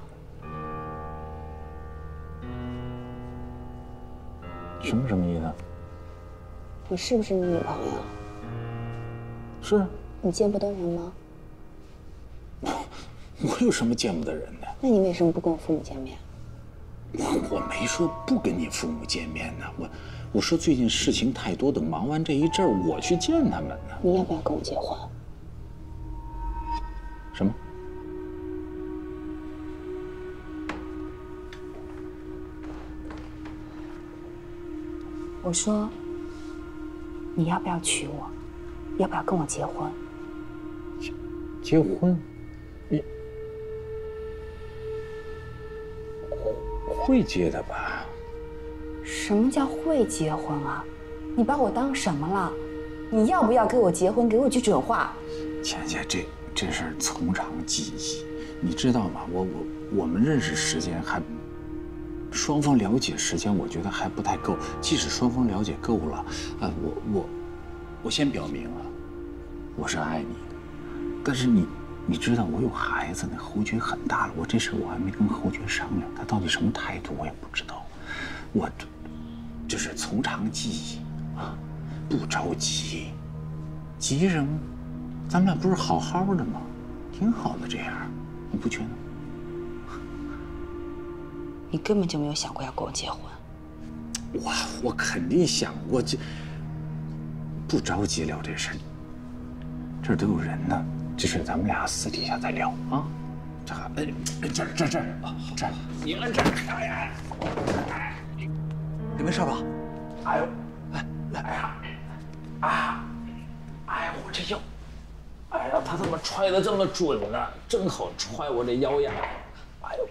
什么意思？我是不是你女朋友？是。你见不得人吗？我有什么见不得人的？那你为什么不跟我父母见面？我没说不跟你父母见面呢，我说最近事情太多，等忙完这一阵儿我去见他们呢。你要不要跟我结婚？什么？我说，你要不要娶我？要不要跟我结婚？结婚？你会结的吧？什么叫会结婚啊？你把我当什么了？你要不要跟我结婚？给我句准话。倩倩，这事儿从长计议，你知道吗？我们认识时间还，双方了解时间，我觉得还不太够。即使双方了解够了，我先表明了，我是爱你的。但是你知道我有孩子呢，侯爵很大了，我这事我还没跟侯爵商量，他到底什么态度我也不知道。我这是从长计议啊，不着急。急什么？咱们俩不是好好的吗？挺好的这样，你不觉得？你根本就没有想过要跟我结婚。我肯定想过，不着急聊这事儿，这儿都有人呢。这事咱们俩私底下再聊啊。这儿，你摁这儿。哎呀，你没事吧？哎呦，哎呀，我这腰，哎呀，他怎么揣的这么准呢？正好揣我这腰眼。哎呦！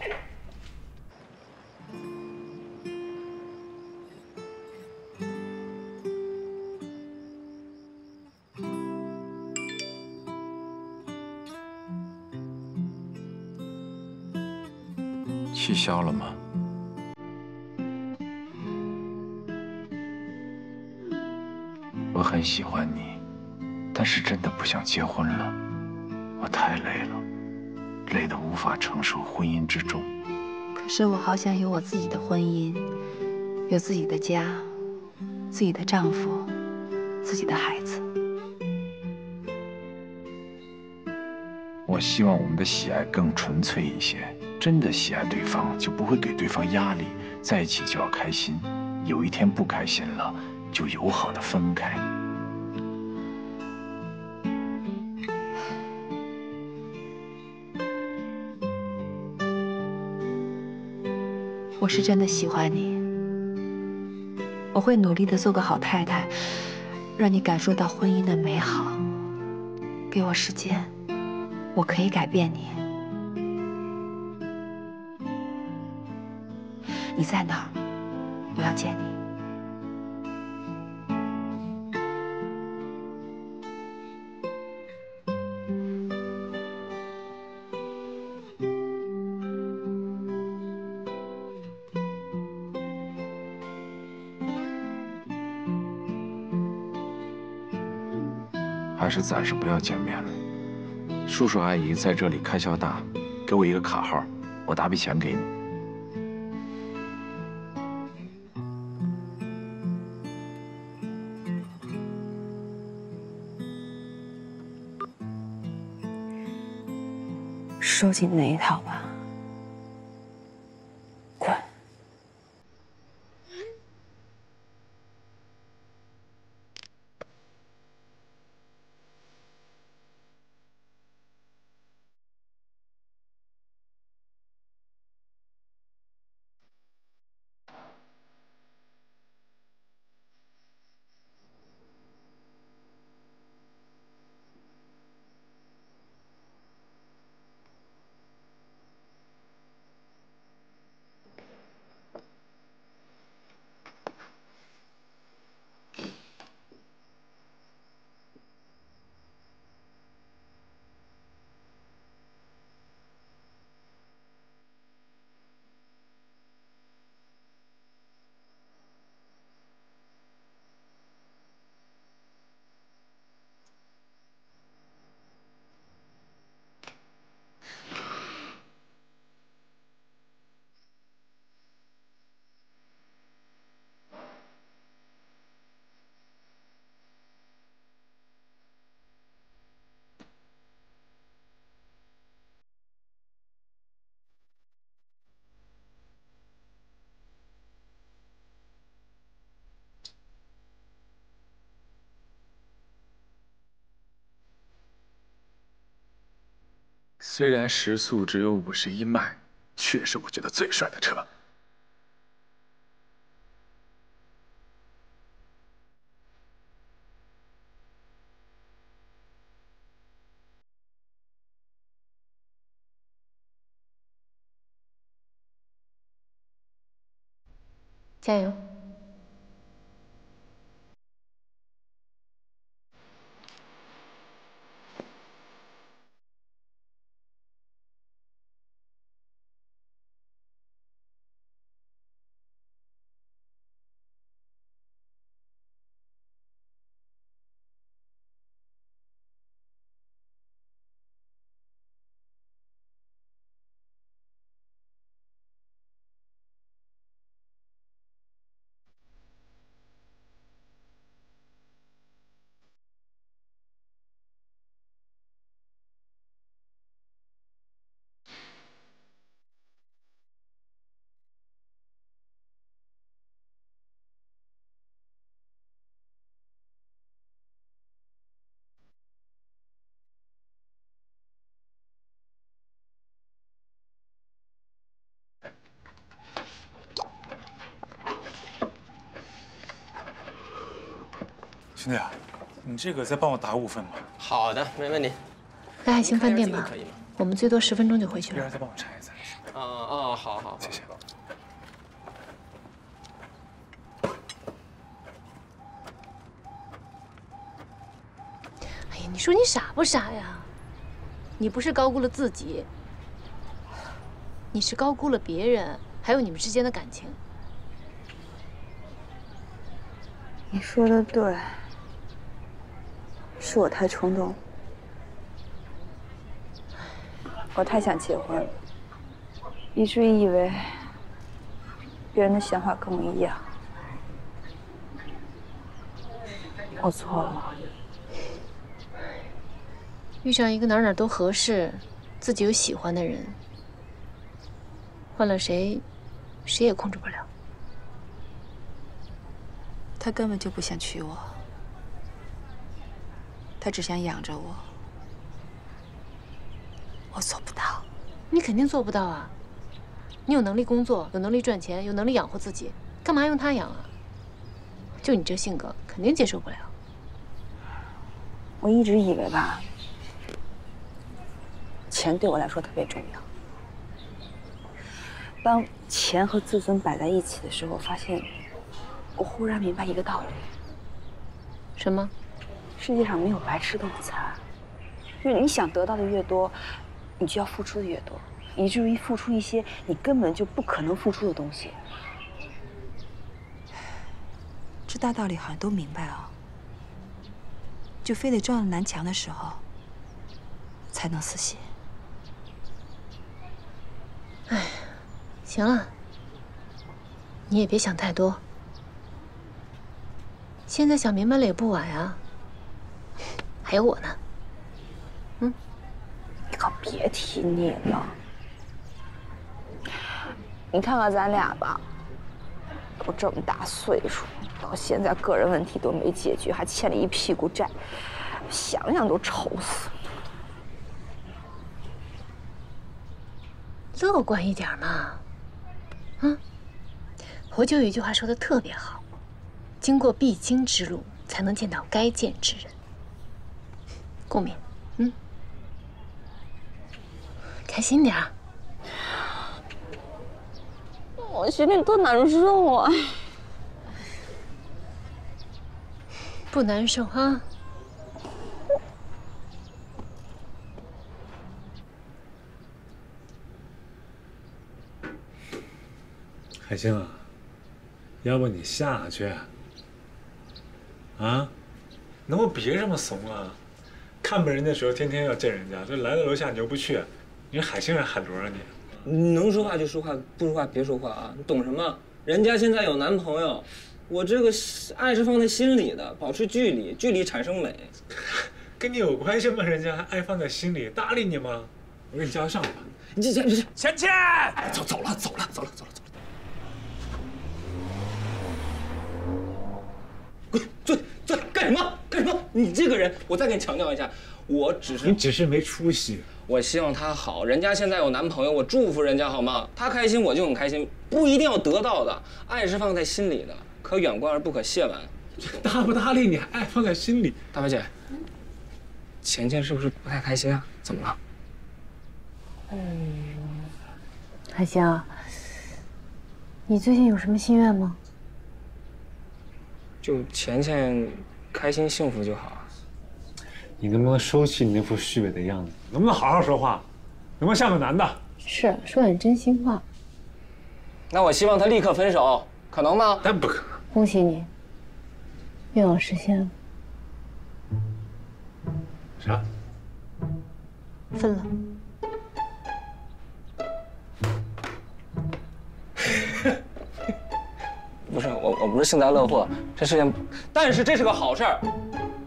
气消了吗？我很喜欢你，但是真的不想结婚了。我太累了，累得无法承受婚姻之重。可是我好想有我自己的婚姻，有自己的家，自己的丈夫，自己的孩子。我希望我们的喜爱更纯粹一些，真的喜爱对方就不会给对方压力，在一起就要开心，有一天不开心了就友好的分开。我是真的喜欢你，我会努力的做个好太太，让你感受到婚姻的美好。给我时间，我可以改变你。你在哪儿？我要见你。还是暂时不要见面了。叔叔阿姨在这里开销大，给我一个卡号，我打笔钱给你。收紧那一套吧。滚！虽然时速只有51迈，却是我觉得最帅的车。加油！兄弟啊，你这个再帮我打5份吧。好的，没问题。来海星饭店吧，我们最多10分钟就回去了。别人再帮我拆一下。好，谢谢。哎呀，你说你傻不傻呀？你不是高估了自己，你你是高估了别人，还有你们之间的感情。你说的对，是我太冲动，我太想结婚了，以至于以为别人的想法跟我一样。我错了。遇上一个哪哪都合适，自己有喜欢的人，换了谁，谁也控制不了。他根本就不想娶我，他只想养着我。我做不到。你肯定做不到啊！你有能力工作，有能力赚钱，有能力养活自己，干嘛用他养啊？就你这性格，肯定接受不了。我一直以为吧，钱对我来说特别重要。当钱和自尊摆在一起的时候，发现我忽然明白一个道理。什么？世界上没有白吃的午餐，就是你想得到的越多，你就要付出的越多，以至于付出一些你根本就不可能付出的东西。这大道理好像都明白啊，就非得撞了南墙的时候才能死心。哎，行了，你也别想太多。现在想明白了也不晚啊，还有我呢。你可别提你了。你看看咱俩吧，都这么大岁数，到现在个人问题都没解决，还欠了一屁股债，想想都愁死。乐观一点嘛。活就有一句话说的特别好，经过必经之路，才能见到该见之人。共勉。开心点儿。我心里多难受啊！不难受啊？海星啊，要不你下去啊？能不别这么怂啊？看不人家时候天天要见人家，这来到楼下你又不去，你海星还海螺啊你？你能说话就说话，不说话别说话啊！你懂什么？人家现在有男朋友，我这个爱是放在心里的，保持距离，距离产生美。跟你有关系吗？人家爱放在心里，搭理你吗？我给你叫他上吧。你这芊芊，走了。滚！干什么？你这个人，我再给你强调一下，你只是没出息。我希望她好，人家现在有男朋友，我祝福人家好吗？她开心我就很开心，不一定要得到的，爱是放在心里的，可远观而不可亵玩。搭不搭理你，爱放在心里。大白姐，芊芊是不是不太开心啊？怎么了？海星，你最近有什么心愿吗？就芊芊开心幸福就好。你能不能收起你那副虚伪的样子？能不能好好说话？能不能像个男的？是，说点真心话。那我希望他立刻分手，可能吗？但不可能。恭喜你，愿望实现了。啥？分了。不是我不是幸灾乐祸，这事情，但是这是个好事儿，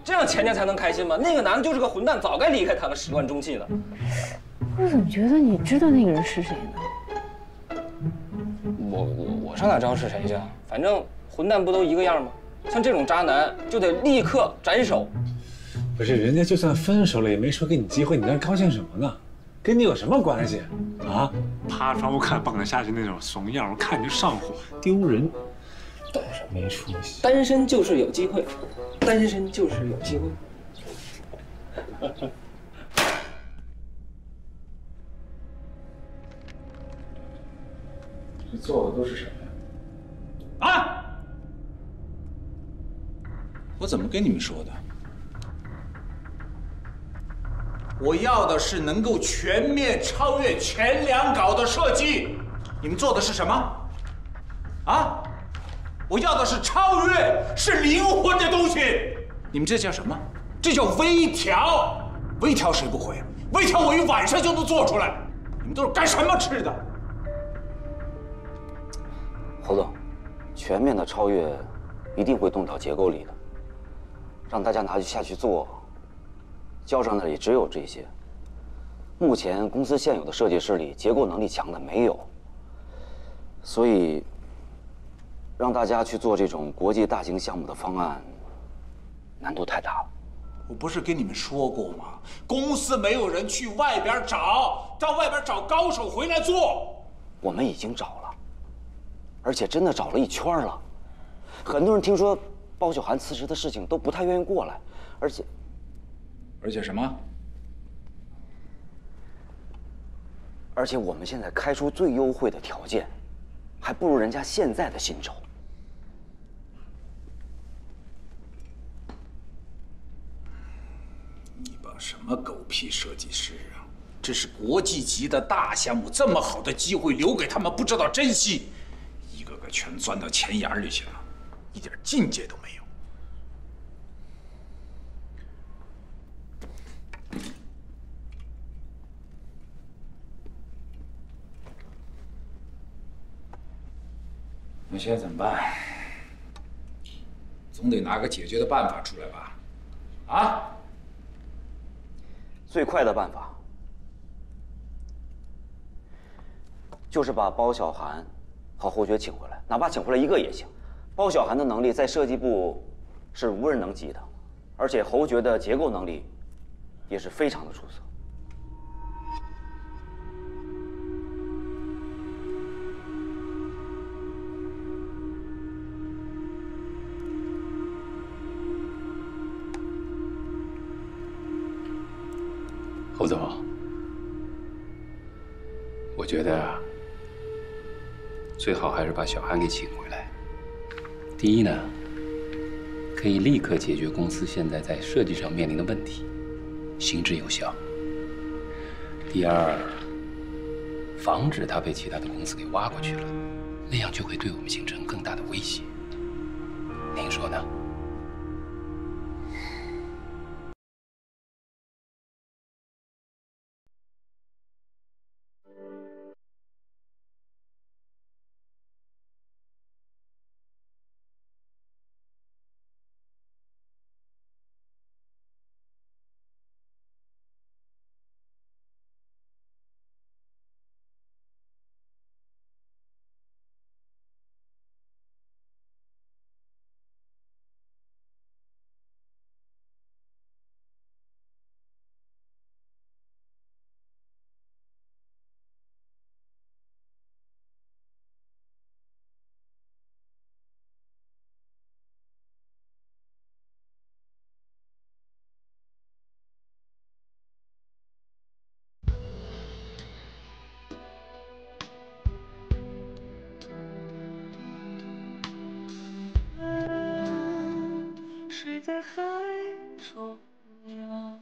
这样芊芊才能开心嘛。那个男的就是个混蛋，早该离开他了，始乱终弃了。我怎么觉得你知道那个人是谁呢？我上哪知道是谁去啊？反正混蛋不都一个样吗？像这种渣男就得立刻斩首。不是，人家就算分手了，也没说给你机会，你那高兴什么呢？跟你有什么关系啊？趴窗户看蹦着下去那种怂样，我看你就上火，丢人。都是没出息。单身就是有机会，单身就是有机会。这做的都是什么呀？啊！我怎么跟你们说的？我要的是能够全面超越前两稿的设计。你们做的是什么？啊？我要的是超越，是灵魂的东西。你们这叫什么？这叫微调。微调谁不会？微调我一晚上就能做出来。你们都是干什么吃的？侯总，全面的超越一定会动到结构里的，让大家拿下去做。交上那里只有这些。目前公司现有的设计师里，结构能力强的没有，所以让大家去做这种国际大型项目的方案，难度太大了。我不是跟你们说过吗？公司没有人去外边找，到外边找高手回来做。我们已经找了，而且真的找了一圈了。很多人听说包小涵辞职的事情都不太愿意过来，而且什么？而且我们现在开出最优惠的条件，还不如人家现在的薪酬。你帮什么狗屁设计师啊！这是国际级的大项目，这么好的机会留给他们，不知道珍惜，一个个全钻到钱眼里去了，一点境界都没有。那现在怎么办？总得拿个解决的办法出来吧？啊？最快的办法就是把包小涵和侯爵请回来，哪怕请回来一个也行。包小涵的能力在设计部是无人能及的，而且侯爵的结构能力也是非常的出色。侯总，我觉得啊，最好还是把小涵给请回来。第一呢，可以立刻解决公司现在在设计上面临的问题，行之有效。第二，防止他被其他的公司给挖过去了，那样就会对我们形成更大的威胁。您说呢？谁在海中央？